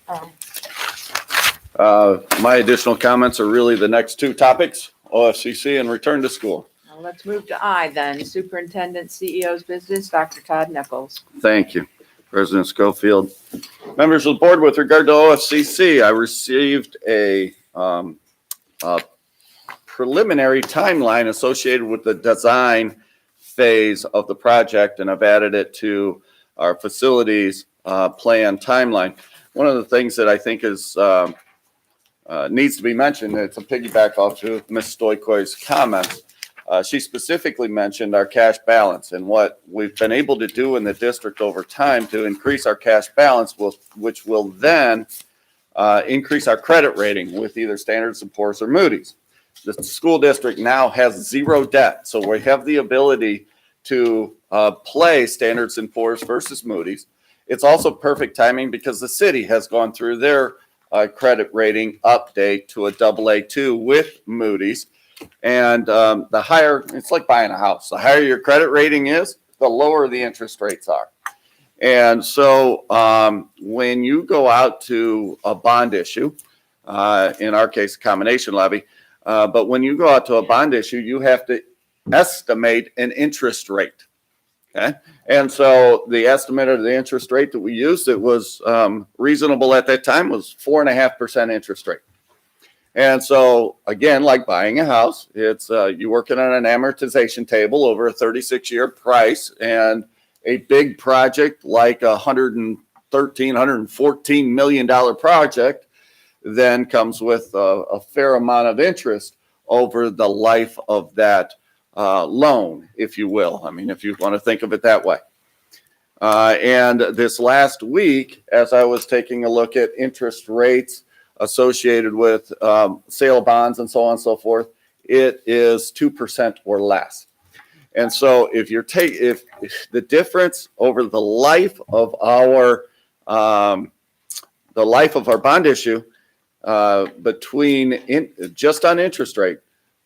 My additional comments are really the next two topics, OFCC and return to school. Now let's move to I then, Superintendent CEO's business, Dr. Todd Nichols. Thank you, President Schofield. Members of the board, with regard to OFCC, I received a preliminary timeline associated with the design phase of the project, and I've added it to our facilities plan timeline. One of the things that I think is needs to be mentioned, it's a piggyback off of Ms. Stoykoy's comments. She specifically mentioned our cash balance and what we've been able to do in the district over time to increase our cash balance, which will then increase our credit rating with either Standard & Poor's or Moody's. The school district now has zero debt, so we have the ability to play Standard & Poor's versus Moody's. It's also perfect timing because the city has gone through their credit rating update to a AA2 with Moody's. And the higher, it's like buying a house. The higher your credit rating is, the lower the interest rates are. And so when you go out to a bond issue, in our case, a combination levy, but when you go out to a bond issue, you have to estimate an interest rate. Okay. And so the estimate of the interest rate that we used, it was reasonable at that time, was 4.5% interest rate. And so again, like buying a house, it's you're working on an amortization table over a 36-year price, and a big project like $114 million project then comes with a fair amount of interest over the life of that loan, if you will. I mean, if you want to think of it that way. And this last week, as I was taking a look at interest rates associated with sale of bonds and so on and so forth, it is 2% or less. And so if the difference over the life of our bond issue just on interest rate,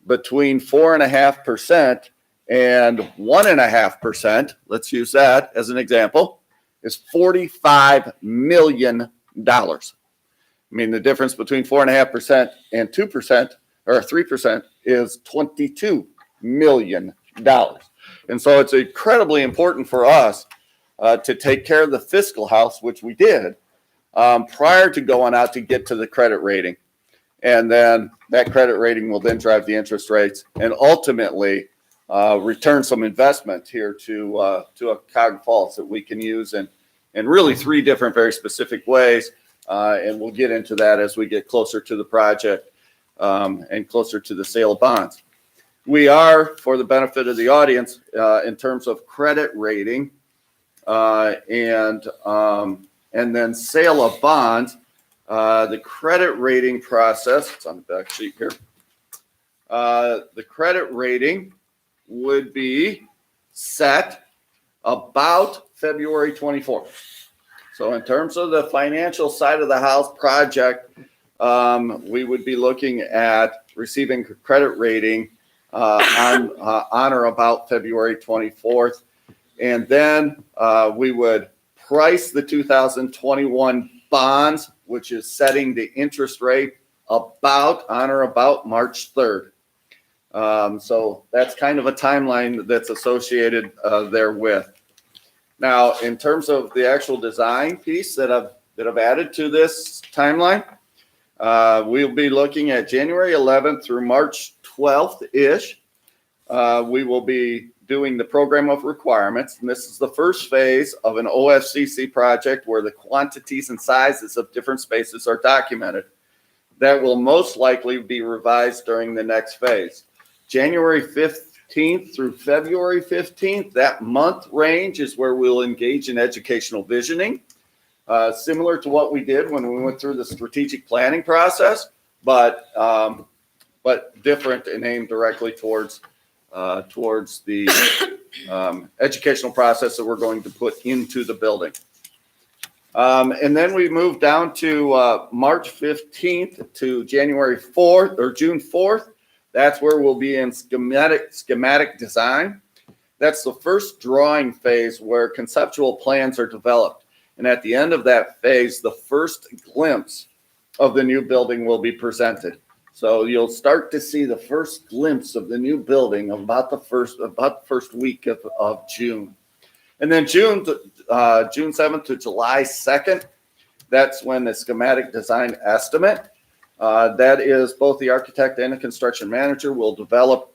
between 4.5% and 1.5%, let's use that as an example, is $45 million. I mean, the difference between 4.5% and 2% or 3% is $22 million. And so it's incredibly important for us to take care of the fiscal house, which we did prior to going out to get to the credit rating. And then that credit rating will then drive the interest rates and ultimately return some investment here to a Cuyahoga Falls that we can use in really three different very specific ways. And we'll get into that as we get closer to the project and closer to the sale of bonds. We are, for the benefit of the audience, in terms of credit rating and then sale of bonds, the credit rating process, it's on the back sheet here. The credit rating would be set about February 24th. So in terms of the financial side of the house project, we would be looking at receiving credit rating on or about February 24th. And then we would price the 2021 bonds, which is setting the interest rate about on or about March 3rd. So that's kind of a timeline that's associated therewith. Now, in terms of the actual design piece that I've added to this timeline, we'll be looking at January 11th through March 12th-ish. We will be doing the program of requirements, and this is the first phase of an OFCC project where the quantities and sizes of different spaces are documented. That will most likely be revised during the next phase. January 15th through February 15th, that month range is where we'll engage in educational visioning, similar to what we did when we went through the strategic planning process, but different and aimed directly towards the educational process that we're going to put into the building. And then we move down to March 15th to January 4th or June 4th. That's where we'll be in schematic design. That's the first drawing phase where conceptual plans are developed. And at the end of that phase, the first glimpse of the new building will be presented. So you'll start to see the first glimpse of the new building about the first week of June. And then June 7th to July 2nd, that's when the schematic design estimate, that is both the architect and the construction manager will develop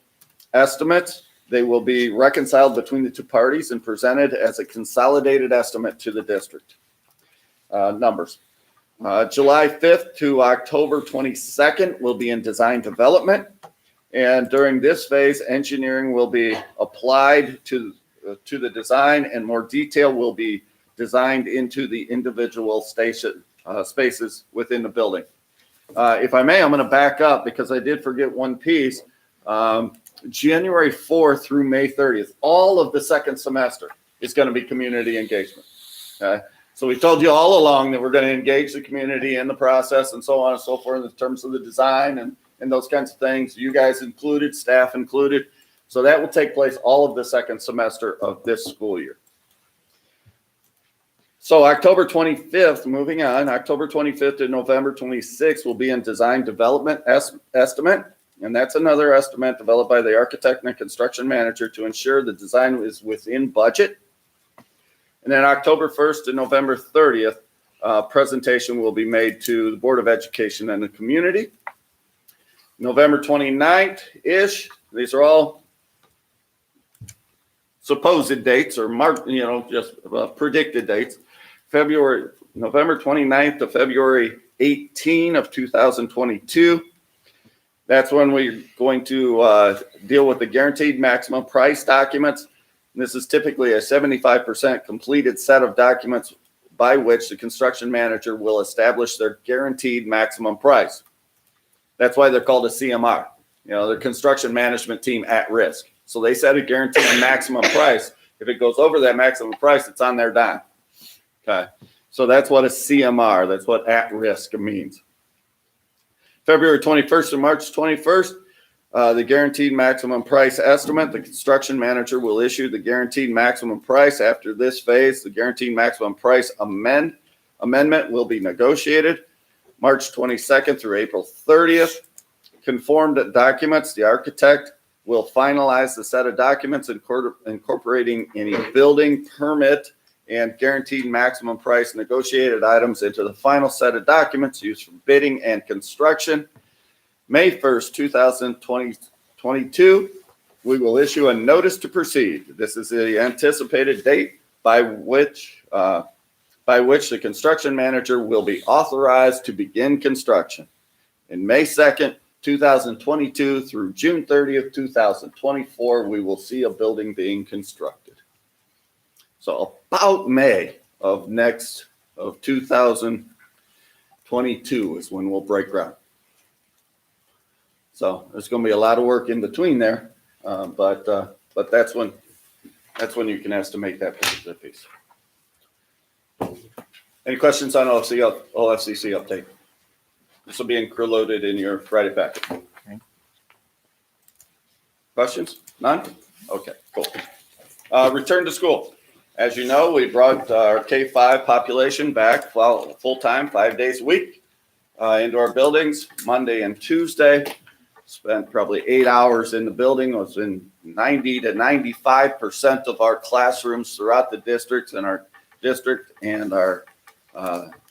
estimates They will be reconciled between the two parties and presented as a consolidated estimate to the district. Numbers. July 5th to October 22nd will be in design development. And during this phase, engineering will be applied to the design, and more detail will be designed into the individual spaces within the building. If I may, I'm going to back up because I did forget one piece. January 4th through May 30th, all of the second semester is going to be community engagement. Okay? So we told you all along that we're going to engage the community in the process and so on and so forth in terms of the design and those kinds of things. You guys included, staff included. So that will take place all of the second semester of this school year. So October 25th, moving on, October 25th to November 26th will be in design development estimate. And that's another estimate developed by the architect and construction manager to ensure the design is within budget. And then October 1st to November 30th, presentation will be made to the Board of Education and the community. November 29th-ish, these are all supposed dates or just predicted dates. November 29th to February 18 of 2022. That's when we're going to deal with the guaranteed maximum price documents. And this is typically a 75% completed set of documents by which the construction manager will establish their guaranteed maximum price. That's why they're called a CMR. Their construction management team at risk. So they set a guaranteed maximum price. If it goes over that maximum price, it's on their dime. Okay. So that's what a CMR, that's what at risk means. February 21st to March 21st, the guaranteed maximum price estimate. The construction manager will issue the guaranteed maximum price. After this phase, the guaranteed maximum price amendment will be negotiated. March 22nd through April 30th. Conformed documents. The architect will finalize the set of documents incorporating any building permit and guaranteed maximum price negotiated items into the final set of documents used for bidding and construction. May 1st, 2022, we will issue a notice to proceed. This is the anticipated date by which the construction manager will be authorized to begin construction. In May 2nd, 2022 through June 30th, 2024, we will see a building being constructed. So about May of 2022 is when we'll break ground. So there's going to be a lot of work in between there, but that's when you can estimate that particular piece. Any questions on OFCC update? This will be included in your Friday packet. Okay. Questions? None? Okay, cool. Return to school. As you know, we brought our K-5 population back full-time, 5 days a week, into our buildings, Monday and Tuesday. Spent probably 8 hours in the building. I was in 90 to 95% of our classrooms throughout the districts and our district and our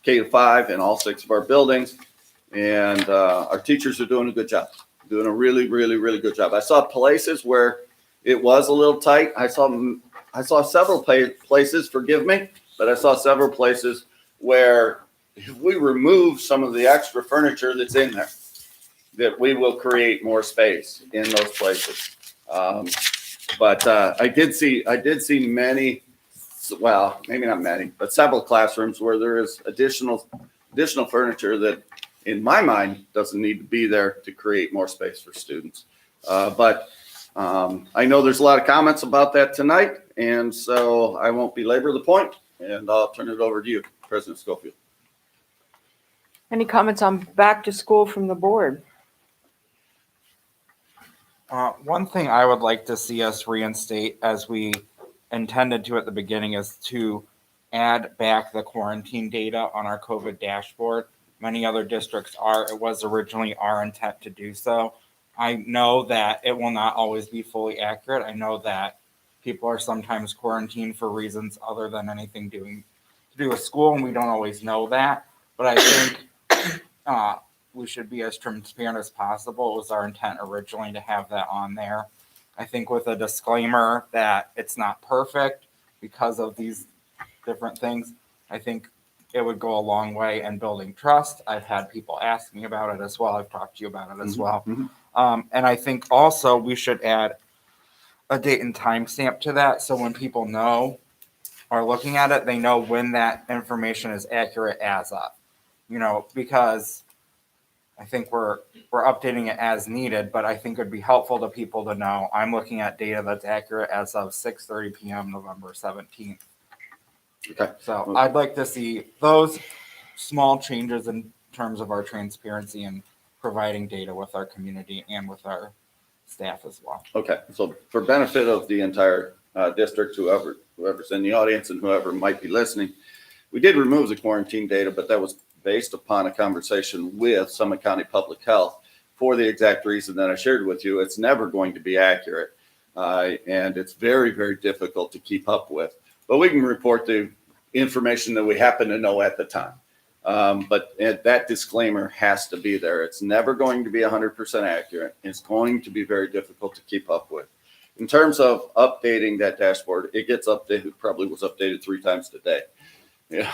K-5 in all 6 of our buildings. And our teachers are doing a good job, doing a really, really, really good job. I saw places where it was a little tight. I saw several places, forgive me, but I saw several places where if we remove some of the extra furniture that's in there, that we will create more space in those places. But I did see many, well, maybe not many, but several classrooms where there is additional furniture that, in my mind, doesn't need to be there to create more space for students. But I know there's a lot of comments about that tonight, and so I won't belabor the point, and I'll turn it over to you, President Schofield. Any comments on back to school from the board? One thing I would like to see us reinstate, as we intended to at the beginning, is to add back the quarantine data on our COVID dashboard. Many other districts are. It was originally our intent to do so. I know that it will not always be fully accurate. I know that people are sometimes quarantined for reasons other than anything to do with school, and we don't always know that. But I think we should be as transparent as possible. It was our intent originally to have that on there. I think with a disclaimer that it's not perfect because of these different things, I think it would go a long way in building trust. I've had people ask me about it as well. I've talked to you about it as well. And I think also we should add a date and time stamp to that. So when people know are looking at it, they know when that information is accurate as of, because I think we're updating it as needed, but I think it'd be helpful to people to know I'm looking at data that's accurate as of 6:30 p.m. November 17th. Okay. So I'd like to see those small changes in terms of our transparency and providing data with our community and with our staff as well. Okay, so for benefit of the entire district, whoever's in the audience and whoever might be listening, we did remove the quarantine data, but that was based upon a conversation with Summit County Public Health for the exact reason that I shared with you. It's never going to be accurate, and it's very, very difficult to keep up with. But we can report the information that we happen to know at the time. But that disclaimer has to be there. It's never going to be 100% accurate. It's going to be very difficult to keep up with. In terms of updating that dashboard, it gets updated, probably was updated 3 times today. It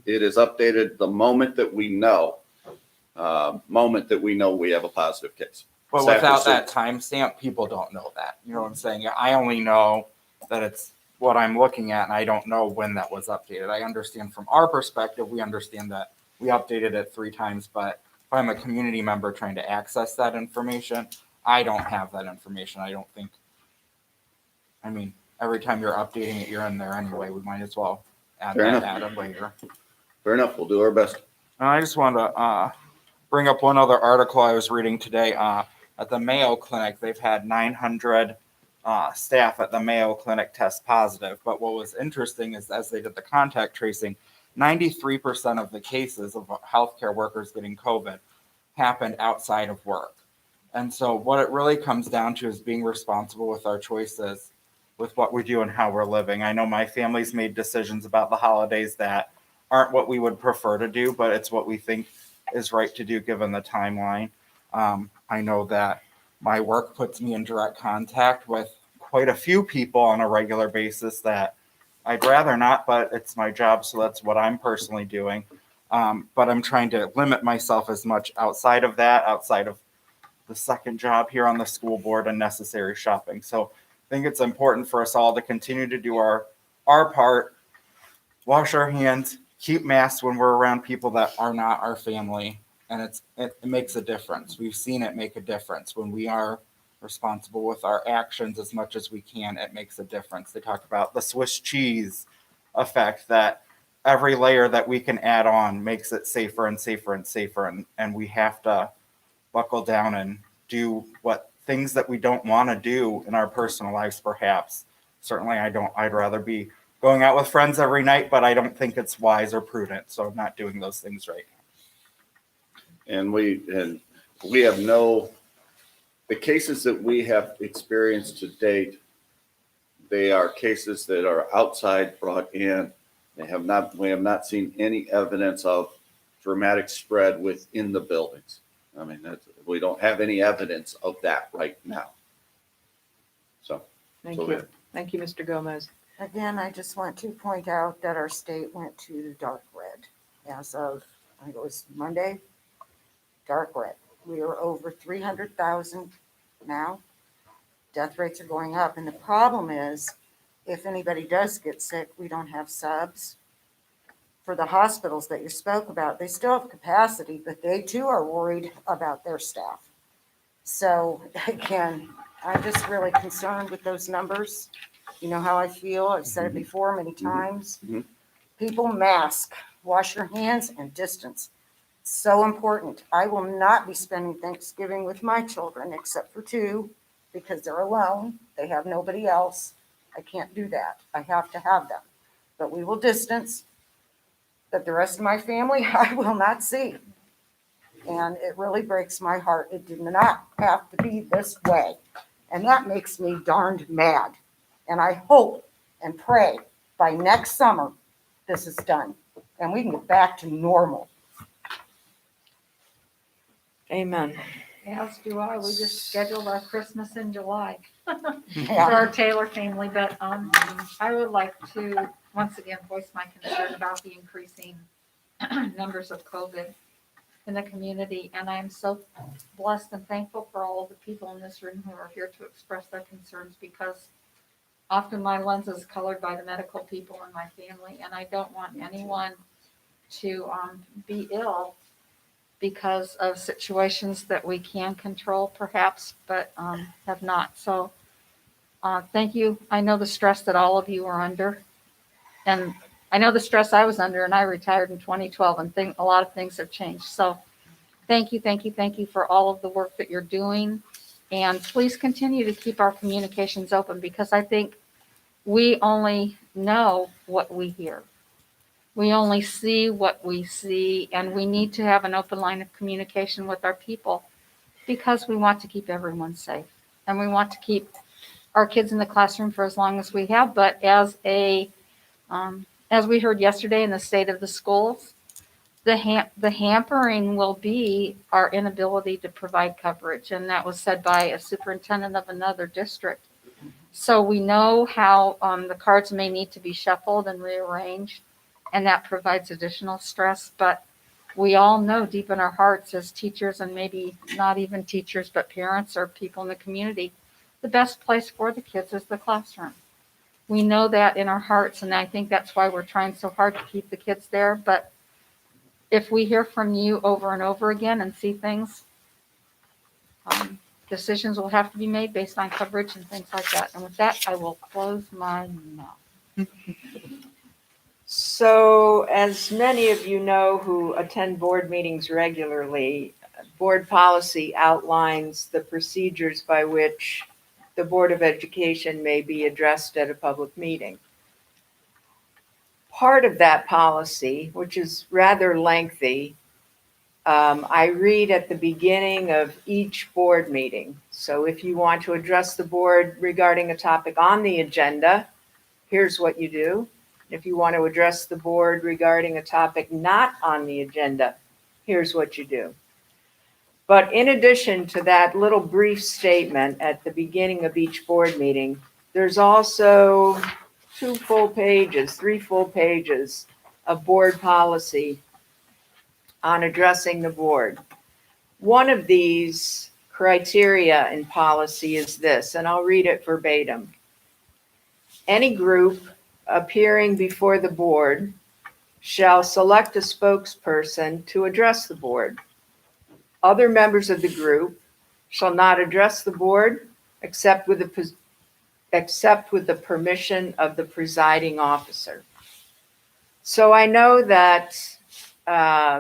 is updated the moment that we know we have a positive case. But without that timestamp, people don't know that. You know what I'm saying? I only know that it's what I'm looking at, and I don't know when that was updated. I understand from our perspective, we understand that we updated it 3 times, but if I'm a community member trying to access that information, I don't have that information. I don't think, every time you're updating it, you're in there anyway. We might as well add that data later. Fair enough. We'll do our best. I just wanted to bring up one other article I was reading today. At the Mayo Clinic, they've had 900 staff at the Mayo Clinic test positive. But what was interesting is as they did the contact tracing, 93% of the cases of healthcare workers getting COVID happened outside of work. And so what it really comes down to is being responsible with our choices, with what we do and how we're living. I know my family's made decisions about the holidays that aren't what we would prefer to do, but it's what we think is right to do given the timeline. I know that my work puts me in direct contact with quite a few people on a regular basis that I'd rather not, but it's my job, so that's what I'm personally doing. But I'm trying to limit myself as much outside of that, outside of the second job here on the school board and necessary shopping. So I think it's important for us all to continue to do our part, wash our hands, keep masks when we're around people that are not our family. And it makes a difference. We've seen it make a difference. When we are responsible with our actions as much as we can, it makes a difference. They talk about the Swiss cheese effect, that every layer that we can add on makes it safer and safer and safer. And we have to buckle down and do things that we don't want to do in our personal lives, perhaps. Certainly I'd rather be going out with friends every night, but I don't think it's wise or prudent. So I'm not doing those things right now. And we have the cases that we have experienced to date, they are cases that are outside brought in. We have not seen any evidence of dramatic spread within the buildings. We don't have any evidence of that right now. So. Thank you. Thank you, Mr. Gomez. Again, I just want to point out that our state went to dark red as of, I think it was Monday, dark red. We are over 300,000 now. Death rates are going up. And the problem is, if anybody does get sick, we don't have subs. For the hospitals that you spoke about, they still have capacity, but they too are worried about their staff. So again, I'm just really concerned with those numbers. You know how I feel. I've said it before many times. People mask, wash your hands, and distance. So important. I will not be spending Thanksgiving with my children except for 2 because they're alone. They have nobody else. I can't do that. I have to have them. But we will distance. But the rest of my family, I will not see. And it really breaks my heart. It did not have to be this way. And that makes me darned mad. And I hope and pray by next summer this is done and we can get back to normal. Amen. As do I. We just scheduled our Christmas in July for Yeah. our Taylor family, but I would like to once again voice my concern about the increasing numbers of COVID in the community. And I'm so blessed and thankful for all of the people in this room who are here to express their concerns, because often my lens is colored by the medical people in my family, and I don't want anyone to be ill because of situations that we can control perhaps, but have not. So thank you. I know the stress that all of you are under, and I know the stress I was under, and I retired in 2012, and a lot of things have changed. So thank you for all of the work that you're doing. And please continue to keep our communications open, because I think we only know what we hear. We only see what we see, and we need to have an open line of communication with our people, because we want to keep everyone safe, and we want to keep our kids in the classroom for as long as we have. But as we heard yesterday in the state of the schools, the hampering will be our inability to provide coverage, and that was said by a superintendent of another district. So we know how the cards may need to be shuffled and rearranged, and that provides additional stress. But we all know deep in our hearts as teachers, and maybe not even teachers, but parents or people in the community, the best place for the kids is the classroom. We know that in our hearts, and I think that's why we're trying so hard to keep the kids there. But if we hear from you over and over again and see things, decisions will have to be made based on coverage and things like that. And with that, I will close my mouth. So, as many of you know who attend board meetings regularly, board policy outlines the procedures by which the Board of Education may be addressed at a public meeting. Part of that policy, which is rather lengthy, I read at the beginning of each board meeting. So if you want to address the board regarding a topic on the agenda, here's what you do. If you want to address the board regarding a topic not on the agenda, here's what you do. But in addition to that little brief statement at the beginning of each board meeting, there's also 3 full pages of board policy on addressing the board. One of these criteria in policy is this, and I'll read it verbatim. Any group appearing before the board shall select a spokesperson to address the board. Other members of the group shall not address the board except with the permission of the presiding officer. So I know that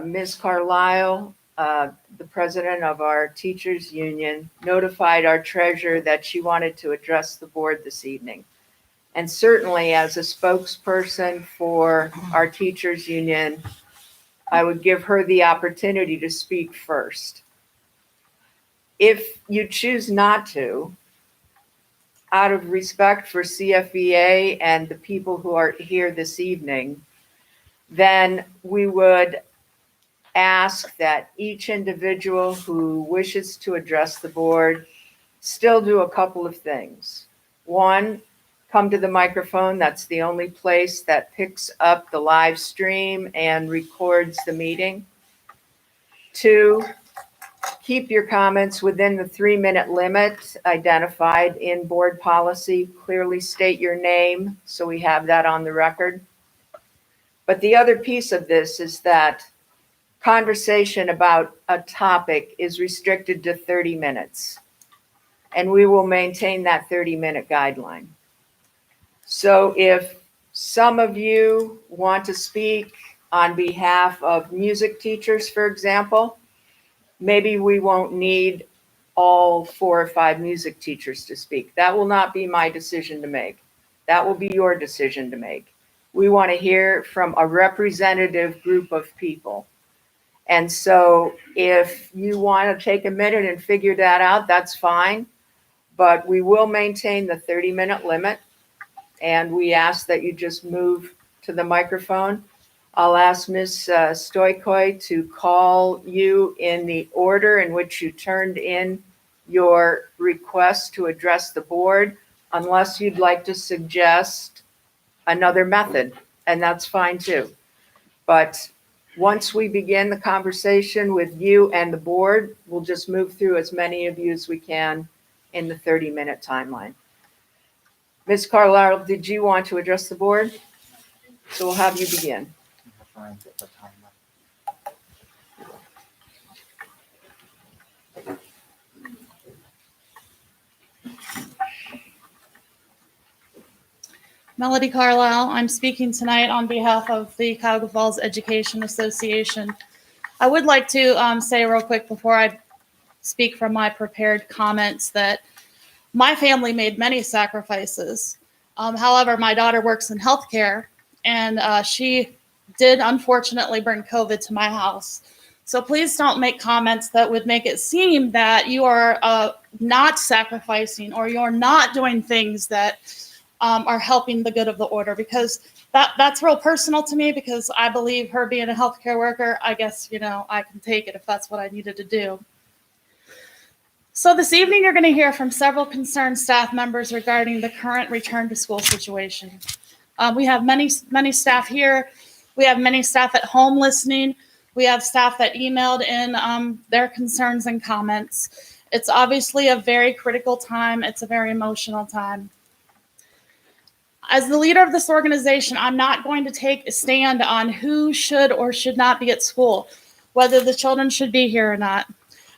Ms. Carlisle, the president of our teachers union, notified our treasurer that she wanted to address the board this evening. And certainly as a spokesperson for our teachers union, I would give her the opportunity to speak first. If you choose not to, out of respect for CFEA and the people who are here this evening, then we would ask that each individual who wishes to address the board still do a couple of things. One, come to the microphone. That's the only place that picks up the live stream and records the meeting. 2, keep your comments within the 3-minute limit identified in board policy. Clearly state your name so we have that on the record. But the other piece of this is that conversation about a topic is restricted to 30 minutes. And we will maintain that 30-minute guideline. So if some of you want to speak on behalf of music teachers, for example, maybe we won't need all 4 or 5 music teachers to speak. That will not be my decision to make. That will be your decision to make. We want to hear from a representative group of people. And so if you want to take a minute and figure that out, that's fine. But we will maintain the 30-minute limit. And we ask that you just move to the microphone. I'll ask Ms. Stoikoi to call you in the order in which you turned in your request to address the board, unless you'd like to suggest another method, and that's fine too. But once we begin the conversation with you and the board, we'll just move through as many of you as we can in the 30-minute timeline. Ms. Carlisle, did you want to address the board? So we'll have you begin. Melody Carlisle. I'm speaking tonight on behalf of the Cuyahoga Falls Education Association. I would like to say real quick before I speak from my prepared comments that my family made many sacrifices. However, my daughter works in healthcare, and she did unfortunately bring COVID to my house. So please don't make comments that would make it seem that you are not sacrificing or you're not doing things that are helping the good of the order, because that's real personal to me, because I believe her being a healthcare worker, I guess, I can take it if that's what I needed to do. So this evening, you're going to hear from several concerned staff members regarding the current return to school situation. We have many staff here. We have many staff at home listening. We have staff that emailed in their concerns and comments. It's obviously a very critical time. It's a very emotional time. As the leader of this organization, I'm not going to take a stand on who should or should not be at school, whether the children should be here or not.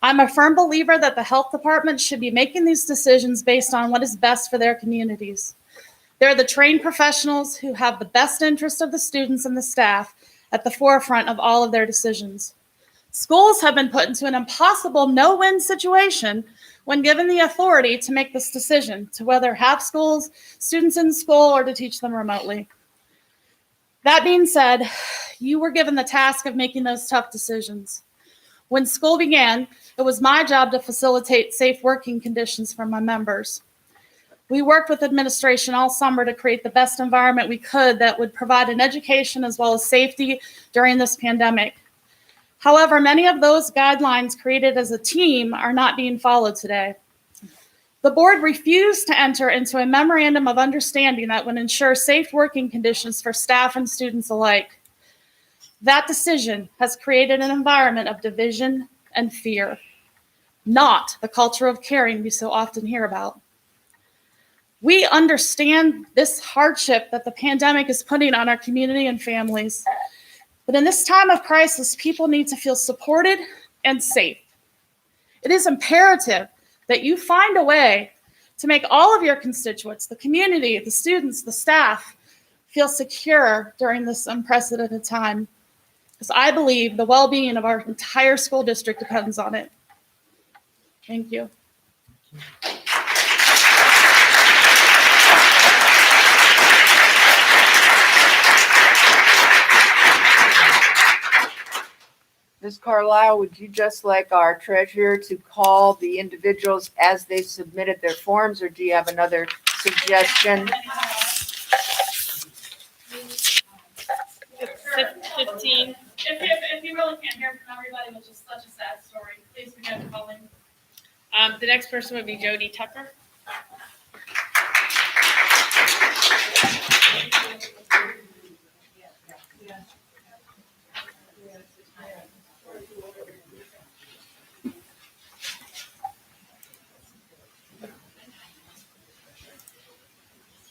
I'm a firm believer that the health department should be making these decisions based on what is best for their communities. They're the trained professionals who have the best interest of the students and the staff at the forefront of all of their decisions. Schools have been put into an impossible no-win situation when given the authority to make this decision to whether have students in school or to teach them remotely. That being said, you were given the task of making those tough decisions. When school began, it was my job to facilitate safe working conditions for my members. We worked with administration all summer to create the best environment we could that would provide an education as well as safety during this pandemic. However, many of those guidelines created as a team are not being followed today. The board refused to enter into a memorandum of understanding that would ensure safe working conditions for staff and students alike. That decision has created an environment of division and fear, not the culture of caring we so often hear about. We understand this hardship that the pandemic is putting on our community and families. But in this time of crisis, people need to feel supported and safe. It is imperative that you find a way to make all of your constituents, the community, the students, the staff, feel secure during this unprecedented time. Because I believe the well-being of our entire school district depends on it. Thank you. Ms. Carlisle, would you just like our treasurer to call the individuals as they submitted their forms, or do you have another suggestion? 15. If you really can't hear from everybody, which is such a sad story, please begin calling. The next person would be Jody Tucker.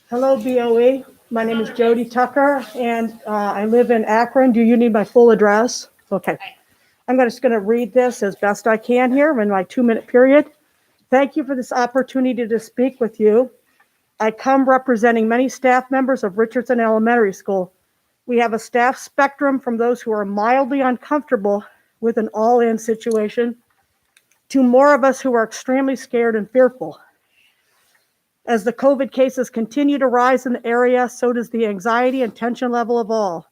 Hello, BOE. My name is Jody Tucker, and I live in Akron. Do you need my full address? Okay. I'm just going to read this as best I can here in my 2-minute period. Thank you for this opportunity to speak with you. I come representing many staff members of Richardson Elementary School. We have a staff spectrum from those who are mildly uncomfortable with an all-in situation to more of us who are extremely scared and fearful. As the COVID cases continue to rise in the area, so does the anxiety and tension level of all.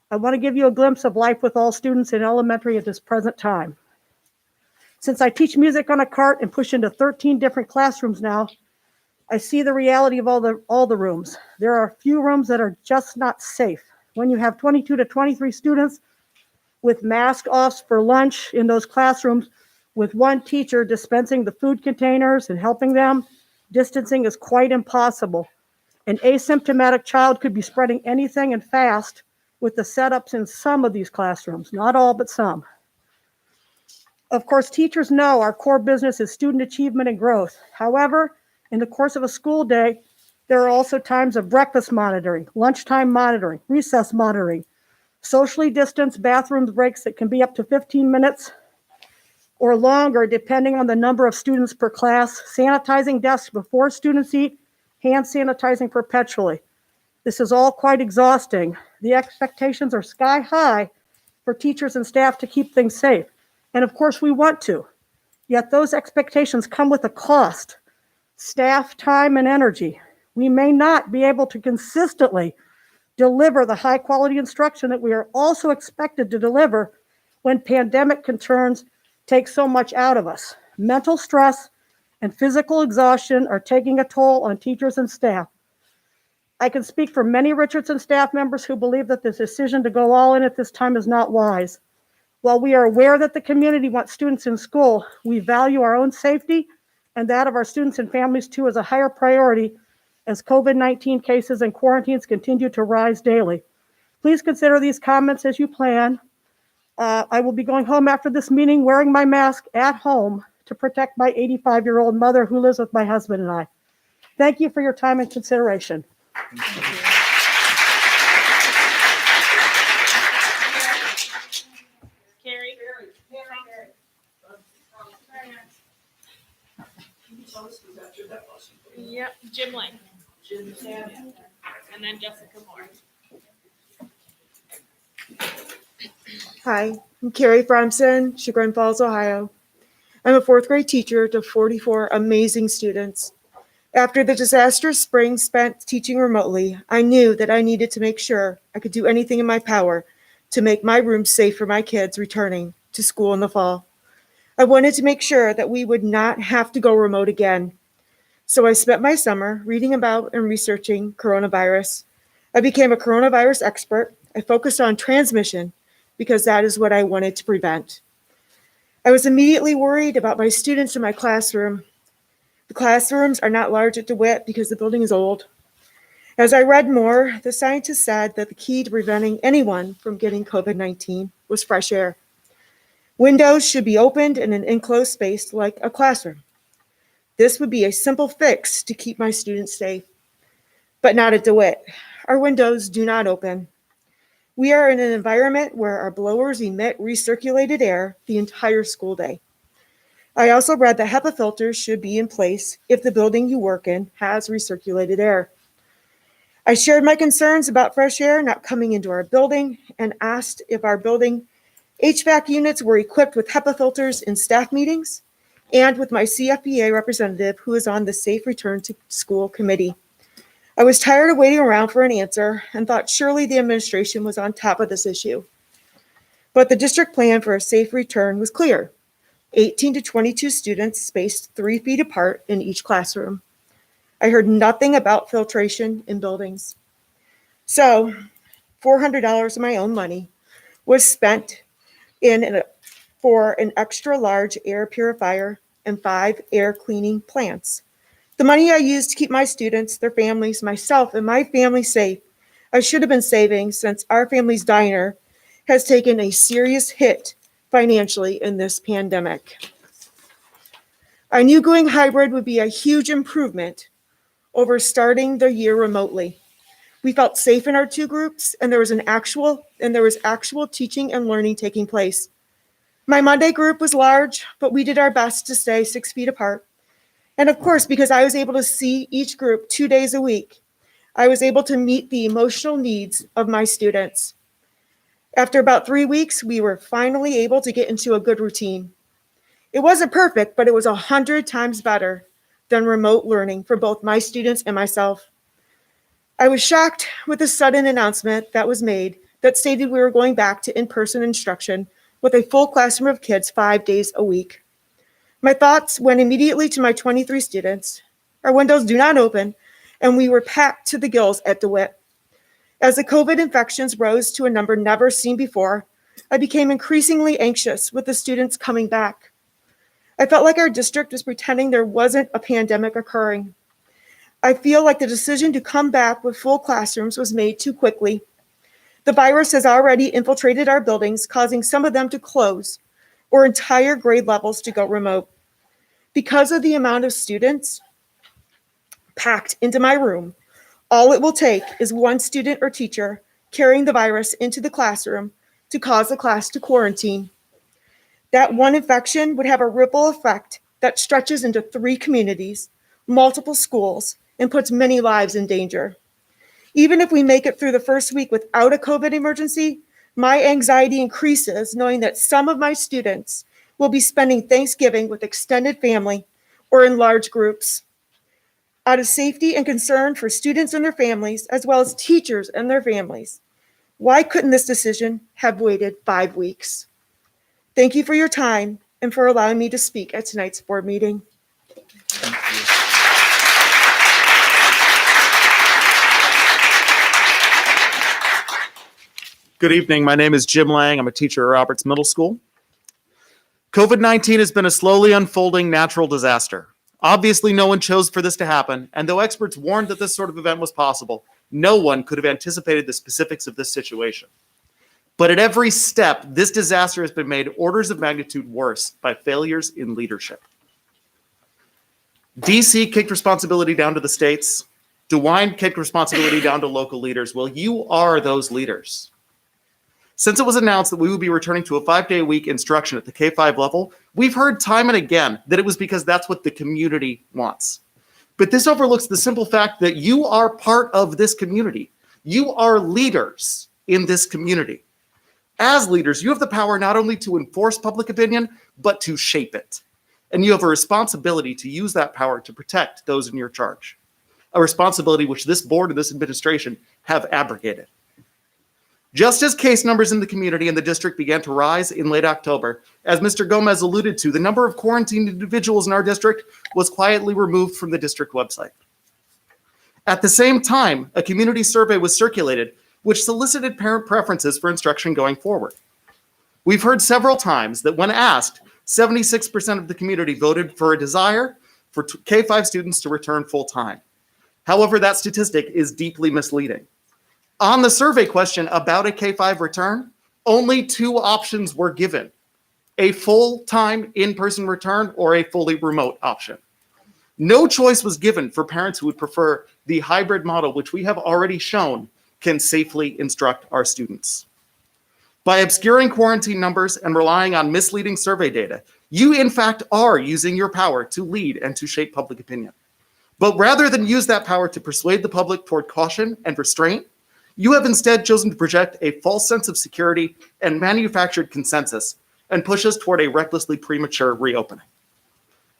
I want to give you a glimpse of life with all students in elementary at this present time. Since I teach music on a cart and push into 13 different classrooms now, I see the reality of all the rooms. There are a few rooms that are just not safe. When you have 22 to 23 students with mask offs for lunch in those classrooms, with one teacher dispensing the food containers and helping them, distancing is quite impossible. An asymptomatic child could be spreading anything and fast with the setups in some of these classrooms, not all, but some. Of course, teachers know our core business is student achievement and growth. However, in the course of a school day, there are also times of breakfast monitoring, lunchtime monitoring, recess monitoring, socially distanced bathroom breaks that can be up to 15 minutes or longer, depending on the number of students per class, sanitizing desks before students eat, hand sanitizing perpetually. This is all quite exhausting. The expectations are sky high for teachers and staff to keep things safe. And of course, we want to. Yet those expectations come with a cost, staff time and energy. We may not be able to consistently deliver the high quality instruction that we are also expected to deliver when pandemic concerns take so much out of us. Mental stress and physical exhaustion are taking a toll on teachers and staff. I can speak for many Richardson staff members who believe that the decision to go all in at this time is not wise. While we are aware that the community wants students in school, we value our own safety and that of our students and families too as a higher priority as COVID-19 cases and quarantines continue to rise daily. Please consider these comments as you plan. I will be going home after this meeting wearing my mask at home to protect my 85-year-old mother who lives with my husband and I. Thank you for your time and consideration. Carrie? Yep, Jim Lang. And then Jessica Moore. Hi, I'm Carrie Fromson, Chagrin Falls, Ohio. I'm a fourth grade teacher to 44 amazing students. After the disastrous spring spent teaching remotely, I knew that I needed to make sure I could do anything in my power to make my room safe for my kids returning to school in the fall. I wanted to make sure that we would not have to go remote again. So I spent my summer reading about and researching coronavirus. I became a coronavirus expert. I focused on transmission because that is what I wanted to prevent. I was immediately worried about my students in my classroom. The classrooms are not large at DeWitt because the building is old. As I read more, the scientists said that the key to preventing anyone from getting COVID-19 was fresh air. Windows should be opened in an enclosed space like a classroom. This would be a simple fix to keep my students safe, but not at DeWitt. Our windows do not open. We are in an environment where our blowers emit recirculated air the entire school day. I also read that HEPA filters should be in place if the building you work in has recirculated air. I shared my concerns about fresh air not coming into our building and asked if our building HVAC units were equipped with HEPA filters in staff meetings and with my CFPA representative who is on the Safe Return to School Committee. I was tired of waiting around for an answer and thought surely the administration was on top of this issue. But the district plan for a safe return was clear. 18 to 22 students spaced 3 feet apart in each classroom. I heard nothing about filtration in buildings. So $400 of my own money was spent for an extra large air purifier and 5 air cleaning plants. The money I used to keep my students, their families, myself, and my family safe, I should have been saving since our family's diner has taken a serious hit financially in this pandemic. I knew going hybrid would be a huge improvement over starting the year remotely. We felt safe in our 2 groups, and there was actual teaching and learning taking place. My Monday group was large, but we did our best to stay 6 feet apart. And of course, because I was able to see each group 2 days a week, I was able to meet the emotional needs of my students. After about 3 weeks, we were finally able to get into a good routine. It wasn't perfect, but it was 100 times better than remote learning for both my students and myself. I was shocked with the sudden announcement that was made that stated we were going back to in-person instruction with a full classroom of kids 5 days a week. My thoughts went immediately to my 23 students. Our windows do not open, and we were packed to the gills at DeWitt. As the COVID infections rose to a number never seen before, I became increasingly anxious with the students coming back. I felt like our district was pretending there wasn't a pandemic occurring. I feel like the decision to come back with full classrooms was made too quickly. The virus has already infiltrated our buildings, causing some of them to close or entire grade levels to go remote. Because of the amount of students packed into my room, all it will take is one student or teacher carrying the virus into the classroom to cause the class to quarantine. That one infection would have a ripple effect that stretches into 3 communities, multiple schools, and puts many lives in danger. Even if we make it through the first week without a COVID emergency, my anxiety increases knowing that some of my students will be spending Thanksgiving with extended family or in large groups. Out of safety and concern for students and their families, as well as teachers and their families, why couldn't this decision have waited 5 weeks? Thank you for your time and for allowing me to speak at tonight's board meeting. Good evening. My name is Jim Lang. I'm a teacher at Roberts Middle School. COVID-19 has been a slowly unfolding natural disaster. Obviously, no one chose for this to happen, and though experts warned that this sort of event was possible, no one could have anticipated the specifics of this situation. But at every step, this disaster has been made orders of magnitude worse by failures in leadership. DC kicked responsibility down to the states. DeWine kicked responsibility down to local leaders. Well, you are those leaders. Since it was announced that we would be returning to a 5-day-a-week instruction at the K-5 level, we've heard time and again that it was because that's what the community wants. But this overlooks the simple fact that you are part of this community. You are leaders in this community. As leaders, you have the power not only to enforce public opinion, but to shape it. And you have a responsibility to use that power to protect those in your charge. A responsibility which this board and this administration have abrogated. Just as case numbers in the community and the district began to rise in late October, as Mr. Gomez alluded to, the number of quarantined individuals in our district was quietly removed from the district website. At the same time, a community survey was circulated which solicited parent preferences for instruction going forward. We've heard several times that when asked, 76% of the community voted for a desire for K-5 students to return full-time. However, that statistic is deeply misleading. On the survey question about a K-5 return, only 2 options were given: a full-time in-person return or a fully remote option. No choice was given for parents who would prefer the hybrid model, which we have already shown can safely instruct our students. By obscuring quarantine numbers and relying on misleading survey data, you in fact are using your power to lead and to shape public opinion. But rather than use that power to persuade the public toward caution and restraint, you have instead chosen to project a false sense of security and manufactured consensus and push us toward a recklessly premature reopening.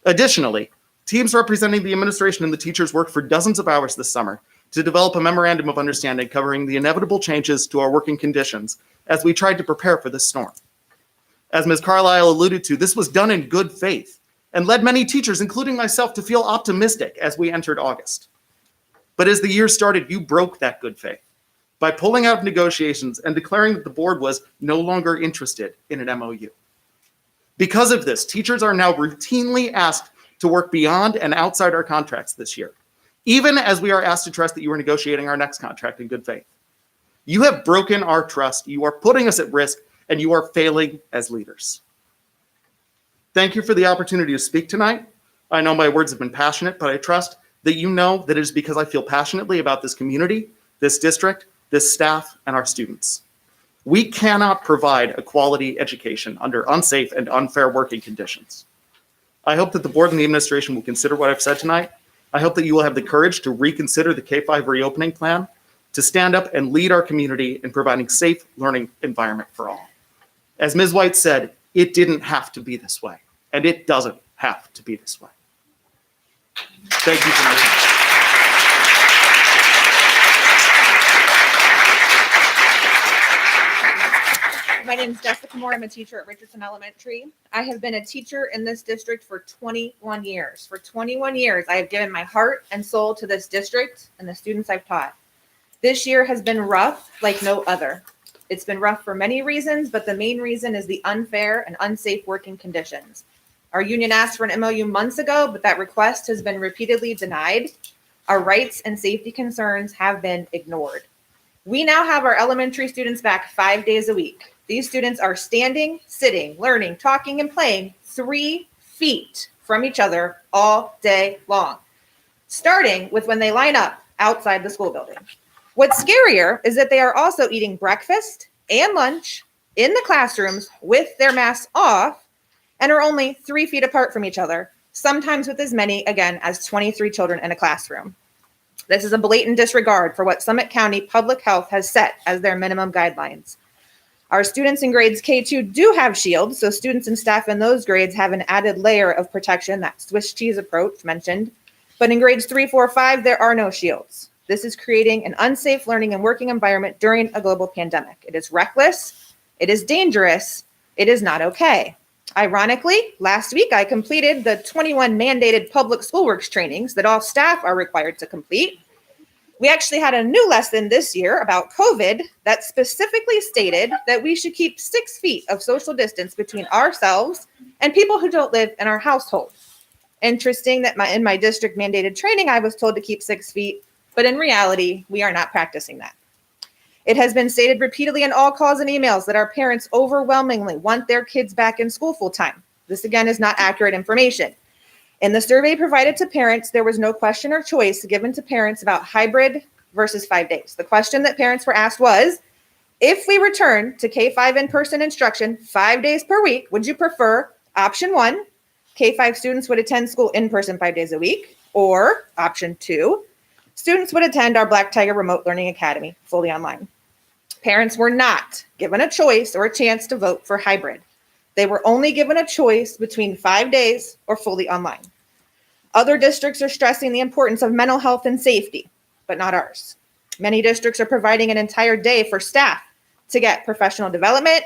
Additionally, teams representing the administration and the teachers worked for dozens of hours this summer to develop a memorandum of understanding covering the inevitable changes to our working conditions as we tried to prepare for this storm. As Ms. Carlisle alluded to, this was done in good faith and led many teachers, including myself, to feel optimistic as we entered August. But as the year started, you broke that good faith by pulling out of negotiations and declaring that the board was no longer interested in an MOU. Because of this, teachers are now routinely asked to work beyond and outside our contracts this year, even as we are asked to trust that you are negotiating our next contract in good faith. You have broken our trust, you are putting us at risk, and you are failing as leaders. Thank you for the opportunity to speak tonight. I know my words have been passionate, but I trust that you know that it is because I feel passionately about this community, this district, this staff, and our students. We cannot provide a quality education under unsafe and unfair working conditions. I hope that the board and the administration will consider what I've said tonight. I hope that you will have the courage to reconsider the K-5 reopening plan, to stand up and lead our community in providing safe learning environment for all. As Ms. White said, it didn't have to be this way, and it doesn't have to be this way. Thank you for listening. My name is Jessica Moore. I'm a teacher at Richardson Elementary. I have been a teacher in this district for 21 years. For 21 years, I have given my heart and soul to this district and the students I've taught. This year has been rough like no other. It's been rough for many reasons, but the main reason is the unfair and unsafe working conditions. Our union asked for an MOU months ago, but that request has been repeatedly denied. Our rights and safety concerns have been ignored. We now have our elementary students back 5 days a week. These students are standing, sitting, learning, talking, and playing 3 feet from each other all day long, starting with when they line up outside the school building. What's scarier is that they are also eating breakfast and lunch in the classrooms with their masks off and are only 3 feet apart from each other, sometimes with as many, again, as 23 children in a classroom. This is a blatant disregard for what Summit County Public Health has set as their minimum guidelines. Our students in grades K2 do have shields, so students and staff in those grades have an added layer of protection, that Swiss cheese approach mentioned. But in grades 3, 4, 5, there are no shields. This is creating an unsafe learning and working environment during a global pandemic. It is reckless, it is dangerous, it is not okay. Ironically, last week I completed the 21 mandated public school works trainings that all staff are required to complete. We actually had a new lesson this year about COVID that specifically stated that we should keep 6 feet of social distance between ourselves and people who don't live in our household. Interesting that in my district mandated training, I was told to keep 6 feet, but in reality, we are not practicing that. It has been stated repeatedly in all calls and emails that our parents overwhelmingly want their kids back in school full time. This again is not accurate information. In the survey provided to parents, there was no question or choice given to parents about hybrid versus 5 days. The question that parents were asked was, if we return to K-5 in-person instruction 5 days per week, would you prefer option 1, K-5 students would attend school in person 5 days a week, or option 2, students would attend our Black Tiger Remote Learning Academy fully online? Parents were not given a choice or a chance to vote for hybrid. They were only given a choice between 5 days or fully online. Other districts are stressing the importance of mental health and safety, but not ours. Many districts are providing an entire day for staff to get professional development,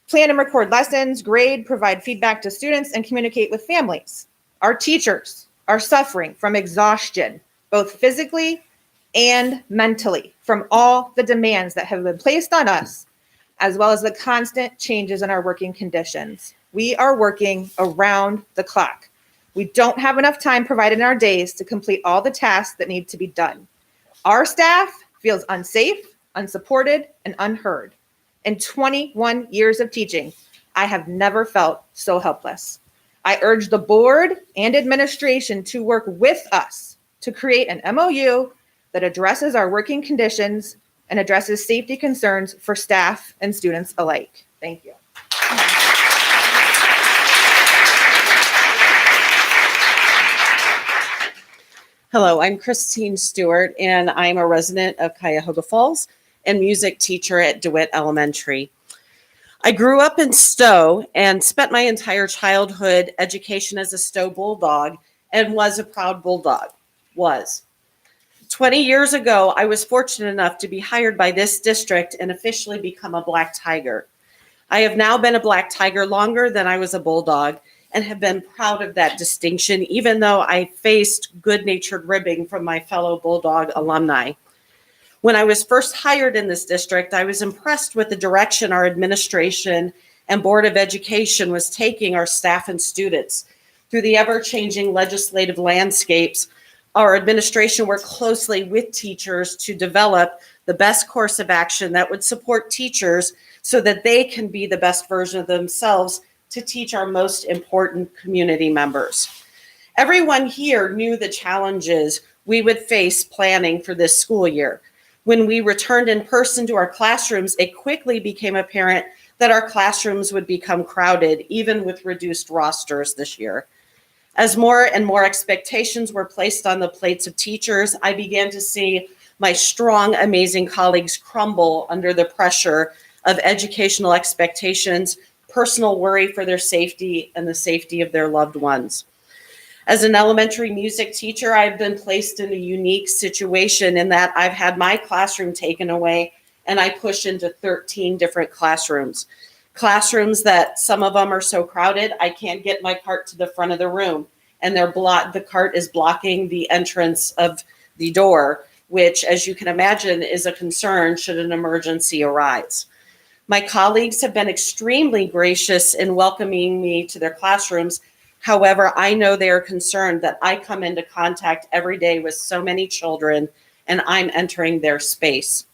plan and record lessons, grade, provide feedback to students, and communicate with families. Our teachers are suffering from exhaustion, both physically and mentally, from all the demands that have been placed on us, as well as the constant changes in our working conditions. We are working around the clock. We don't have enough time provided in our days to complete all the tasks that need to be done. Our staff feels unsafe, unsupported, and unheard. In 21 years of teaching, I have never felt so helpless. I urge the board and administration to work with us to create an MOU that addresses our working conditions and addresses safety concerns for staff and students alike. Thank you. Hello, I'm Christine Stewart, and I'm a resident of Cuyahoga Falls and music teacher at DeWitt Elementary. I grew up in Stowe and spent my entire childhood education as a Stowe Bulldog and was a proud Bulldog. 20 years ago, I was fortunate enough to be hired by this district and officially become a Black Tiger. I have now been a Black Tiger longer than I was a Bulldog and have been proud of that distinction, even though I faced good-natured ribbing from my fellow Bulldog alumni. When I was first hired in this district, I was impressed with the direction our administration and Board of Education was taking our staff and students. Through the ever-changing legislative landscapes, our administration worked closely with teachers to develop the best course of action that would support teachers so that they can be the best version of themselves to teach our most important community members. Everyone here knew the challenges we would face planning for this school year. When we returned in person to our classrooms, it quickly became apparent that our classrooms would become crowded, even with reduced rosters this year. As more and more expectations were placed on the plates of teachers, I began to see my strong, amazing colleagues crumble under the pressure of educational expectations, personal worry for their safety, and the safety of their loved ones. As an elementary music teacher, I've been placed in a unique situation in that I've had my classroom taken away and I push into 13 different classrooms. Classrooms that some of them are so crowded, I can't get my cart to the front of the room and the cart is blocking the entrance of the door, which, as you can imagine, is a concern should an emergency arise. My colleagues have been extremely gracious in welcoming me to their classrooms. However, I know they are concerned that I come into contact every day with so many children and I'm entering their space.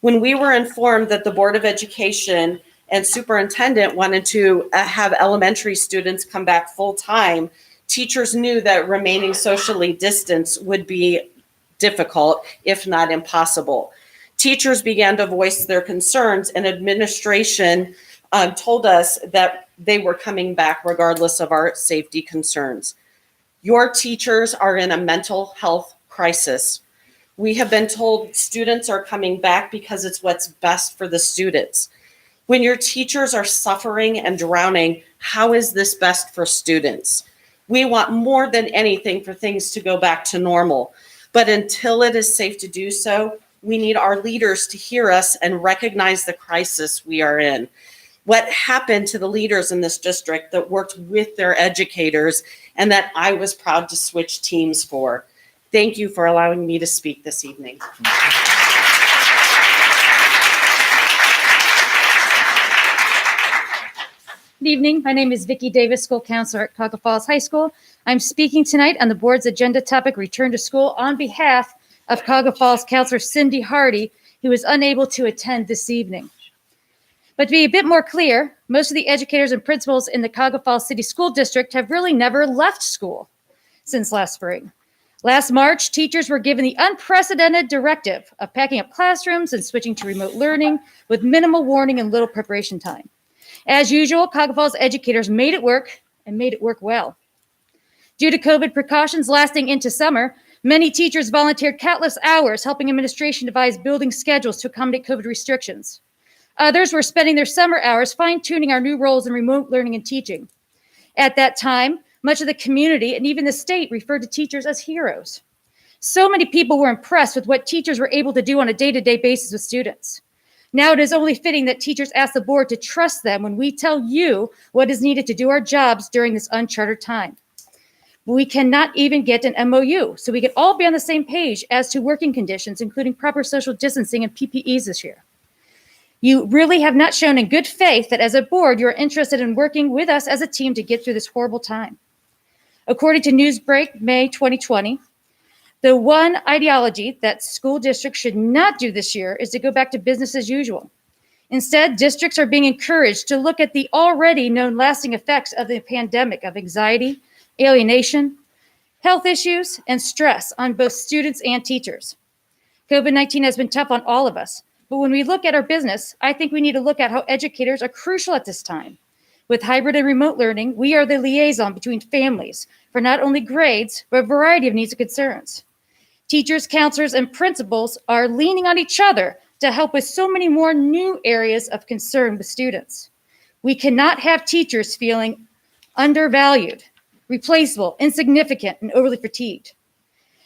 When we were informed that the Board of Education and Superintendent wanted to have elementary students come back full-time, teachers knew that remaining socially distanced would be difficult, if not impossible. Teachers began to voice their concerns, and administration told us that they were coming back regardless of our safety concerns. Your teachers are in a mental health crisis. We have been told students are coming back because it's what's best for the students. When your teachers are suffering and drowning, how is this best for students? We want more than anything for things to go back to normal. But until it is safe to do so, we need our leaders to hear us and recognize the crisis we are in. What happened to the leaders in this district that worked with their educators and that I was proud to switch teams for? Thank you for allowing me to speak this evening. Good evening. My name is Vicki Davis, school counselor at Cuyahoga Falls High School. I'm speaking tonight on the board's agenda topic, Return to School, on behalf of Cuyahoga Falls counselor Cindy Hardy, who is unable to attend this evening. But to be a bit more clear, most of the educators and principals in the Cuyahoga Falls City School District have really never left school since last spring. Last March, teachers were given the unprecedented directive of packing up classrooms and switching to remote learning with minimal warning and little preparation time. As usual, Cuyahoga Falls educators made it work and made it work well. Due to COVID precautions lasting into summer, many teachers volunteered countless hours helping administration devise building schedules to accommodate COVID restrictions. Others were spending their summer hours fine-tuning our new roles in remote learning and teaching. At that time, much of the community and even the state referred to teachers as heroes. So many people were impressed with what teachers were able to do on a day-to-day basis with students. Now it is only fitting that teachers ask the board to trust them when we tell you what is needed to do our jobs during this uncharted time. We cannot even get an MOU, so we can all be on the same page as to working conditions, including proper social distancing and PPEs this year. You really have not shown in good faith that as a board, you're interested in working with us as a team to get through this horrible time. According to Newsbreak, May 2020, the one ideology that school districts should not do this year is to go back to business as usual. Instead, districts are being encouraged to look at the already known lasting effects of the pandemic of anxiety, alienation, health issues, and stress on both students and teachers. COVID-19 has been tough on all of us, but when we look at our business, I think we need to look at how educators are crucial at this time. With hybrid and remote learning, we are the liaison between families for not only grades, but a variety of needs and concerns. Teachers, counselors, and principals are leaning on each other to help with so many more new areas of concern with students. We cannot have teachers feeling undervalued, replaceable, insignificant, and overly fatigued.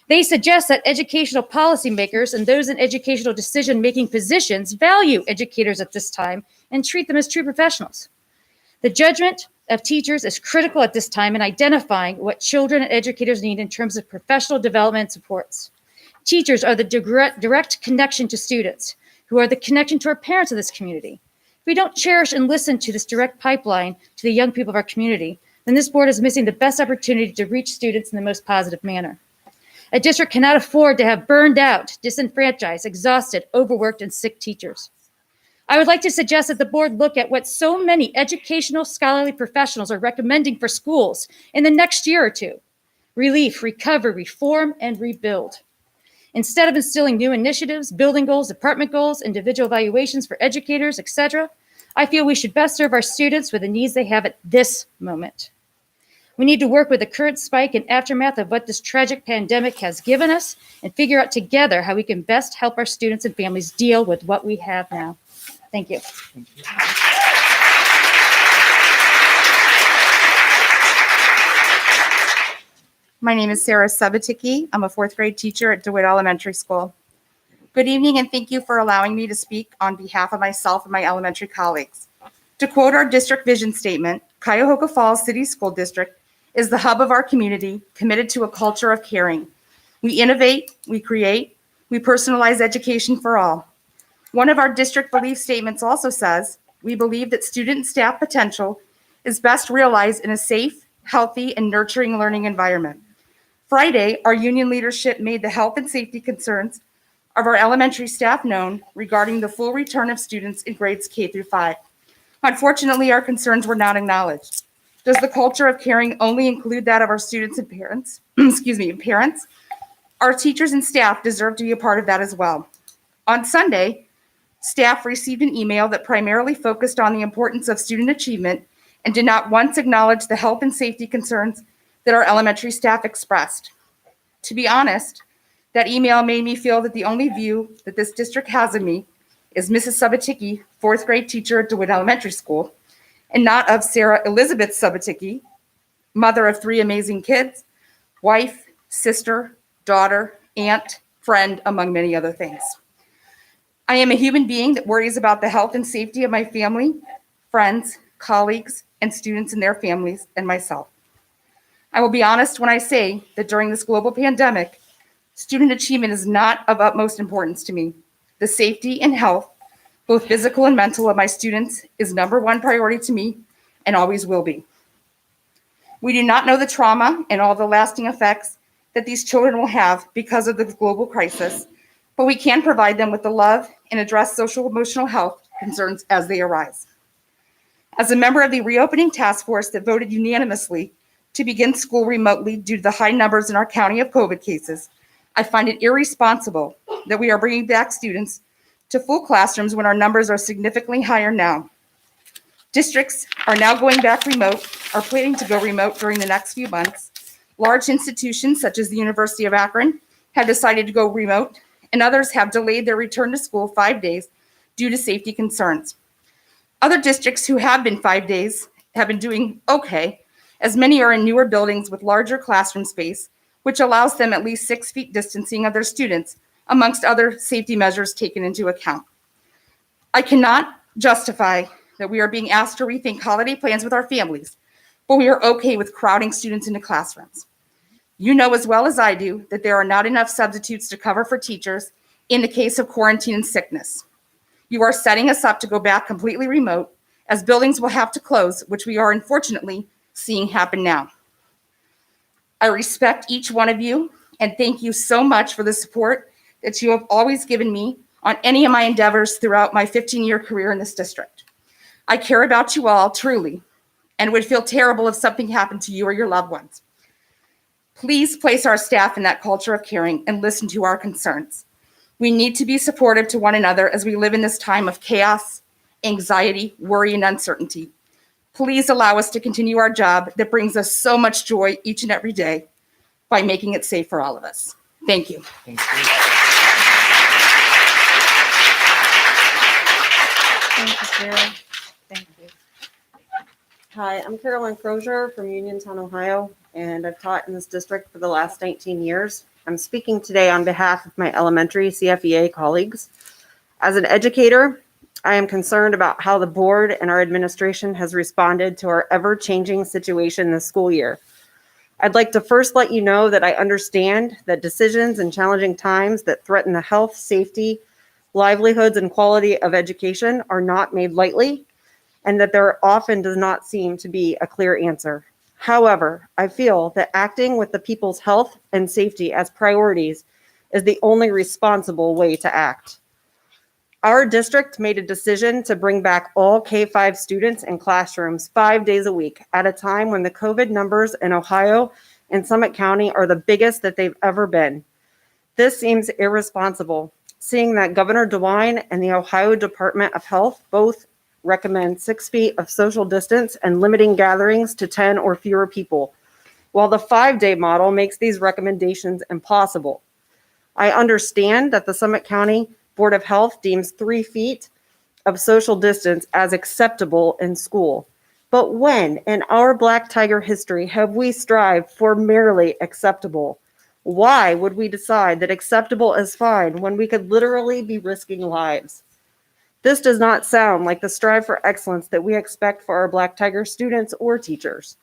They suggest that educational policymakers and those in educational decision-making positions value educators at this time and treat them as true professionals. The judgment of teachers is critical at this time in identifying what children and educators need in terms of professional development and supports. Teachers are the direct connection to students, who are the connection to our parents of this community. If we don't cherish and listen to this direct pipeline to the young people of our community, then this board is missing the best opportunity to reach students in the most positive manner. A district cannot afford to have burned out, disenfranchised, exhausted, overworked, and sick teachers. I would like to suggest that the board look at what so many educational scholarly professionals are recommending for schools in the next year or two: relief, recover, reform, and rebuild. Instead of instilling new initiatives, building goals, department goals, individual evaluations for educators, etc., I feel we should best serve our students with the needs they have at this moment. We need to work with the current spike and aftermath of what this tragic pandemic has given us and figure out together how we can best help our students and families deal with what we have now. Thank you. My name is Sarah Sabaticki. I'm a fourth grade teacher at DeWitt Elementary School. Good evening, and thank you for allowing me to speak on behalf of myself and my elementary colleagues. To quote our district vision statement, Cuyahoga Falls City School District is the hub of our community, committed to a culture of caring. We innovate, we create, we We personalize education for all. One of our district belief statements also says, we believe that student and staff potential is best realized in a safe, healthy, and nurturing learning environment. Friday, our union leadership made the health and safety concerns of our elementary staff known regarding the full return of students in grades K through 5. Unfortunately, our concerns were not acknowledged. Does the culture of caring only include that of our students and parents? Parents? Our teachers and staff deserve to be a part of that as well. On Sunday, staff received an email that primarily focused on the importance of student achievement and did not once acknowledge the health and safety concerns that our elementary staff expressed. To be honest, that email made me feel that the only view that this district has of me is Mrs. Sabaticki, fourth grade teacher at DeWitt Elementary School, and not of Sarah Elizabeth Sabaticki, mother of 3 amazing kids, wife, sister, daughter, aunt, friend, among many other things. I am a human being that worries about the health and safety of my family, friends, colleagues, and students and their families, and myself. I will be honest when I say that during this global pandemic, student achievement is not of utmost importance to me. The safety and health, both physical and mental, of my students is number one priority to me and always will be. We do not know the trauma and all the lasting effects that these children will have because of the global crisis, but we can provide them with the love and address social emotional health concerns as they arise. As a member of the reopening task force that voted unanimously to begin school remotely due to the high numbers in our county of COVID cases, I find it irresponsible that we are bringing back students to full classrooms when our numbers are significantly higher now. Districts are now going back remote, are planning to go remote during the next few months. Large institutions such as the University of Akron have decided to go remote, and others have delayed their return to school 5 days due to safety concerns. Other districts who have been 5 days have been doing okay, as many are in newer buildings with larger classroom space, which allows them at least 6 feet distancing of their students, amongst other safety measures taken into account. I cannot justify that we are being asked to rethink holiday plans with our families, but we are okay with crowding students into classrooms. You know as well as I do that there are not enough substitutes to cover for teachers in the case of quarantine and sickness. You are setting us up to go back completely remote, as buildings will have to close, which we are unfortunately seeing happen now. I respect each one of you and thank you so much for the support that you have always given me on any of my endeavors throughout my 15-year career in this district. I care about you all truly and would feel terrible if something happened to you or your loved ones. Please place our staff in that culture of caring and listen to our concerns. We need to be supportive to one another as we live in this time of chaos, anxiety, worry, and uncertainty. Please allow us to continue our job that brings us so much joy each and every day by making it safe for all of us. Thank you. Thank you. Thank you, Sarah. Thank you. Hi, I'm Carolyn Crozier from Uniontown, Ohio, and I've taught in this district for the last 19 years. I'm speaking today on behalf of my elementary CFEA colleagues. As an educator, I am concerned about how the board and our administration has responded to our ever-changing situation this school year. I'd like to first let you know that I understand that decisions in challenging times that threaten the health, safety, livelihoods, and quality of education are not made lightly, and that there often does not seem to be a clear answer. However, I feel that acting with the people's health and safety as priorities is the only responsible way to act. Our district made a decision to bring back all K-5 students in classrooms 5 days a week at a time when the COVID numbers in Ohio and Summit County are the biggest that they've ever been. This seems irresponsible, seeing that Governor DeWine and the Ohio Department of Health both recommend 6 feet of social distance and limiting gatherings to 10 or fewer people, while the 5-day model makes these recommendations impossible. I understand that the Summit County Board of Health deems 3 feet of social distance as acceptable in school. But when in our Black Tiger history have we strived for merely acceptable? Why would we decide that acceptable is fine when we could literally be risking lives? This does not sound like the strive for excellence that we expect for our Black Tiger students or teachers.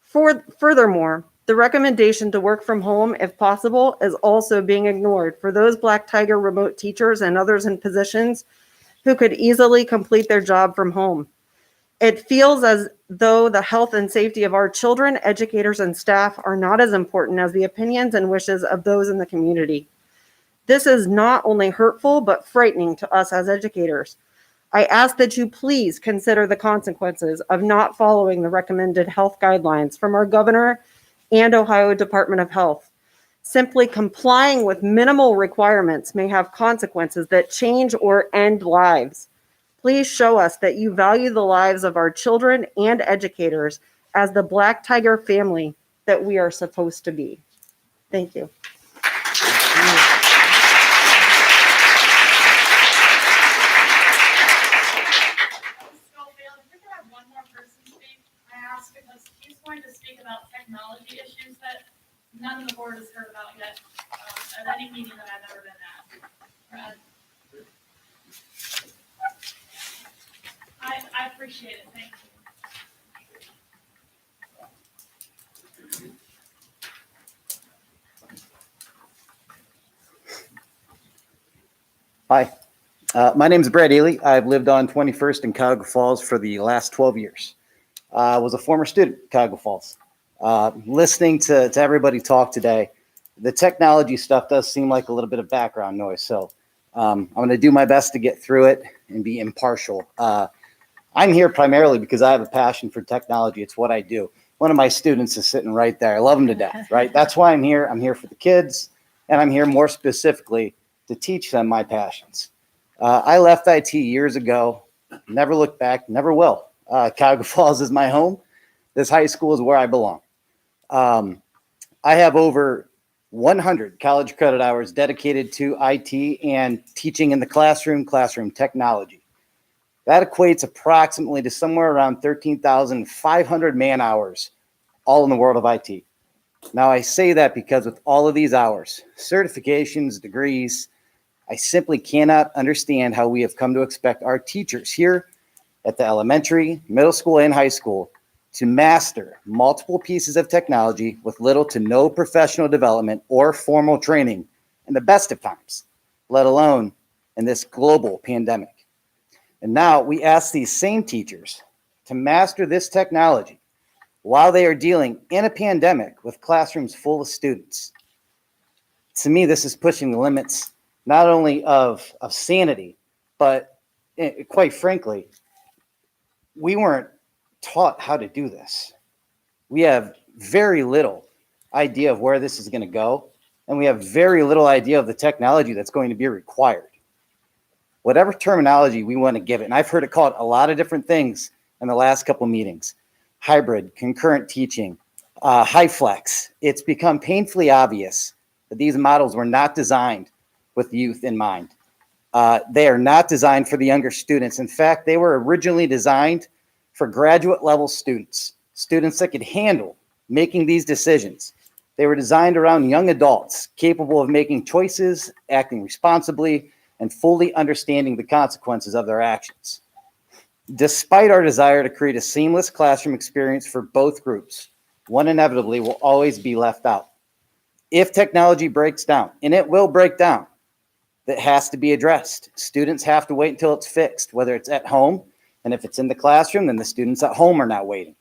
Furthermore, The recommendation to work from home, if possible, is also being ignored for those Black Tiger remote teachers and others in positions who could easily complete their job from home. It feels as though the health and safety of our children, educators, and staff are not as important as the opinions and wishes of those in the community. This is not only hurtful, but frightening to us as educators. I ask that you please consider the consequences of not following the recommended health guidelines from our governor and Ohio Department of Health. Simply complying with minimal requirements may have consequences that change or end lives. Please show us that you value the lives of our children and educators as the Black Tiger family that we are supposed to be. Thank you. I asked because he's going to speak about technology issues that none of the board has heard about yet at any meeting that I've ever been at. I appreciate it. Thank you. Hi, my name is Brad Ely. I've lived on 21st in Cuyahoga Falls for the last 12 years. I was a former student at Cuyahoga Falls. Listening to everybody talk today, the technology stuff does seem like a little bit of background noise. So I'm going to do my best to get through it and be impartial. I'm here primarily because I have a passion for technology. It's what I do. One of my students is sitting right there. I love him to death, right? That's why I'm here. I'm here for the kids, and I'm here more specifically to teach them my passions. I left IT years ago, never looked back, never will. Cuyahoga Falls is my home. This high school is where I belong. I have over 100 college credit hours dedicated to IT and teaching in the classroom technology. That equates approximately to somewhere around 13,500 man hours, all in the world of IT. Now, I say that because with all of these hours, certifications, degrees, I simply cannot understand how we have come to expect our teachers here at the elementary, middle school, and high school to master multiple pieces of technology with little to no professional development or formal training in the best of times, let alone in this global pandemic. And now we ask these same teachers to master this technology while they are dealing in a pandemic with classrooms full of students. To me, this is pushing the limits not only of sanity, but quite frankly, we weren't taught how to do this. We have very little idea of where this is going to go, and we have very little idea of the technology that's going to be required. Whatever terminology we want to give it, and I've heard it called a lot of different things in the last couple meetings, hybrid, concurrent teaching, high flex. It's become painfully obvious that these models were not designed with youth in mind. They are not designed for the younger students. In fact, they were originally designed for graduate level students, students that could handle making these decisions. They were designed around young adults capable of making choices, acting responsibly, and fully understanding the consequences of their actions. Despite our desire to create a seamless classroom experience for both groups, one inevitably will always be left out. If technology breaks down, and it will break down, that has to be addressed. Students have to wait until it's fixed, whether it's at home, and if it's in the classroom, then the students at home are not waiting.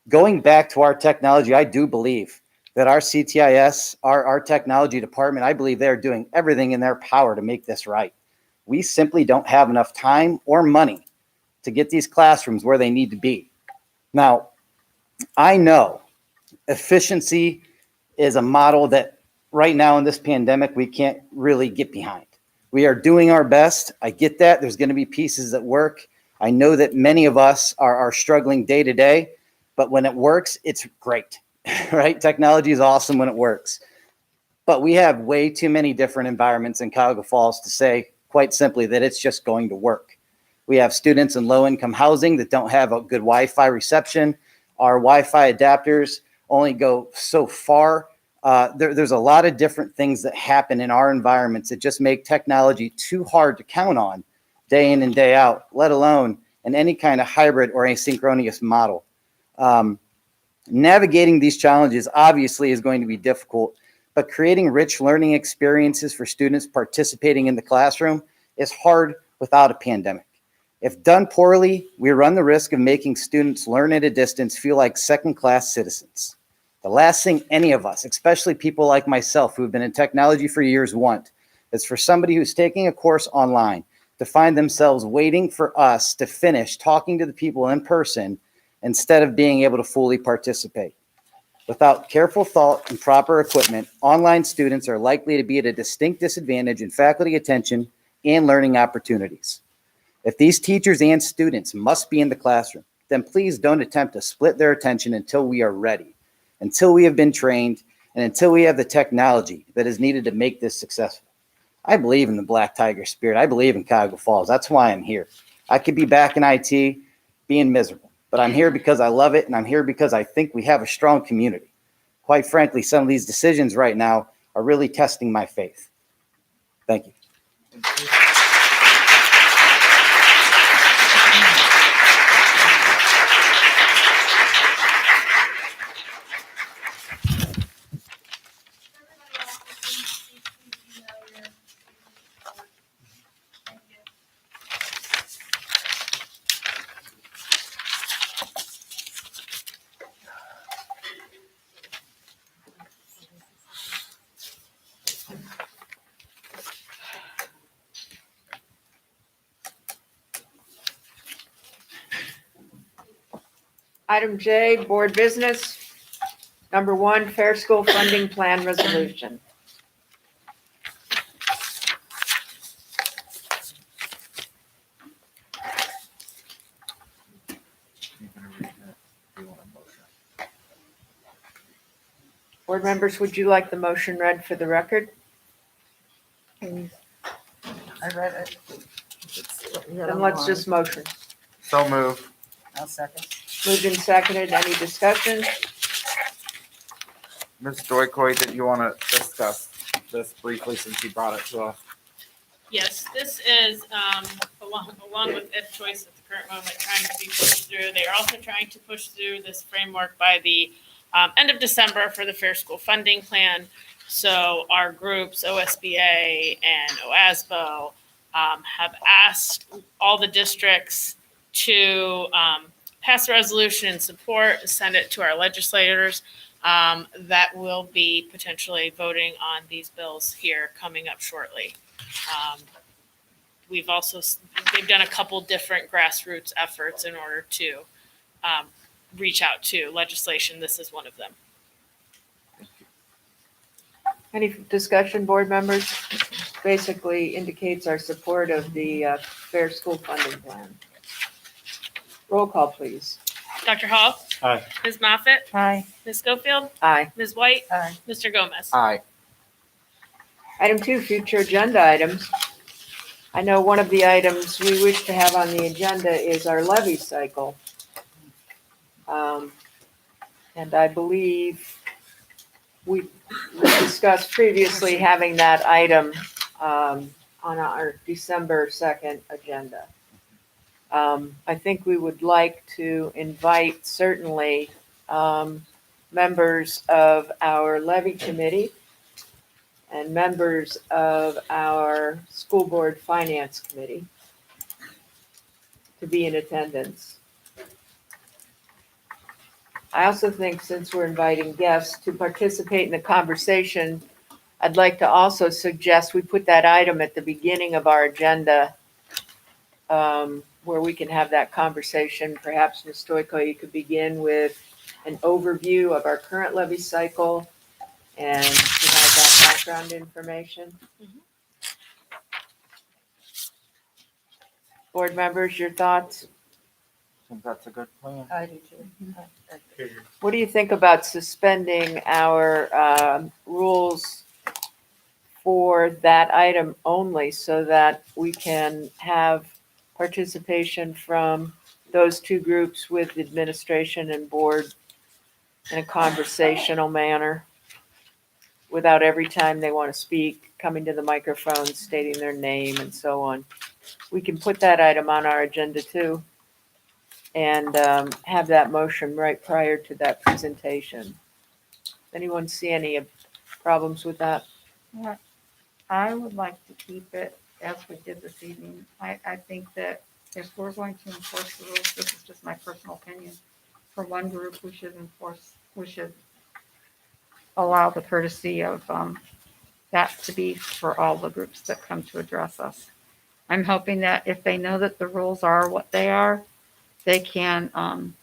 Going back to our technology, I do believe that our CTIS, our technology department, I believe they're doing everything in their power to make this right. We simply don't have enough time or money to get these classrooms where they need to be. Now, I know efficiency is a model that right now in this pandemic, we can't really get behind. We are doing our best. I get that. There's going to be pieces that work. I know that many of us are struggling day to day, but when it works, it's great, right? Technology is awesome when it works. But we have way too many different environments in Cuyahoga Falls to say, quite simply, that it's just going to work. We have students in low-income housing that don't have a good Wi-Fi reception. Our Wi-Fi adapters only go so far. There's a lot of different things that happen in our environments that just make technology too hard to count on day in and day out, let alone in any kind of hybrid or asynchronous model. Navigating these challenges obviously is going to be difficult, but creating rich learning experiences for students participating in the classroom is hard without a pandemic. If done poorly, we run the risk of making students learn at a distance feel like second-class citizens. The last thing any of us, especially people like myself who have been in technology for years, want is for somebody who's taking a course online to find themselves waiting for us to finish talking to the people in person instead of being able to fully participate. Without careful thought and proper equipment, online students are likely to be at a distinct disadvantage in faculty attention and learning opportunities. If these teachers and students must be in the classroom, then please don't attempt to split their attention until we are ready, until we have been trained, and until we have the technology that is needed to make this successful. I believe in the Black Tiger spirit. I believe in Cuyahoga Falls. That's why I'm here. I could be back in IT being miserable, but I'm here because I love it, and I'm here because I think we have a strong community. Quite frankly, some of these decisions right now are really testing my faith. Thank you. Item J, board business. Number 1, Fair School Funding Plan Resolution. Board members, would you like the motion read for the record? I read it. Then let's just motion. So moved. I'll second. Moved and seconded. Any discussion? Ms. Joycoy, did you want to discuss this briefly since you brought it to us? Yes, this is along with Ed Choice at the current moment trying to be pushed through. They are also trying to push through this framework by the end of December for the Fair School Funding Plan. So our groups, OSBA and OASBO, have asked all the districts to pass a resolution in support, send it to our legislators that will be potentially voting on these bills here coming up shortly. They've done a couple different grassroots efforts in order to reach out to legislation. This is one of them. Any discussion, board members? Basically indicates our support of the Fair School Funding Plan. Roll call, please. Dr. Hall? Aye. Ms. Moffett? Aye. Ms. Schofield? Aye. Ms. White? Aye. Mr. Gomez? Aye. Item 2, future agenda items. I know one of the items we wish to have on the agenda is our levy cycle. And I believe we discussed previously having that item on our December 2nd agenda. I think we would like to invite certainly members of our levy committee and members of our school board finance committee to be in attendance. I also think since we're inviting guests to participate in the conversation, I'd like to also suggest we put that item at the beginning of our agenda where we can have that conversation. Perhaps, Ms. Stoyko, you could begin with an overview of our current levy cycle and provide that background information. Board members, your thoughts? I think that's a good plan. I do too. What do you think about suspending our rules for that item only so that we can have participation from those two groups with administration and board in a conversational manner without every time they want to speak, coming to the microphone, stating their name and so on? We can put that item on our agenda too. and have that motion right prior to that presentation. Anyone see any problems with that? Yeah, I would like to keep it as we did this evening. I think that if we're going to enforce the rules, this is just my personal opinion. For one group, we should allow the courtesy of that to be for all the groups that come to address us. I'm hoping that if they know that the rules are what they are, they can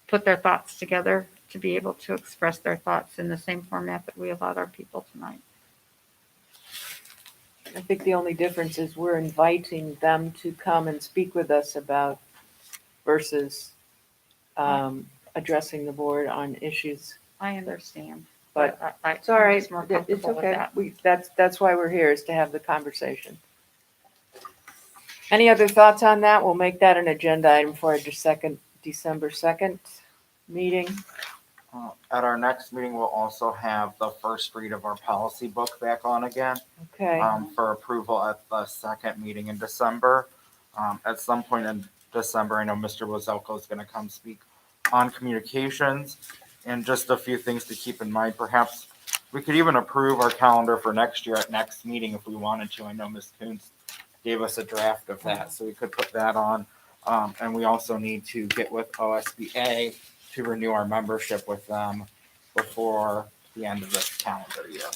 put their thoughts together to be able to express their thoughts in the same format that we allowed our people tonight. I think the only difference is we're inviting them to come and speak with us about versus addressing the board on issues. I understand, But it's all right. More It's comfortable with okay. that. That's why we're here, is to have the conversation. Any other thoughts on that? We'll make that an agenda item for our December 2nd meeting. At our next meeting, we'll also have the first read of our policy book back on again. Okay. For approval at the second meeting in December. At some point in December, I know Mr. Wazelko is going to come speak on communications, and just a few things to keep in mind. Perhaps we could even approve our calendar for next year at next meeting if we wanted to. I know Ms. Coons gave us a draft of that, so we could put that on. And we also need to get with OSBA to renew our membership with them before the end of this calendar year.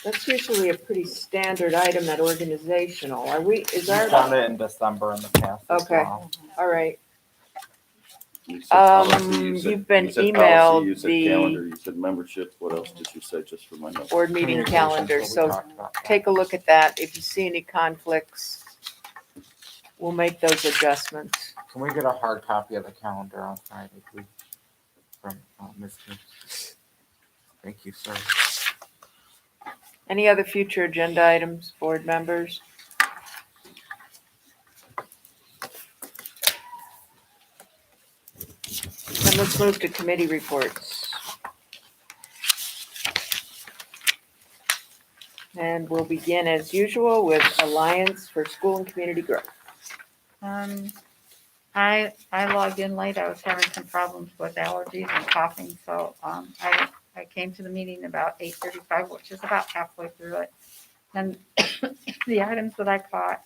That's usually a pretty standard item at organizational. Is We our? found it in December in the past as Okay, well. all right. You said policy, you said- You've been you said policy, emailed You said the calendar, you said membership. What else did you say, just for my notes? board meeting Communications, calendar, what we so talked about. take a look at that. If you see any conflicts, we'll make those adjustments. Can we get a hard copy of the calendar on Friday, please? From Ms. Coons? Thank you, sir. Any other future agenda items, board members? Then let's move to committee reports. And we'll begin as usual with Alliance for School and Community Growth. I logged in late. I was having some problems with allergies and coughing, so I came to the meeting about 8:35, which is about halfway through it. And the items that I caught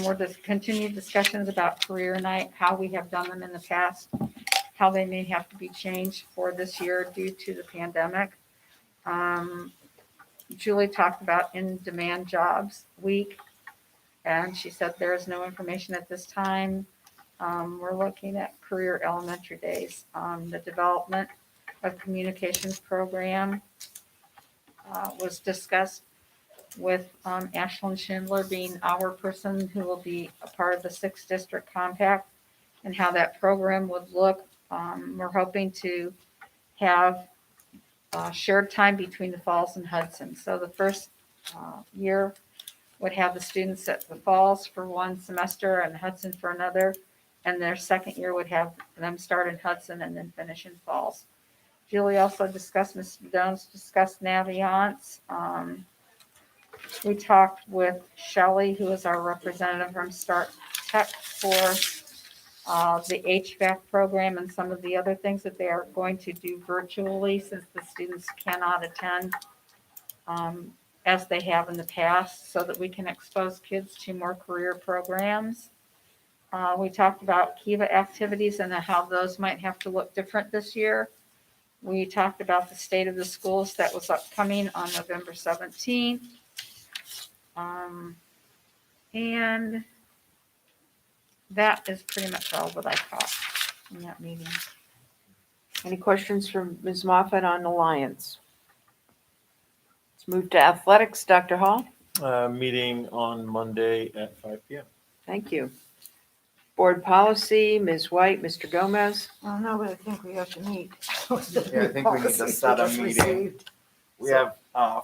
were just continued discussions about career night, how we have done them in the past, how they may have to be changed for this year due to the pandemic. Julie talked about in-demand jobs week, and she said there is no information at this time. We're looking at career elementary days. The development of communications program was discussed with Ashlyn Schindler being our person who will be a part of the 6th District Compact and how that program would look. We're hoping to have shared time between the Falls and Hudson. So the first year would have the students at the Falls for one semester and Hudson for another. And their second year would have them start in Hudson and then finish in Falls. Julie also discussed, Mr. Jones discussed Naviance. We talked with Shelley, who is our representative from Start Tech, for the HVAC program and some of the other things that they are going to do virtually since the students cannot attend as they have in the past, so that we can expose kids to more career programs. We talked about Kiva activities and how those might have to look different this year. We talked about the state of the schools that was upcoming on November 17th. And that is pretty much all that I caught in that meeting. Any questions from Ms. Moffett on Alliance? Let's move to athletics. Dr. Hall? Meeting on Monday at 5 p.m. Thank you. Board policy, Ms. White, Mr. Gomez? Oh, no, but I think we have to meet. Yeah, I think we need to set a meeting. We have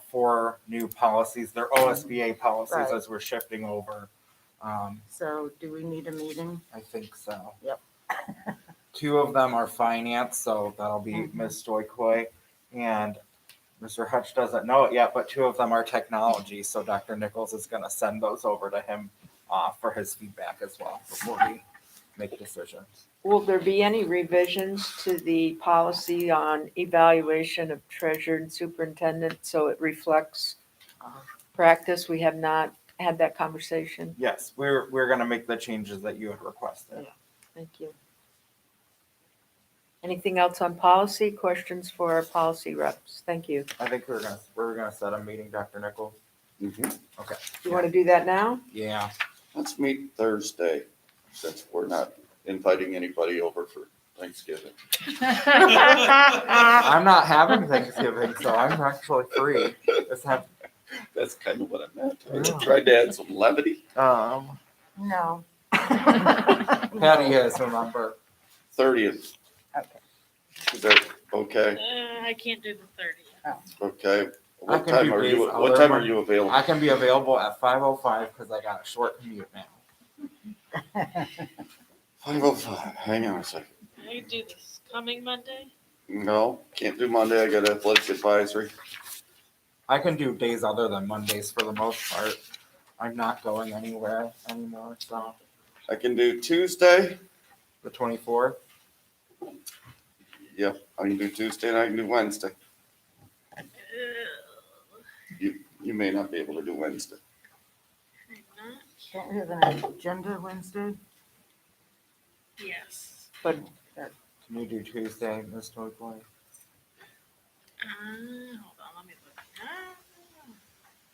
4 new policies. They're OSBA policies Right. as we're shifting over. So do we need a meeting? I think so. Yep. 2 of them are finance, so that'll be Ms. Stoykoi. And Mr. Hutch doesn't know it yet, but 2 of them are technology. So Dr. Nichols is going to send those over to him for his feedback as well before we make decisions. Will there be any revisions to the policy on evaluation of treasurer and superintendent so it reflects practice? We have not had that conversation. Yes, we're gonna make the changes that you had requested. Yeah. Thank you. Anything else on policy? Questions for our policy reps? Thank you. I think we're gonna set a meeting, Dr. Nichols. Okay. You want to do that now? Yeah. Let's meet Thursday, since we're not inviting anybody over for Thanksgiving. I'm not having Thanksgiving, so I'm actually free. That's kind of what I meant. I Yeah. tried to add some levity. No. Patty is, remember. 30th. Okay. Is that okay? I can't do the 30th. Okay. I What can time do are days you, other what time than- are you available? I can be available at 5:05 because I got a short commute now. 5:05, hang on a second. I can do this coming Monday. No, can't do Monday, I got athletic advisory. I can do days other than Mondays for the most part. I'm not going anywhere anymore, so. I can do Tuesday. The 24th? Yep, I can do Tuesday and I can do Wednesday. You may not be able to do Wednesday. Can't we have an agenda Wednesday? Yes. But Can you do Tuesday, Ms. Toyboy? Hold on, let me look.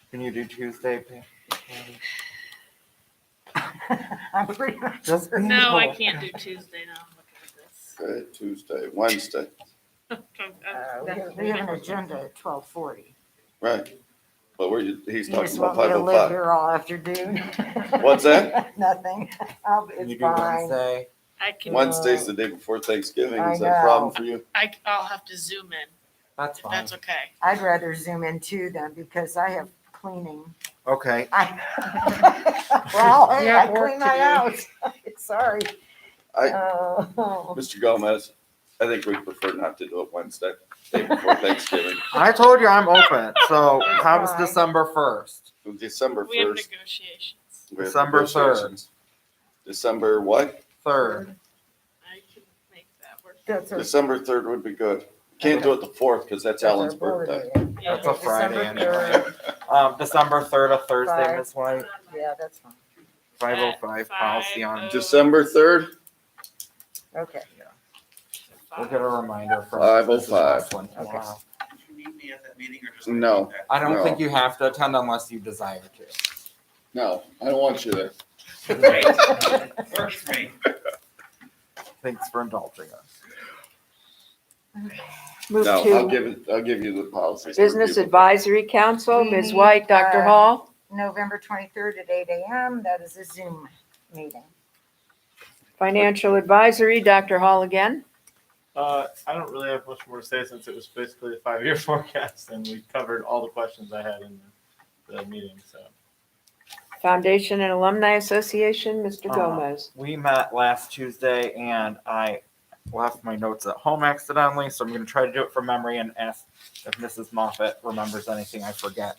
Can you do Tuesday, Patty? I'm pretty much. Just be No, I cool. can't do Tuesday now. I'm looking at this. Okay, Tuesday, Wednesday, We have an agenda at 12:40. right. But he's You talking just about want me to live 5:05. here all afternoon? What's that? Nothing. Can It's you do fine. Wednesday? I can. Wednesday's the day before Thanksgiving, I is that a problem know. for you? I'll have to zoom in. That's If fine. that's okay. I'd rather zoom in too then because I have cleaning. Okay. Well, You I have work clean to my do. house. Sorry. I- Oh. Mr. Gomez, I think we prefer not to do it Wednesday, day before Thanksgiving. I told you I'm open, so how does fine. December 1st? December We have 1st. negotiations. we have December 3rd. negotiations. December what? 3rd. I can make that work. That's our, December 3rd would be good. Can't do it the 4th because that's that's our Ellen's board birthday. meeting. That's a Okay, Friday December anyway. 3rd. December 3rd, a Thursday, Five. Ms. White. Yeah, that's fine. 5:05 policy on. December 3rd? Okay. We'll get a reminder from. 5:05. Mrs. Laughlin tomorrow. No, I don't No. think you have to attend unless you desire to. no, I don't want you there. Works for me. Thanks for indulging us. move No, to I'll give you the policies. Business Advisory Council, We Ms. need, White, Dr. Hall. November 23rd at 8 a.m. That is a Zoom meeting. Financial Advisory, Dr. Hall again. I don't really have much more to say since it was basically a 5-year forecast and we covered all the questions I had in the meeting, so. Foundation and Alumni Association, Mr. Gomez. We met last Tuesday and I left my notes at home accidentally, so I'm going to try to do it from memory and ask if Mrs. Moffett remembers anything I forget.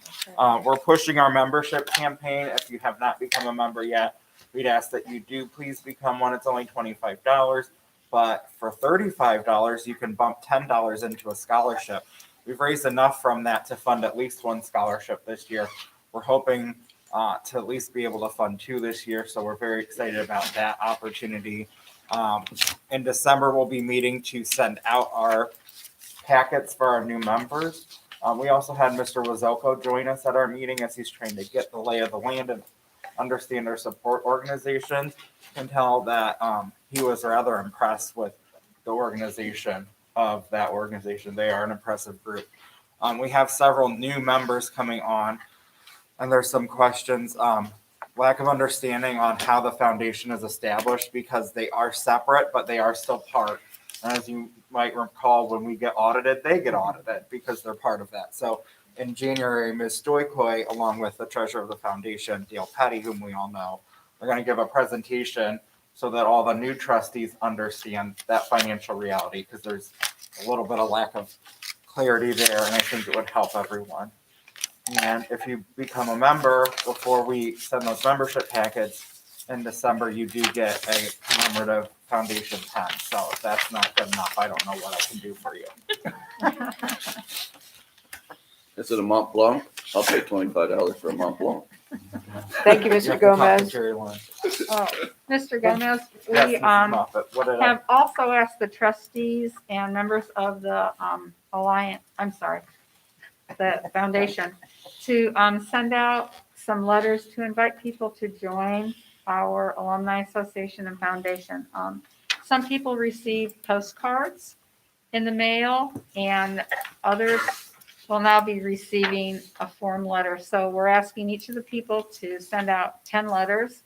We're pushing our membership campaign. If you have not become a member yet, we'd ask that you do please become one. It's only $25, but for $35, you can bump $10 into a scholarship. We've raised enough from that to fund at least one scholarship this year. We're hoping to at least be able to fund 2 this year, so we're very excited about that opportunity. In December, we'll be meeting to send out our packets for our new members. We also had Mr. Wazoko join us at our meeting as he's trying to get the lay of the land and understand our support organizations. Can tell that he was rather impressed with the organization of that organization. They are an impressive group. We have several new members coming on, and there's some questions. Lack of understanding on how the foundation is established because they are separate, but they are still part. And as you might recall, when we get audited, they get audited because they're part of that. So in January, Ms. Stoikoi, along with the treasurer of the foundation, Dale Petty, whom we all know, are going to give a presentation so that all the new trustees understand that financial reality because there's a little bit of lack of clarity there, and I think it would help everyone. And if you become a member before we send those membership packets in December, you do get a commemorative foundation pen. So if that's not good enough, I don't know what I can do for you. Is it a Mont Blanc? I'll pay $25 for a Mont Blanc. Thank you, You Mr. have to talk to Gomez. Jerry Lynn. Oh, Mr. Gomez, Yes, we Mrs. Moffett, what did I? have also asked the trustees and members of the the foundation to send out some letters to invite people to join our Alumni Association and Foundation. Some people receive postcards in the mail, and others will now be receiving a form letter. So we're asking each of the people to send out 10 letters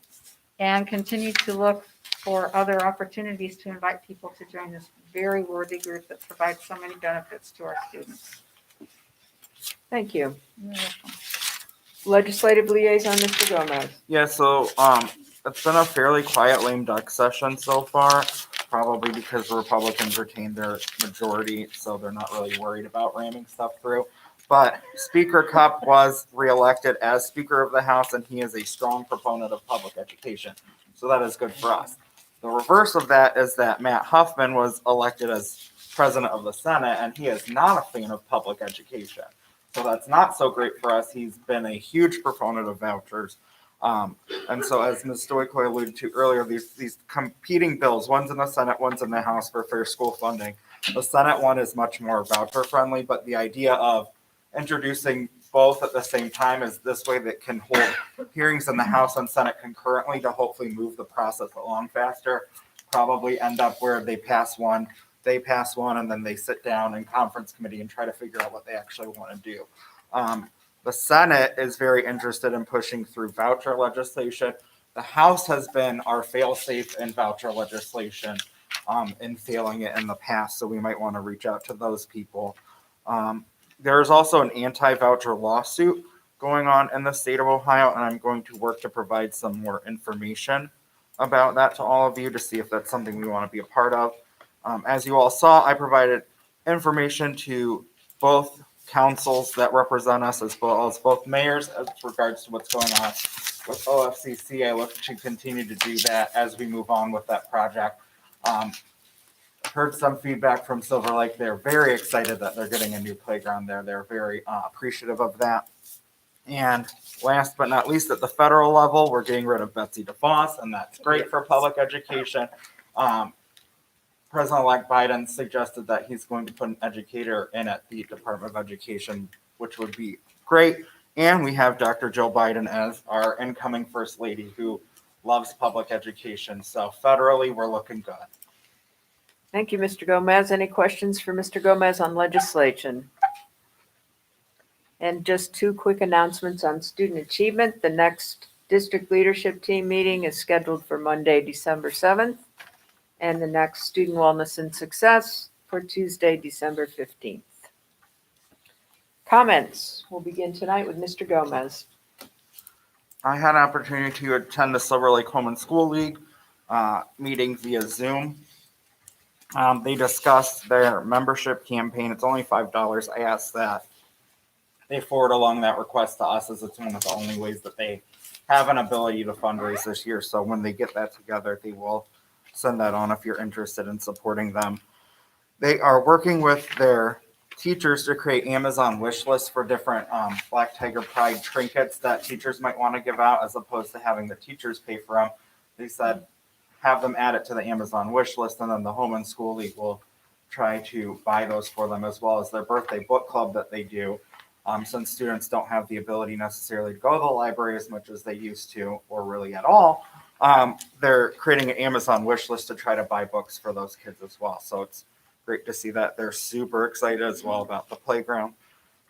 and continue to look for other opportunities to invite people to join this very worthy group that provides so many benefits to our students. Thank you. Legislative Liaison, Mr. Gomez. Yeah, so it's been a fairly quiet lame duck session so far, probably because the Republicans retained their majority, so they're not really worried about ramming stuff through. But Speaker Cupp was reelected as Speaker of the House, and he is a strong proponent of public education. So that is good for us. The reverse of that is that Matt Huffman was elected as President of the Senate, and he is not a fan of public education. So that's not so great for us. He's been a huge proponent of vouchers. And so as Ms. Stoico alluded to earlier, these competing bills, one's in the Senate, one's in the House for fair school funding. The Senate one is much more voucher friendly, but the idea of introducing both at the same time is this way that can hold hearings in the House and Senate concurrently to hopefully move the process along faster. Probably end up where they pass one, and then they sit down in conference committee and try to figure out what they actually want to do. The Senate is very interested in pushing through voucher legislation. The House has been our fail-safe in voucher legislation in failing it in the past, so we might want to reach out to those people. There's also an anti-voucher lawsuit going on in the state of Ohio, and I'm going to work to provide some more information about that to all of you to see if that's something we want to be a part of. As you all saw, I provided information to both councils that represent us as well as both mayors as regards to what's going on with OFCC. I look to continue to do that as we move on with that project. Heard some feedback from Silver Lake. They're very excited that they're getting a new playground there. They're very appreciative of that. And last but not least, at the federal level, we're getting rid of Betsy DeVos, and that's great for public education. President-elect Biden suggested that he's going to put an educator in at the Department of Education, which would be great. And we have Dr. Joe Biden as our incoming First Lady who loves public education. So federally, we're looking good. Thank you, Mr. Gomez. Any questions for Mr. Gomez on legislation? And just two quick announcements on student achievement. The next district leadership team meeting is scheduled for Monday, December 7th. And the next student wellness and success for Tuesday, December 15th. Comments. We'll begin tonight with Mr. Gomez. I had an opportunity to attend the Silver Lake Home and School League meeting via Zoom. They discussed their membership campaign. It's only $5. I asked that they forward along that request to us, as it's one of the only ways that they have an ability to fundraise this year. So when they get that together, they will send that on if you're interested in supporting them. They are working with their teachers to create Amazon wish lists for different Black Tiger Pride trinkets that teachers might want to give out, as opposed to having the teachers pay for them. They said have them add it to the Amazon wish list, and then the Home and School League will try to buy those for them, as well as their birthday book club that they do. Since students don't have the ability necessarily to go to the library as much as they used to, or really at all, they're creating an Amazon wish list to try to buy books for those kids as well. So it's great to see that. They're super excited as well about the playground.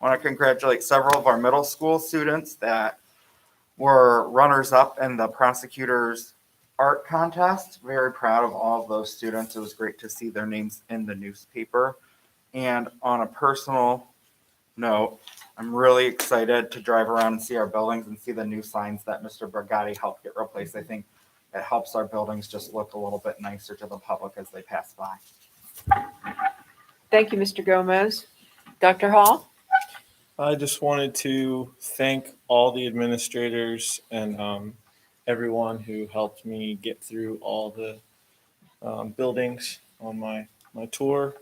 I want to congratulate several of our middle school students that were runners up in the prosecutor's art contest. Very proud of all of those students. It was great to see their names in the newspaper. And on a personal note, I'm really excited to drive around and see our buildings and see the new signs that Mr. Brigatti helped get replaced. I think it helps our buildings just look a little bit nicer to the public as they pass by. Thank you, Mr. Gomez. Dr. Hall? I just wanted to thank all the administrators and everyone who helped me get through all the buildings on my tour.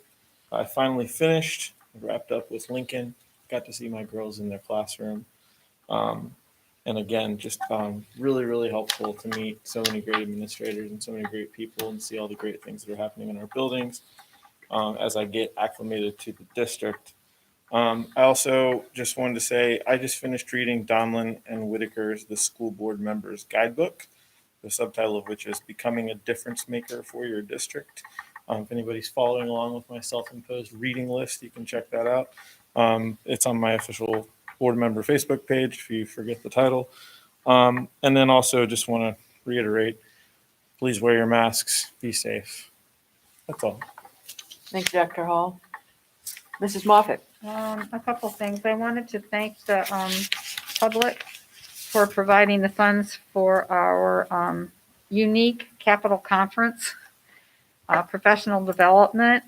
I finally finished, wrapped up with Lincoln, got to see my girls in their classroom. And again, just really, really helpful to meet so many great administrators and so many great people and see all the great things that are happening in our buildings as I get acclimated to the district. I also just wanted to say I just finished reading Donlin and Whitaker's The School Board Members Guidebook, the subtitle of which is Becoming a Difference Maker for Your District. If anybody's following along with my self-imposed reading list, you can check that out. It's on my official board member Facebook page if you forget the title. And then also just want to reiterate, please wear your masks, be safe. That's all. Thank you, Dr. Hall. Mrs. Moffett. A couple things. I wanted to thank the public for providing the funds for our unique Capital Conference, professional development.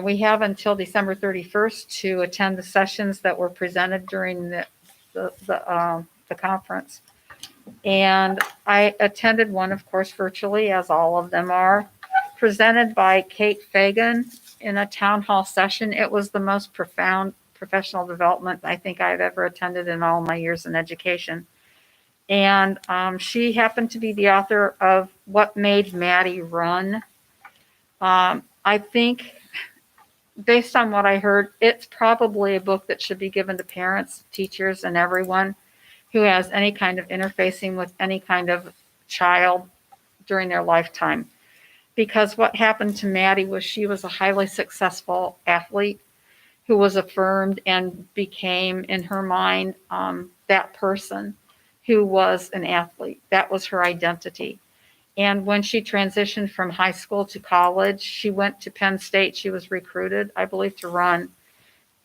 We have until December 31st to attend the sessions that were presented during the conference. And I attended one, of course, virtually, as all of them are, presented by Kate Fagan in a town hall session. It was the most profound professional development I think I've ever attended in all my years in education. And she happened to be the author of What Made Maddie Run. I think, based on what I heard, it's probably a book that should be given to parents, teachers, and everyone who has any kind of interfacing with any kind of child during their lifetime. Because what happened to Maddie was she was a highly successful athlete who was affirmed and became, in her mind, that person who was an athlete. That was her identity. And when she transitioned from high school to college, she went to Penn State. She was recruited, I believe, to run.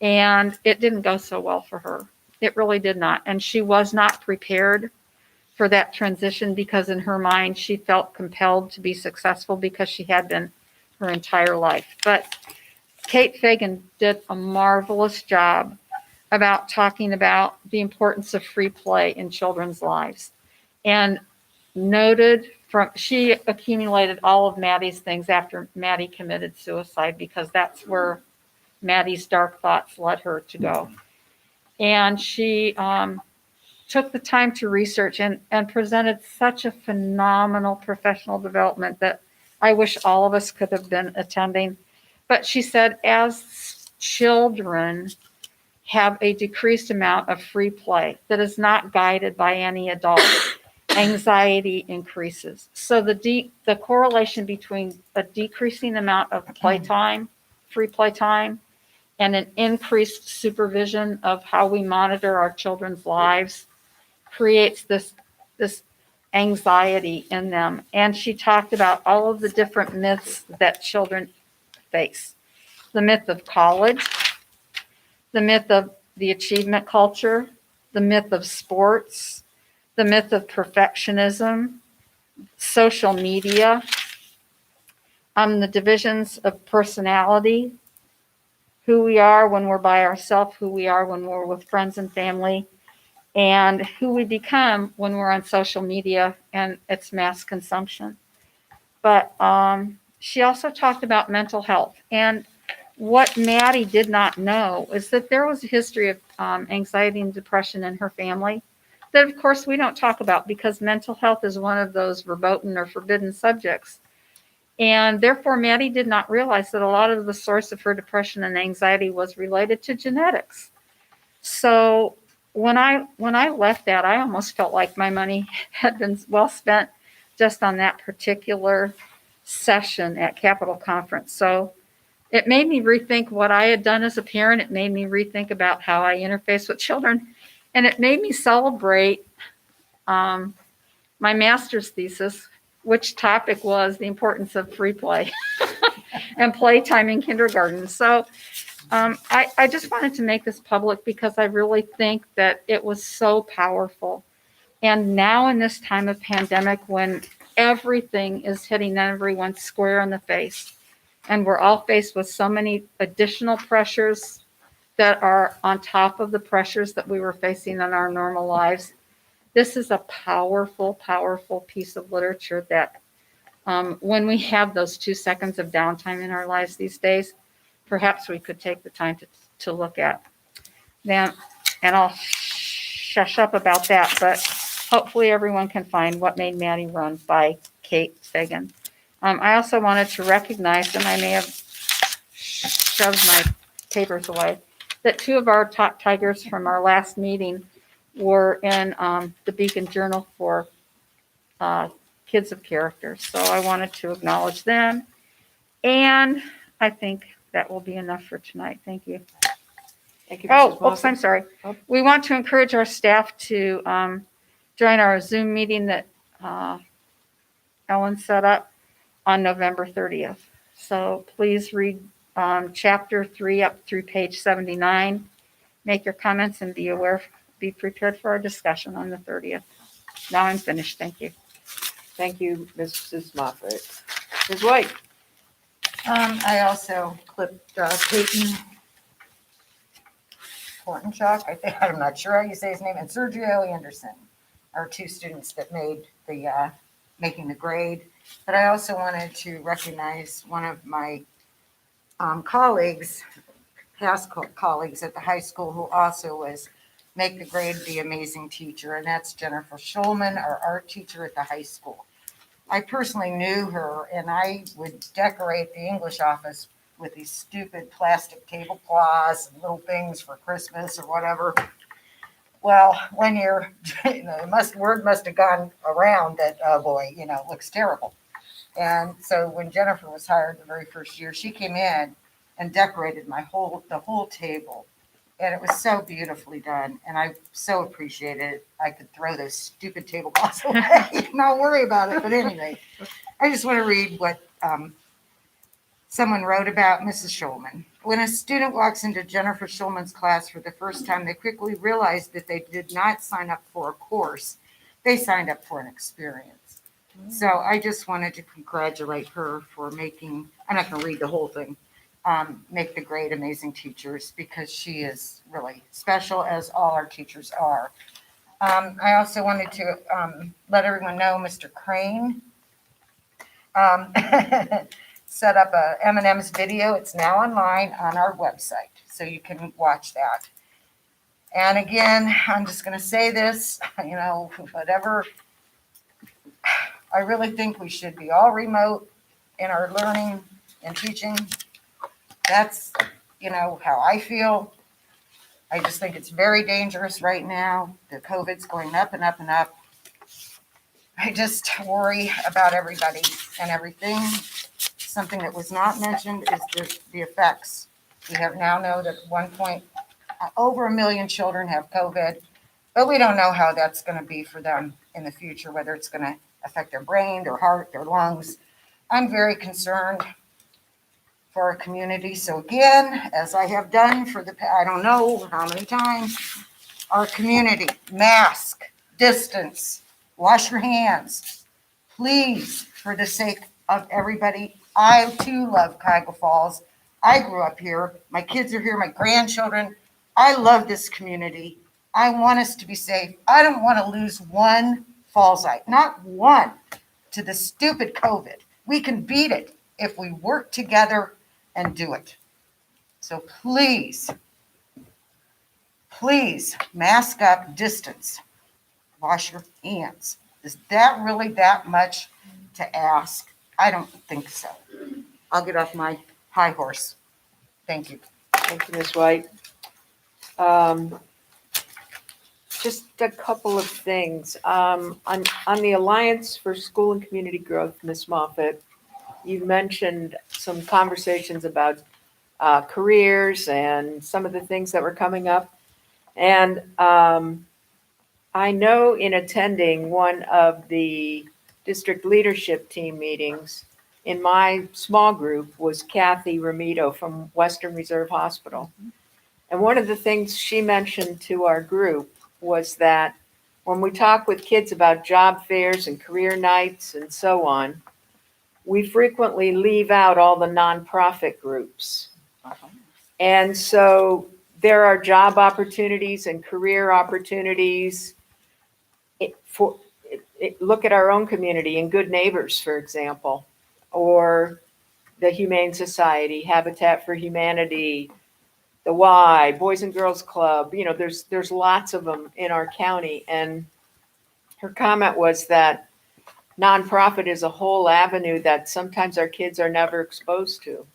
And it didn't go so well for her. It really did not. And she was not prepared for that transition because in her mind, she felt compelled to be successful because she had been her entire life. But Kate Fagan did a marvelous job about talking about the importance of free play in children's lives. And she accumulated all of Maddie's things after Maddie committed suicide because that's where Maddie's dark thoughts led her to go. And she took the time to research and presented such a phenomenal professional development that I wish all of us could have been attending. But she said, as children have a decreased amount of free play that is not guided by any adult, anxiety increases. So the correlation between a decreasing amount of playtime, free playtime, and an increased supervision of how we monitor our children's lives creates this anxiety in them. And she talked about all of the different myths that children face. The myth of college, the myth of the achievement culture, the myth of sports, the myth of perfectionism, social media, the divisions of personality, who we are when we're by ourselves, who we are when we're with friends and family, and who we become when we're on social media and its mass consumption. But she also talked about mental health. And what Maddie did not know is that there was a history of anxiety and depression in her family that, of course, we don't talk about because mental health is one of those verboten or forbidden subjects. And therefore, Maddie did not realize that a lot of the source of her depression and anxiety was related to genetics. So when I left that, I almost felt like my money had been well spent just on that particular session at Capitol Conference. So it made me rethink what I had done as a parent. It made me rethink about how I interface with children. And it made me celebrate my master's thesis, which topic was the importance of free play and playtime in kindergarten. So I just wanted to make this public because I really think that it was so powerful. And now in this time of pandemic, when everything is hitting everyone square in the face, and we're all faced with so many additional pressures that are on top of the pressures that we were facing in our normal lives. This is a powerful, powerful piece of literature that when we have those 2 seconds of downtime in our lives these days, perhaps we could take the time to look at them. And I'll shush up about that, but hopefully everyone can find What Made Maddie Run by Kate Fagan. I also wanted to recognize, and I may have shoved my papers away, that 2 of our top tigers from our last meeting were in the Beacon Journal for Kids of Character. So I wanted to acknowledge them. And I think that will be enough for tonight. Thank you. Thank you, Oh, Mrs. Moffett. oops, I'm sorry. Oh. We want to encourage our staff to join our Zoom meeting that Ellen set up on November 30th. So please read chapter 3 up through page 79. Make your comments and be prepared for our discussion on the 30th. Now I'm finished. Thank you. Thank you, Mrs. Moffett. Ms. White? I also clipped Peyton Portenchuk, I'm not sure how you say his name, and Sergio Anderson are 2 students that made the making the grade. But I also wanted to recognize one of my colleagues, past colleagues at the high school, who also was Make the Grade the Amazing Teacher, and that's Jennifer Schulman, our art teacher at the high school. I personally knew her, and I would decorate the English office with these stupid plastic tablecloths and little things for Christmas or whatever. Well, one year, word must have gone around that, oh boy, it looks terrible. And so when Jennifer was hired the very first year, she came in and decorated the whole table. And it was so beautifully done, and I so appreciated it. I could throw those stupid tablecloths away, not worry about it. But anyway, I just want to read what someone wrote about Mrs. Schulman. When a student walks into Jennifer Schulman's class for the first time, they quickly realize that they did not sign up for a course. They signed up for an experience. So I just wanted to congratulate her for making, I'm not going to read the whole thing, Make the Grade Amazing Teachers, because she is really special, as all our teachers are. I also wanted to let everyone know Mr. Crane set up a M&M's video. It's now online on our website, so you can watch that. And again, I'm just going to say this, whatever. I really think we should be all remote in our learning and teaching. That's, how I feel. I just think it's very dangerous right now. The COVID's going up and up and up. I just worry about everybody and everything. Something that was not mentioned is the effects. We have now know that over 1 million children have COVID, but we don't know how that's going to be for them in the future, whether it's going to affect their brain, their heart, their lungs. I'm very concerned for our community. So again, as I have done for I don't know how many times, our community, mask, distance, wash your hands. Please, for the sake of everybody, I too love Cuyahoga Falls. I grew up here. My kids are here, my grandchildren. I love this community. I want us to be safe. I don't want to lose one Fallsite, not one, to the stupid COVID. We can beat it if we work together and do it. So please, mask up, distance, wash your hands. Is that really that much to ask? I don't think so. I'll get off my high horse. Thank you. Thank you, Ms. White. Just a couple of things. On the Alliance for School and Community Growth, Ms. Moffett, you mentioned some conversations about careers and some of the things that were coming up. And I know in attending one of the district leadership team meetings, in my small group was Kathy Ramito from Western Reserve Hospital. And one of the things she mentioned to our group was that when we talk with kids about job fairs and career nights and so on, we frequently leave out all the nonprofit groups. And so there are job opportunities and career opportunities. Look at our own community in Good Neighbors, for example, or the Humane Society, Habitat for Humanity, the Y, Boys and Girls Club. You know, there's lots of them in our county. And her comment was that nonprofit is a whole avenue that sometimes our kids are never exposed to.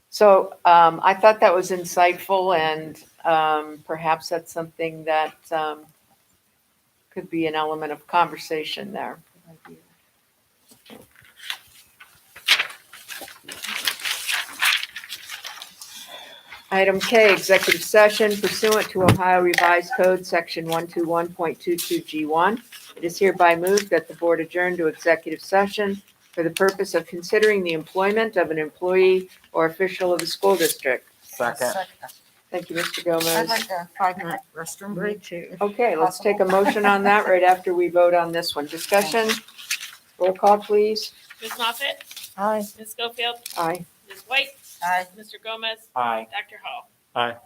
So I thought that was insightful, and perhaps that's something that could be an element of conversation there. Item K, executive session pursuant to Ohio Revised Code, Section 121.22G1. It is hereby moved that the board adjourn to executive session for the purpose of considering the employment of an employee or official of the school district. Second. Thank you, Mr. I'd Gomez. like a 5-minute restroom break. Okay, let's take a motion on that right after we vote on this one. Discussion? Roll call, please. Ms. Moffett? Aye. Ms. Schofield? Aye. Ms. White? Aye. Mr. Gomez? Aye. Dr. Hall? Aye.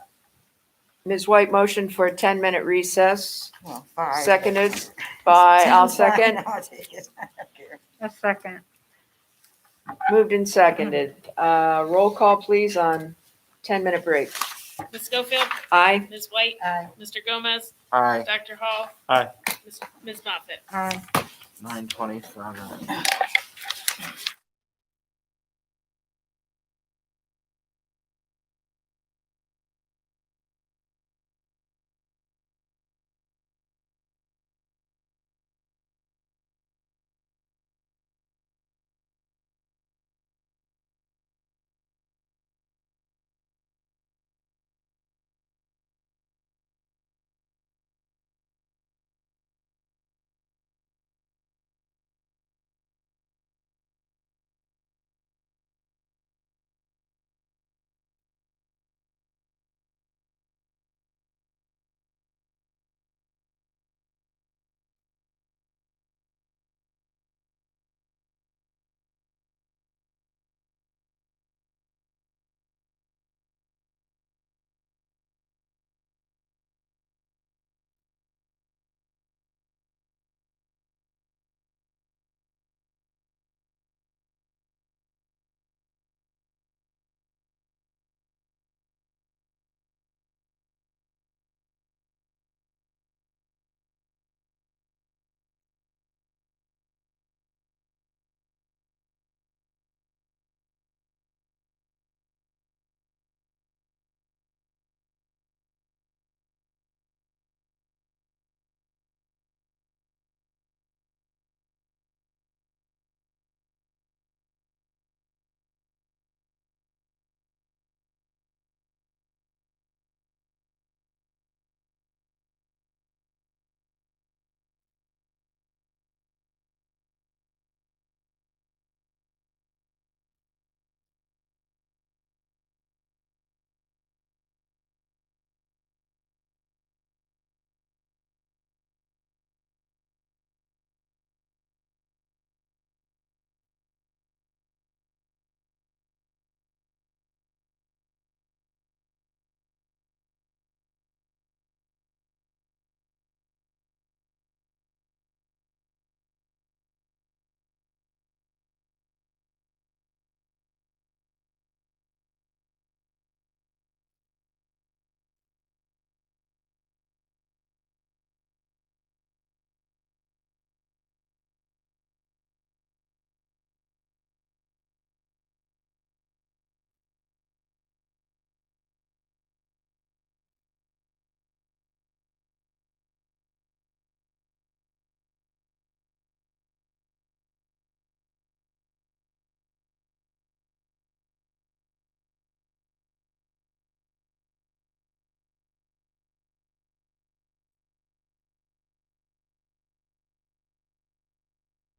Ms. White motion for a 10-minute recess, Well, 5. seconded by, I'll second. I'll take it. I don't care. A second. Moved and seconded. Roll call, please, on 10-minute break. Ms. Schofield? Aye. Ms. White? Aye. Mr. Gomez? Aye. Dr. Hall? Aye. Ms. Moffett? Aye. 9:27.